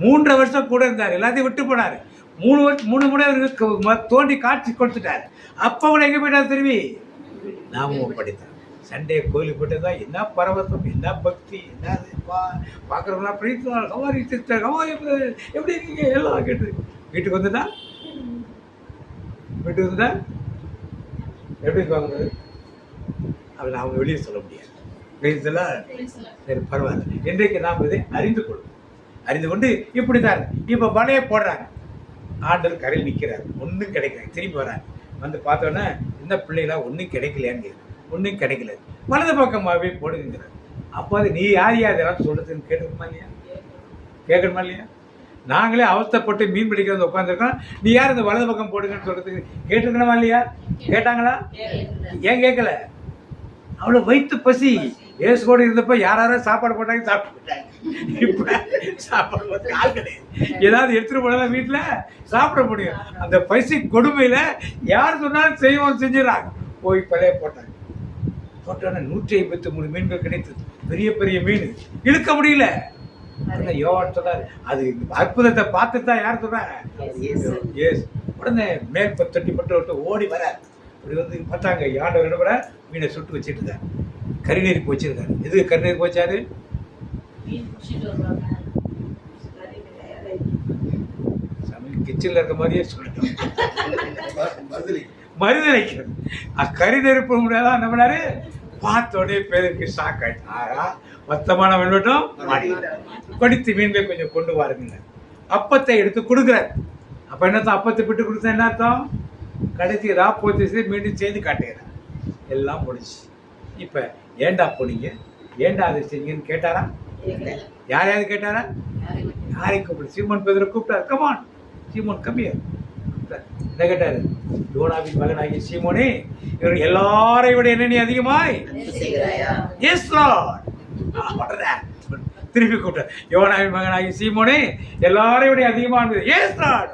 3 வருஷம் கூட இருந்தார். எல்லாத்தையும் விட்டு போனார். 3 முறை அவருக்கு தோண்டி காட்சி கொடுத்துட்டார். அப்போ கூட எங்கே போயிட்டார்? திரும்பி நாமும் அப்படித்தான். சண்டே கோயிலுக்கு போட்டதா என்ன பரவசம், என்ன பக்தி, என்ன பார்க்குறவங்களாம் பிடித்தார். கவாரி சிஸ்டர், கவாரி எப்படி இருக்கீங்க எல்லாம் கேட்டு வீட்டுக்கு வந்துட்டா எப்படி இருப்பாங்க? அதை அவங்க வெளியே சொல்ல முடியாது. சரி பரவாயில்ல. இன்றைக்கு நாம் இதை அறிந்து கொண்டு இப்படிதான். இப்போ வலையை போடுறாங்க. ஆண்டவர் கரையில் நிற்கிறார். ஒன்றும் கிடைக்கல. திரும்பி வராங்க. வந்து பார்த்தோன்னே இந்த பிள்ளைகளா ஒன்றும் கிடைக்கலையான்னு ஒன்றும் கிடைக்கல. வலது பக்கமாகவே போடுங்கிறார். அப்போ அது நீ யார் இதெல்லாம் சொல்லுதுன்னு கேட்கணுமா இல்லையா? நாங்களே அவஸ்தைப்பட்டு மீன் பிடிக்கிறது உட்காந்துருக்கோம். நீ யார் இந்த வலது பக்கம் போடுங்கன்னு சொல்றதுக்கு கேட்டுக்கணுமா இல்லையா? கேட்டாங்களா? ஏன் கேட்கல? அவ்வளோ வயிற்று பசி. ஏசுகோடு இருந்தப்ப யாரும் சாப்பாடு போட்டாங்க சாப்பிட்டாங்க. இப்ப சாப்பாடு போட்டு ஆள் கிடையாது. ஏதாவது எடுத்துட்டு போனா வீட்டுல சாப்பிட முடியும். அந்த பசி கொடுமையில யார் சொன்னாலும் செய்வோம் செஞ்சிடறாங்க. போய் பழைய போட்டாங்க. போட்டோன்னா 153 மீன்கள் கிடைத்தது. பெரிய பெரிய மீன் இழுக்க முடியல. யோவான் சொன்னாரு. அது அற்புதத்தை பார்த்து தான் யார் சொல்றாங்க? உடனே மேல் தட்டி பட்டு ஓடி வர அப்படி வந்து பார்த்தாங்க. ஆண்டவர் கூட மீனை சுட்டு வச்சுட்டு இருக்காரு. கறிநெருப்பு வச்சிருக்காரு. எது கறிநெருப்பு வச்சாரு? கிச்சன்ல இருக்க மாதிரியே சொல்லிட்டோம். மறுதளிக்கிறது. கறிநெருப்பு முடியாதான் என்ன பண்ணாரு? பார்த்தோடனே பேருக்கு ஷாக் ஆயிடுச்சு. மொத்தமான வெள்ளட்டும் படித்து மீன்கள் கொஞ்சம் கொண்டு வாருங்க. அப்பத்தை எடுத்து கொடுக்குறாரு. அப்ப என்னத்தான் அப்பத்தை விட்டு கொடுத்தா என்ன அர்த்தம்? கடைசி ராப்போச்சு மீண்டும் செய்து காட்டுகிறார். எல்லாம் முடிச்சு. இப்ப ஏண்டா போனீங்க, ஏண்டா அதை செஞ்சீங்கன்னு கேட்டாரா? யாரையாவது கேட்டாரா? யாரையும் கூப்பிடு. சீமோன் பேதுரு கூப்பிட்டாரு. கமான் சீமோன் கம்மியா என்ன கேட்டாரு? யோனாவின் மகனாகிய சீமோனே, இவர் எல்லாரை விட என்ன நீ அதிகமாய்? Yes Lord. திருப்பி கூப்பிட்டார். யோனாவின் மகனாகிய சீமோனே, எல்லாரை விட அதிகமானது. Yes Lord.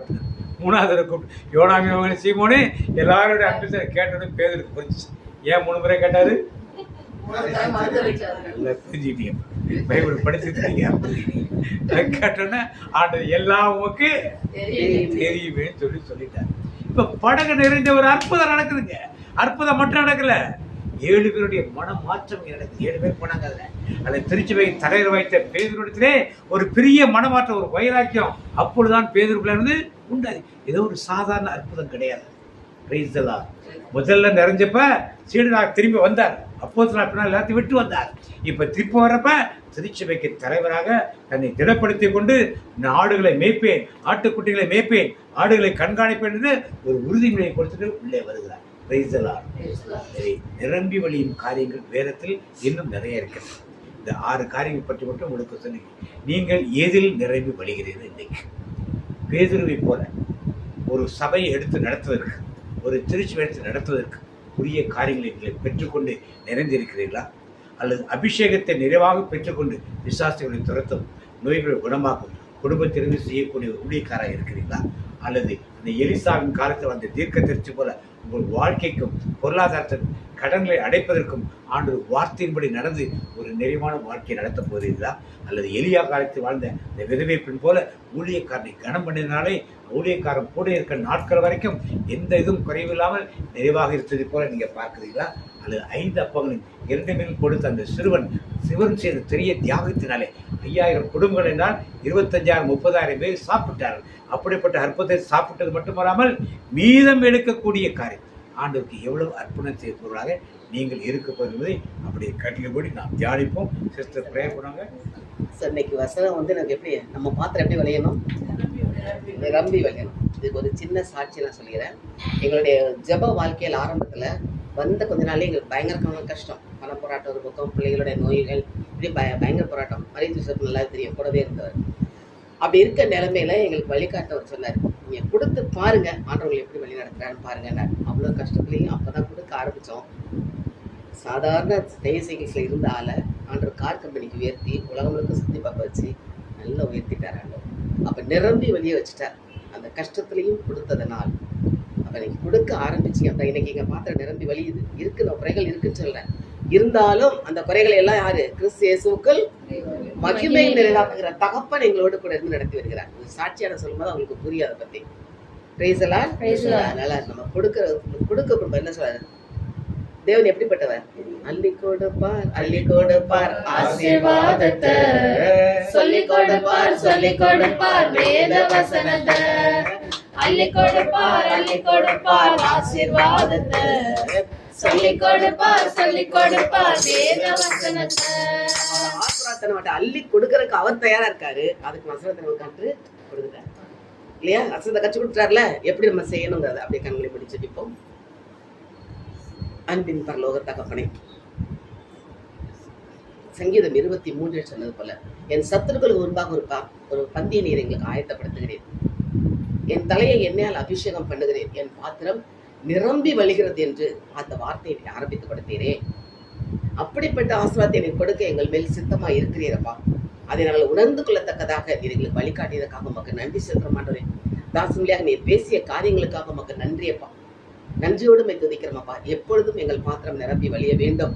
மூணாவது கூப்பிட்டு யோனாவின் மகன் சீமோனே, எல்லாரோட அன்பு கேட்டது பேதுருக்கு புரிஞ்சிச்சு. ஏன் 3 முறை கேட்டாரு? புரிஞ்சுக்கிட்டீங்க. பைபிள் படிச்சுட்டீங்க. கேட்டோன்னா ஆண்டது எல்லாம் உமக்கு தெரியுமே சொல்லிட்டாரு. இப்ப படகு நிறைந்த ஒரு அற்புதம் நடக்குதுங்க. அற்புதம் மட்டும் நடக்கல, 7 பேருடைய மன மாற்றம் நடக்குது. 7 பேர் போனாங்க. அதை திருச்சி தலைவர் வைத்த பேதுருடத்திலே ஒரு பெரிய மனமாற்றம், ஒரு வைராக்கியம் அப்பொழுதுதான் பேதுருக்குள்ள இருந்து உண்டாது. ஏதோ ஒரு சாதாரண அற்புதம் கிடையாது. முதல்ல நிறைஞ்சப்ப சீடனாக திரும்பி வந்தார். அப்போஸ்தலர் எல்லாத்தையும் விட்டு வந்தார். இப்ப திருப்பி வர்றப்ப திருச்சபைக்கு தலைவராக தன்னை திடப்படுத்திக் கொண்டு ஆடுகளை மேய்ப்பேன், ஆட்டுக்குட்டிகளை மேய்ப்பேன், ஆடுகளை கண்காணிப்பேன் என்று ஒரு உறுதிமொழியை கொடுத்துட்டு உள்ளே வருகிறார். நிரம்பி வழியும் காரியங்கள் வேதத்தில் இன்னும் நிறைய இருக்கிறது. இந்த 6 காரியங்கள் பற்றி மட்டும் உங்களுக்கு சொல்லி, நீங்கள் எதில் நிரம்பி வழிகிறீர்கள்? இன்னைக்கு பேதுருவை போல ஒரு சபையை எடுத்து நடத்துவதற்கு, ஒரு திருச்சி எடுத்து நடத்துவதற்கு உரிய காரியங்களை நீங்கள் பெற்றுக்கொண்டு நிறைந்திருக்கிறீர்களா? அல்லது அபிஷேகத்தை நிறைவாக பெற்றுக்கொண்டு விசுவாசிகளை துரத்தும், நோய்களை குணமாக்கும், குடும்பத்திலிருந்து செய்யக்கூடிய ஊழியக்காராக இருக்கிறீர்களா? அல்லது அந்த எலிசாவின் காலத்தில் வந்த தீர்க்க தரிசி போல உங்கள் வாழ்க்கைக்கும் பொருளாதாரத்திற்கும் கடன்களை அடைப்பதற்கும் ஆண்டவர் வார்த்தையின்படி நடந்து ஒரு நிறைவான வாழ்க்கையை நடத்தப் போகிறீர்களா? அல்லது எலியா காலத்தில் வாழ்ந்த இந்த விதவை பெண் போல ஊழியக்காரனை கனம் பண்ணினாலே ஊழியக்காரன் கூட இருக்கிற நாட்கள் வரைக்கும் எந்த இதுவும் குறைவில்லாமல் நிறைவாக இருந்தது போல நீங்க பார்க்கிறீர்களா? அல்லது 5 அப்பங்களின் 2 மீன் கொடுத்த அந்த சிறுவன் செய்த பெரிய தியாகத்தினாலே 5000 குடும்பங்கள் என்றால் 25,000 30,000 பேர் சாப்பிட்டார்கள். அப்படிப்பட்ட அற்புதத்தை சாப்பிட்டது மட்டுமல்லாமல் மீதம் எடுக்கக்கூடிய காரியம் ஆண்டவருக்கு எவ்வளவு அர்ப்பணம் செய்யப்படுவதாக நீங்கள் இருக்க போகிறதை அப்படியே கட்டிலபடி நாம் தியானிப்போம். சிஸ்டர் ப்ரே பண்ணுவாங்க. சார், இன்னைக்கு வசனம் வந்து எனக்கு எப்படி நம்ம பாத்திரம் எப்படி விளையணும்? நிரம்பி விளையணும். இதுக்கு ஒரு சின்ன சாட்சி நான் சொல்லிக்கிறேன். எங்களுடைய ஜெப வாழ்க்கையில் ஆரம்பத்தில் வந்த கொஞ்ச நாளே எங்களுக்கு பயங்கரமான கஷ்டம். பண போராட்டம் ஒரு பக்கம், பிள்ளைகளுடைய நோய்கள், இப்படி பயங்கர போராட்டம். மரியாதை நல்லா தெரியும், கூடவே இருந்தவர். அப்படி இருக்க நிலைமையில எங்களுக்கு வழிகாட்டவர் சொன்னார், நீங்க கொடுத்து பாருங்க ஆண்டவங்களை எப்படி வழி நடத்துறான்னு பாருங்க. அவ்வளோ கஷ்டத்துலையும் அப்பதான் கொடுக்க ஆரம்பித்தோம். சாதாரண தேசிகள் இருந்த ஆளை ஆண்டவர் கார் கம்பெனிக்கு உயர்த்தி உலகங்களுக்கு சுற்றி பார்க்க வச்சு நல்லா உயர்த்திட்டார் ஆண்டவர். அப்போ நிரம்பி வெளியே வச்சுட்டார். அந்த கஷ்டத்துலையும் கொடுத்ததுனால் அப்போ நீங்கள் கொடுக்க ஆரம்பிச்சிங்க அப்படின்னா இன்னைக்கு எங்கள் பாத்திரம் நிரம்பி வலியுது. இருக்குன்னு குறைகள் இருக்குன்னு சொல்கிறேன். இருந்தாலும் அந்த குறைகளை எல்லாம் யாரு? கிறிஸ்து இயேசுவுக்குள் மகிமை நிறைவாக்குகிற தகப்பன் எங்களோடு கூட இருந்து நடத்தி வருகிறார். சாட்சியான சொல்லும்போது அவங்களுக்கு புரியாத பத்தி. அதனால நம்ம கொடுக்க என்ன சொல்றாரு? தேவன் எப்படிப்பட்டவர்? அள்ளி கொடுப்பார் ஆசீர்வாதத்தை, சொல்லி கொடுப்பார் வேத வசனத்தை, அள்ளி கொடுப்பார் ஆசீர்வாதத்தை, சொல்லி கொடுப்பார் வேத வசனத்தை. ஆசீர்வாதத்தை மட்டும் அள்ளி கொடுக்கறதுக்கு அவர் தயாரா இருக்காரு. அதுக்கு வசனத்தை நம்ம கற்று கொடுக்குறாரு இல்லையா? வசனத்தை கற்று கொடுத்துறாருல, எப்படி நம்ம செய்யணுங்கிறத அப்படியே கண்களை பிடிச்சு நிற்போம். அன்பின் பரலோக தகப்பனே, சங்கீதம் 23 சொன்னது போல, என் சத்துருக்களுக்கு முன்பாக ஒரு பந்திய நீர் எங்களுக்கு ஆயத்தப்படுத்துகிறேன். என் தலையை எண்ணெயால் அபிஷேகம் பண்ணுகிறேன். என் பாத்திரம் நிரம்பி வழிகிறது என்று அந்த வார்த்தையை ஆரம்பித்து கொடுத்தீரே. அப்படிப்பட்ட ஆசீர்வாதத்தை எனக்கு கொடுக்க எங்கள் மேல் சித்தமா இருக்கிறீரப்பா. அதை நாங்கள் உணர்ந்து கொள்ளத்தக்கதாக நீர் எங்களுக்கு வழிகாட்டியதற்காக உமக்கு நன்றி செலுத்துறோம் ஆண்டவரே. தாசங்களியாக நீர் பேசிய காரியங்களுக்காக உமக்கு நன்றியப்பா. நன்றியோடு மை துதிக்கிறோமப்பா. எப்பொழுதும் எங்கள் பாத்திரம் நிரம்பி வழிய வேண்டும்.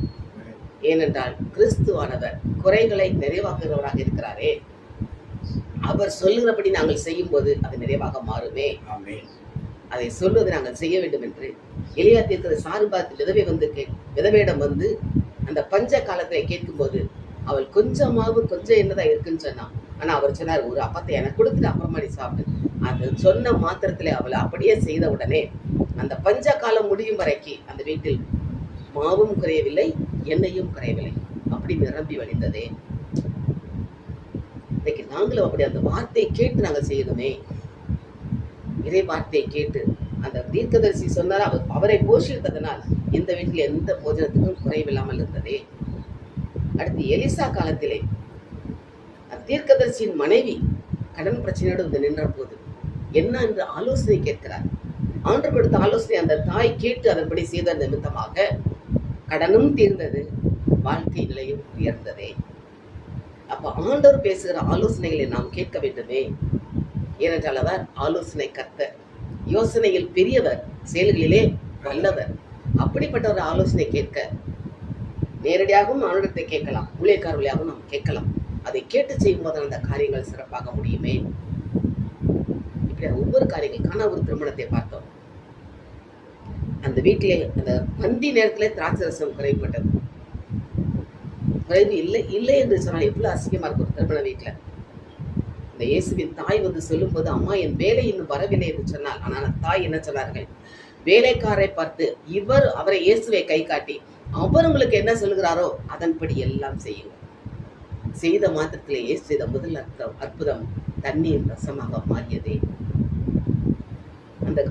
ஏனென்றால் கிறிஸ்துவானவர் குறைகளை நிறைவாக்குகிறவராக இருக்கிறாரே. அவர் சொல்லுகிறபடி நாங்கள் செய்யும் போது அது நிறைவாக மாறுமே. அதை சொல்வதை நாங்கள் செய்ய வேண்டும் என்று எலியா தீர்க்கிற சாருபாத்தில் விதவையிடம் வந்து அந்த பஞ்ச காலத்தை கேட்கும் போது அவள் கொஞ்சம் என்னதான் இருக்குன்னு சொன்னான். ஆனா அவர் சொன்னார், ஒரு அப்பத்தை எனக்கு கொடுத்துட்டு அப்புறமா நீ சாப்பிடு. அது சொன்ன மாத்திரத்திலே அவள் அப்படியே செய்த உடனே அந்த பஞ்ச காலம் முடியும் வரைக்கும் அந்த வீட்டில் மாவும் குறையவில்லை, எண்ணெயும் குறையவில்லை. அப்படி நிரம்பி வழிந்ததே. இன்னைக்கு நாங்களும் அப்படி அந்த வார்த்தையை கேட்டு நாங்கள் செய்யணுமே. இறை வார்த்தையை கேட்டு அந்த தீர்க்கதரிசி சொன்னார், அவரை போஷித்ததனால் இந்த வீட்டில் எந்த போஜனத்துக்கும் குறைவில்லாமல் இருந்ததே. அடுத்து எலிசா காலத்திலே தீர்க்கதரிசியின் மனைவி கடன் பிரச்சனையோடு வந்து நின்ற போது என்ன என்று ஆலோசனை கேட்கிறார். ஆண்டவர் கொடுத்த ஆலோசனை அந்த தாய் கேட்டு அதன்படி செய்த நிமித்தமாக கடனும் தீர்ந்தது, வாழ்க்கை நிலையும் உயர்ந்ததே. அப்ப ஆண்டவர் பேசுகிற ஆலோசனைகளை நாம் கேட்க வேண்டுமே. ஏனென்றால் அவர் ஆலோசனை கர்த்தர், யோசனையில் பெரியவர், செயல்களிலே வல்லவர். அப்படிப்பட்ட ஒரு ஆலோசனை கேட்க நேரடியாகவும் ஆண்டவரை கேட்கலாம், ஊழியக்கார வழியாகவும் நாம் கேட்கலாம். அதை கேட்டு செய்யும் போது அந்த காரியங்கள் சிறப்பாக முடியுமே. இப்படி ஒவ்வொரு காரியங்கள் காண ஒரு திருமணத்தை பார்த்தோம். அந்த வீட்டிலே அந்த பந்தி நேரத்திலே திராட்சை ரசம் குறைப்பட்டது. குறைவு இல்லை என்று சொன்னால் எவ்வளவு அசிங்கமா இருக்கும் ஒரு திருமண வீட்டுல. இந்த இயேசுவின் தாய் வந்து சொல்லும் போது, அம்மா என் வேலை இன்னும் வரவில்லை என்று சொன்னால், ஆனால் தாய் என்ன சொன்னார்கள்? வேலைக்காரை பார்த்து அவரை இயேசுவை கை காட்டி அவர் உங்களுக்கு என்ன சொல்கிறாரோ அதன்படி எல்லாம் செய்யுங்க. செய்த மாத்திரத்திலேயே செய்த முதல் அற்புதம் தண்ணீர் ரசமாக மாறியதே.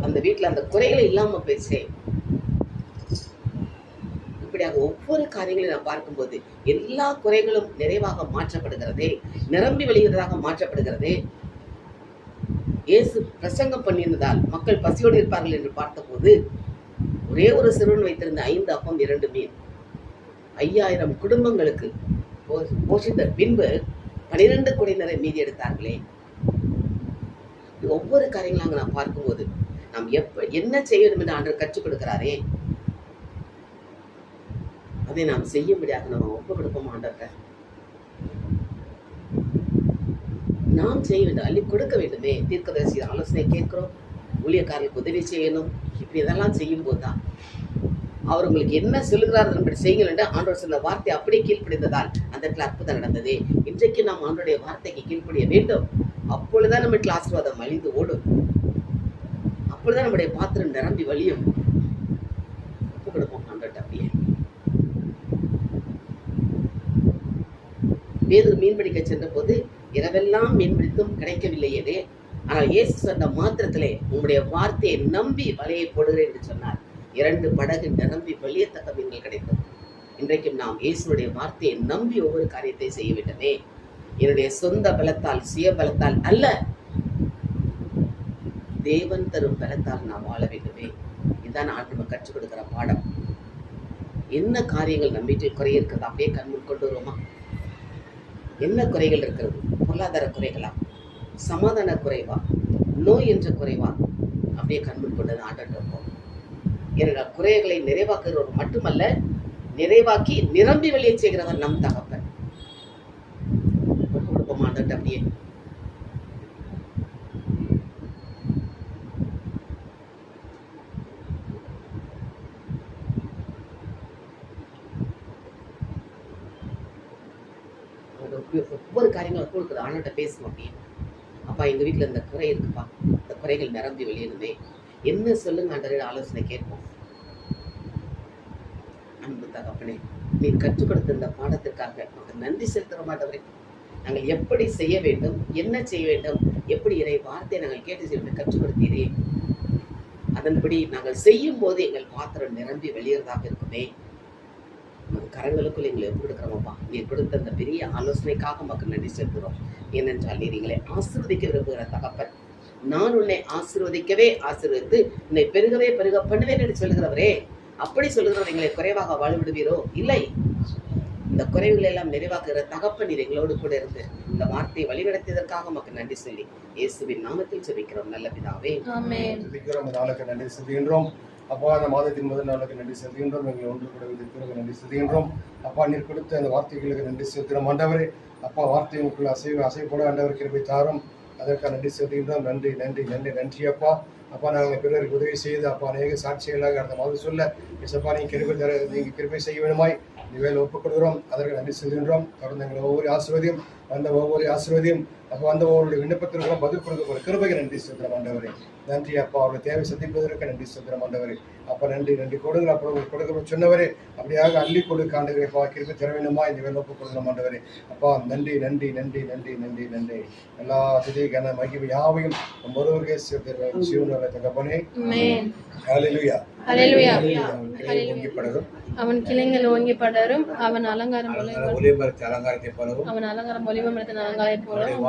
அந்த வீட்டுல அந்த குறைகளை இல்லாம பேசே. இப்படியாக ஒவ்வொரு காரியங்களையும் நான் பார்க்கும்போது எல்லா குறைகளும் நிறைவாக மாற்றப்படுகிறதே, நிரம்பி வழிகிறதாக மாற்றப்படுகிறதே. இயேசு பிரசங்கம் பண்ணியிருந்ததால் மக்கள் பசியோடு இருப்பார்கள் என்று பார்த்தபோது ஒரே ஒரு சிறுவன் வைத்திருந்த 5 அப்பம் 2 மீன் 5000 குடும்பங்களுக்கு போஷித்த பின்பு 12 குடையினரை மீதி எடுத்தார்களே. ஒவ்வொரு காரியங்களாக நாம் பார்க்கும்போது நாம் என்ன செய்ய வேண்டும் என்று ஆண்டவர் கற்றுக் கொடுக்கிறாரே, அதை நாம் செய்யும்படியாக நாம் ஒப்பு கொடுப்போம். ஆண்டவர் நாம் செய்ய வேண்டும், அள்ளி கொடுக்க வேண்டுமே. தீர்க்கதரிசி ஆலோசனை கேட்கிறோம், ஊழியக்காரர்களுக்கு உதவி செய்யணும். இப்படி இதெல்லாம் செய்யும் போதுதான் அவர் உங்களுக்கு என்ன சொல்லுகிறார் அப்படி செய்யுங்கள் என்று ஆண்டவர் சொன்ன வார்த்தை அப்படியே கீழ்ப்படிந்ததால் அந்த இடத்துல அற்புதம் நடந்தது. இன்றைக்கு நாம் ஆண்டோடைய வார்த்தைக்கு கீழ்ப்படிய வேண்டும். அப்பொழுதுதான் நம்ம வீட்டில் ஆசீர்வாதம் அழிந்து ஓடும். அப்பொழுதுதான் நம்முடைய பாத்திரம் நிரம்பி வழியும். ஒப்பு கொடுப்போம் ஆண்டவர்கிட்ட. அப்படியே பேதுரு மீன் பிடிக்க சென்ற போது இரவெல்லாம் மீன் பிடித்தும் கிடைக்கவில்லையே. ஆனால் இயேசு சொன்ன மாத்திரத்திலே உங்களுடைய வார்த்தையை நம்பி வலையை போடுகிறேன் என்று சொன்னார். 2 படகு நிரம்பி வழியத்தக்க மீன்கள் கிடைத்தது. இன்றைக்கும் நாம் இயேசுடைய வார்த்தையை நம்பி ஒவ்வொரு காரியத்தை செய்ய வேண்டுமே. என்னுடைய சொந்த பலத்தால் சுய பலத்தால் அல்ல, தேவன் தரும் பலத்தால் நாம் வாழ வேண்டுமே. இதுதான் ஆண்டவர் கற்றுக் கொடுக்கிற பாடம். என்ன காரியங்கள் நம்ம வீட்டில் குறை இருக்கிறது அப்படியே கண்முன் கொண்டு வருவோமா? என்ன குறைகள் இருக்கிறது? பொருளாதார குறைகளா, சமாதான குறைவா, நோய் என்ற குறைவா? அப்படியே கண்முன் கொண்டு ஆண்டவர் இருப்போம். ஏனென்றால் குறைகளை நிறைவாக்குகிறவர் மட்டுமல்ல, நிறைவாக்கி நிரம்பி வெளியே செய்கிறவர் நம் தகப்பன். கொடுப்போம் ஆண்டவர். அப்படியே ஒவ்வொரு காரியங்களும் கொடுக்குது. ஆண்டவர்கிட்ட பேசணும். அப்படியே அப்பா எங்க வீட்டுல இந்த குறை இருக்குப்பா, இந்த குறைகள் நிரம்பி வெளியேணுமே, என்ன சொல்லுங்க ஆண்டவரே, ஆலோசனை கேட்போம். அன்பு தகப்பனே, நீ கற்றுக் கொடுத்த இந்த பாடத்திற்காக நமக்கு நன்றி செலுத்துற மாட்டவரே. நாங்கள் எப்படி செய்ய வேண்டும், என்ன செய்ய வேண்டும், எப்படி இறை வார்த்தையை நாங்கள் கேட்டு செய்ய கற்றுக் கொடுத்தீரே. அதன்படி நாங்கள் செய்யும் போது எங்கள் பாத்திரம் நிரம்பி வெளியேறதாக இருக்குமே. நமது கரங்களுக்குள் எங்களை எப்படி கொடுக்குறோமப்பா. நீர் கொடுத்த அந்த பெரிய ஆலோசனைக்காக நமக்கு நன்றி செலுத்துகிறோம். ஏனென்றால் நீர் எங்களை ஆசீர்வதிக்க விரும்புகிற தகப்பன். நான் உன்னை ஆசீர்வதிக்கவே ஆசீர்வதித்து உன்னை பெருகவே பெருக பண்ணுவேன் என்று சொல்லுகிறவரே. அப்படி சொல்லுகிறவர் எங்களை குறைவாக வாழ விடுவீரோ? இல்லை. இந்த குறைவுகளை எல்லாம் நிறைவாக்குகிற தகப்பன் நீர் எங்களோடு கூட இருந்து இந்த வார்த்தையை வழிநடத்தியதற்காக உமக்கு நன்றி சொல்லி இயேசுவின் நாமத்தில் ஜெபிக்கிறோம் நல்ல பிதாவே. ஜெபிக்கிறோம். இந்த நாளுக்கு நன்றி செலுத்துகின்றோம். அப்பா, அந்த மாதத்தின் முதல் நாளுக்கு நன்றி செலுத்துகின்றோம். எங்களை ஒன்று கூட வைத்திருக்கிறவங்க நன்றி செலுத்துகின்றோம். அப்பா, நீர் கொடுத்த அந்த வார்த்தைகளுக்கு நன்றி செலுத்துகிறோம் ஆண்டவரே. அப்பா, வார்த்தை உங்களுக்குள்ள அசைப்போட ஆண்டவர் கிருபை தாரும். அதற்காக நன்றி செலுத்துகின்றோம். நன்றி நன்றி நன்றி நன்றி அப்பா. அப்பா, நாங்கள் பிறருக்கு உதவி செய்து அப்பா அநேக சாட்சிகளாக அந்த மாதிரி சொல்ல இசப்பா நீங்கள் கிருபை செய்ய வேணுமாய் இந்த வேலை ஒப்புக் கொடுக்கிறோம். அதற்கு நன்றி செலுத்துகின்றோம். தொடர்ந்து எங்களை ஒவ்வொரு ஆசீர்வதியும் அப்போ வந்த ஒவ்வொரு விண்ணப்பத்திற்கும் பதில் கொடுக்க ஒரு கிருபைக்கு நன்றி செலுத்துகிறோம் ஆண்டவரே. நன்றி அப்பா. அவருடைய தேவை சந்திப்பதற்கு நன்றி செலுத்துகிறோம் ஆண்டவரே. அப்பா நன்றி நன்றி கொடுங்கள். அப்புறம் உங்களுக்கு கொடுக்க சொன்னவரே அப்படியாக அள்ளி கொடுக்க ஆண்டவரே. அப்பா கிருபை தர வேண்டுமா இந்த வேலை ஒப்புக் கொடுக்கலாம் ஆண்டவரே. அப்பா நன்றி நன்றி நன்றி நன்றி நன்றி நன்றி. எல்லா அதிதிக்கான மகிமை யாவையும் ஒருவருக்கே சிவனுடைய தகப்பனே. ஹல்லேலூயா. ஹல்லேலூயா. ஓங்கிப்படரும் அவன் கிளைகள் ஓங்கி படரும். அவன் அலங்காரம் ஒலிபரத்து அலங்காரத்தை போலவும் அவன் அலங்காரம் ஒலிவமரத்தின் அலங்காரம் போலவும்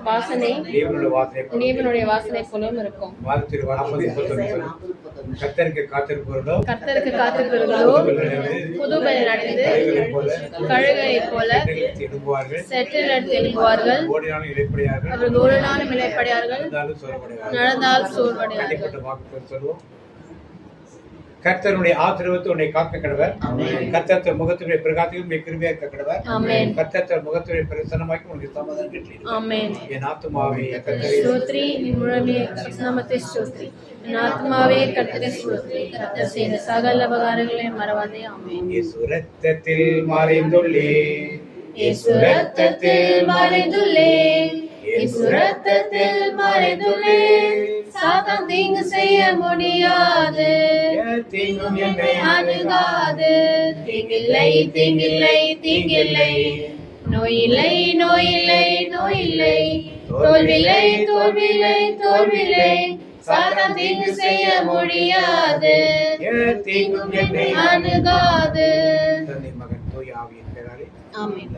வாசனை தேவனுடைய வாசனை போலவும் இருக்கும். கர்த்தருக்கு காத்திருப்பவர்களோ புது பலன் அடைந்து கழுகை போல செட்டில் எழும்புவார்கள். அவர்கள் ஓடினாலும் இளைப்படையார்கள், நடந்தால் சோர்வடையார்கள். கர்த்தருடைய ஆசீர்வாதத்தை உன்னை காக்க கடவர். கர்த்தர் முகத்துடைய பிரகாசத்தையும் கிருபையாக இருக்க கடவர். கர்த்தர் முகத்துடைய பிரசன்னமாக்கி உனக்கு சமாதானம் கட்டளையிடுவார். என் ஆத்துமாவே ஸ்தோத்திரி, என் முழவே நாமத்தை ஸ்தோத்திரி. என் ஆத்துமாவே கர்த்தரை ஸ்தோத்திரி. கர்த்தர் செய்த சகல உபகாரங்களையும் மறவாதே. ஆமென். இயேசு இரத்தத்தில் மறைந்துள்ளேன், இயேசு இரத்தத்தில் மறைந்துள்ளேன், இயேசு இரத்தத்தில் மறைந்துள்ளேன். சாத்தான் தீங்கு செய்ய முடியாது, தீங்கும் என்னை அணுகாது. தீங்கில்லை தீங்கில்லை தீங்கில்லை, நோயில்லை நோயில்லை நோயில்லை, தோல்வில்லை தோல்வில்லை தோல்வில்லை. சாத்தான் தீங்கு செய்ய முடியாது, தீங்கும் என்னை அணுகாது. தந்தை மகன் தூய ஆவியின் பெயராலே ஆமென்.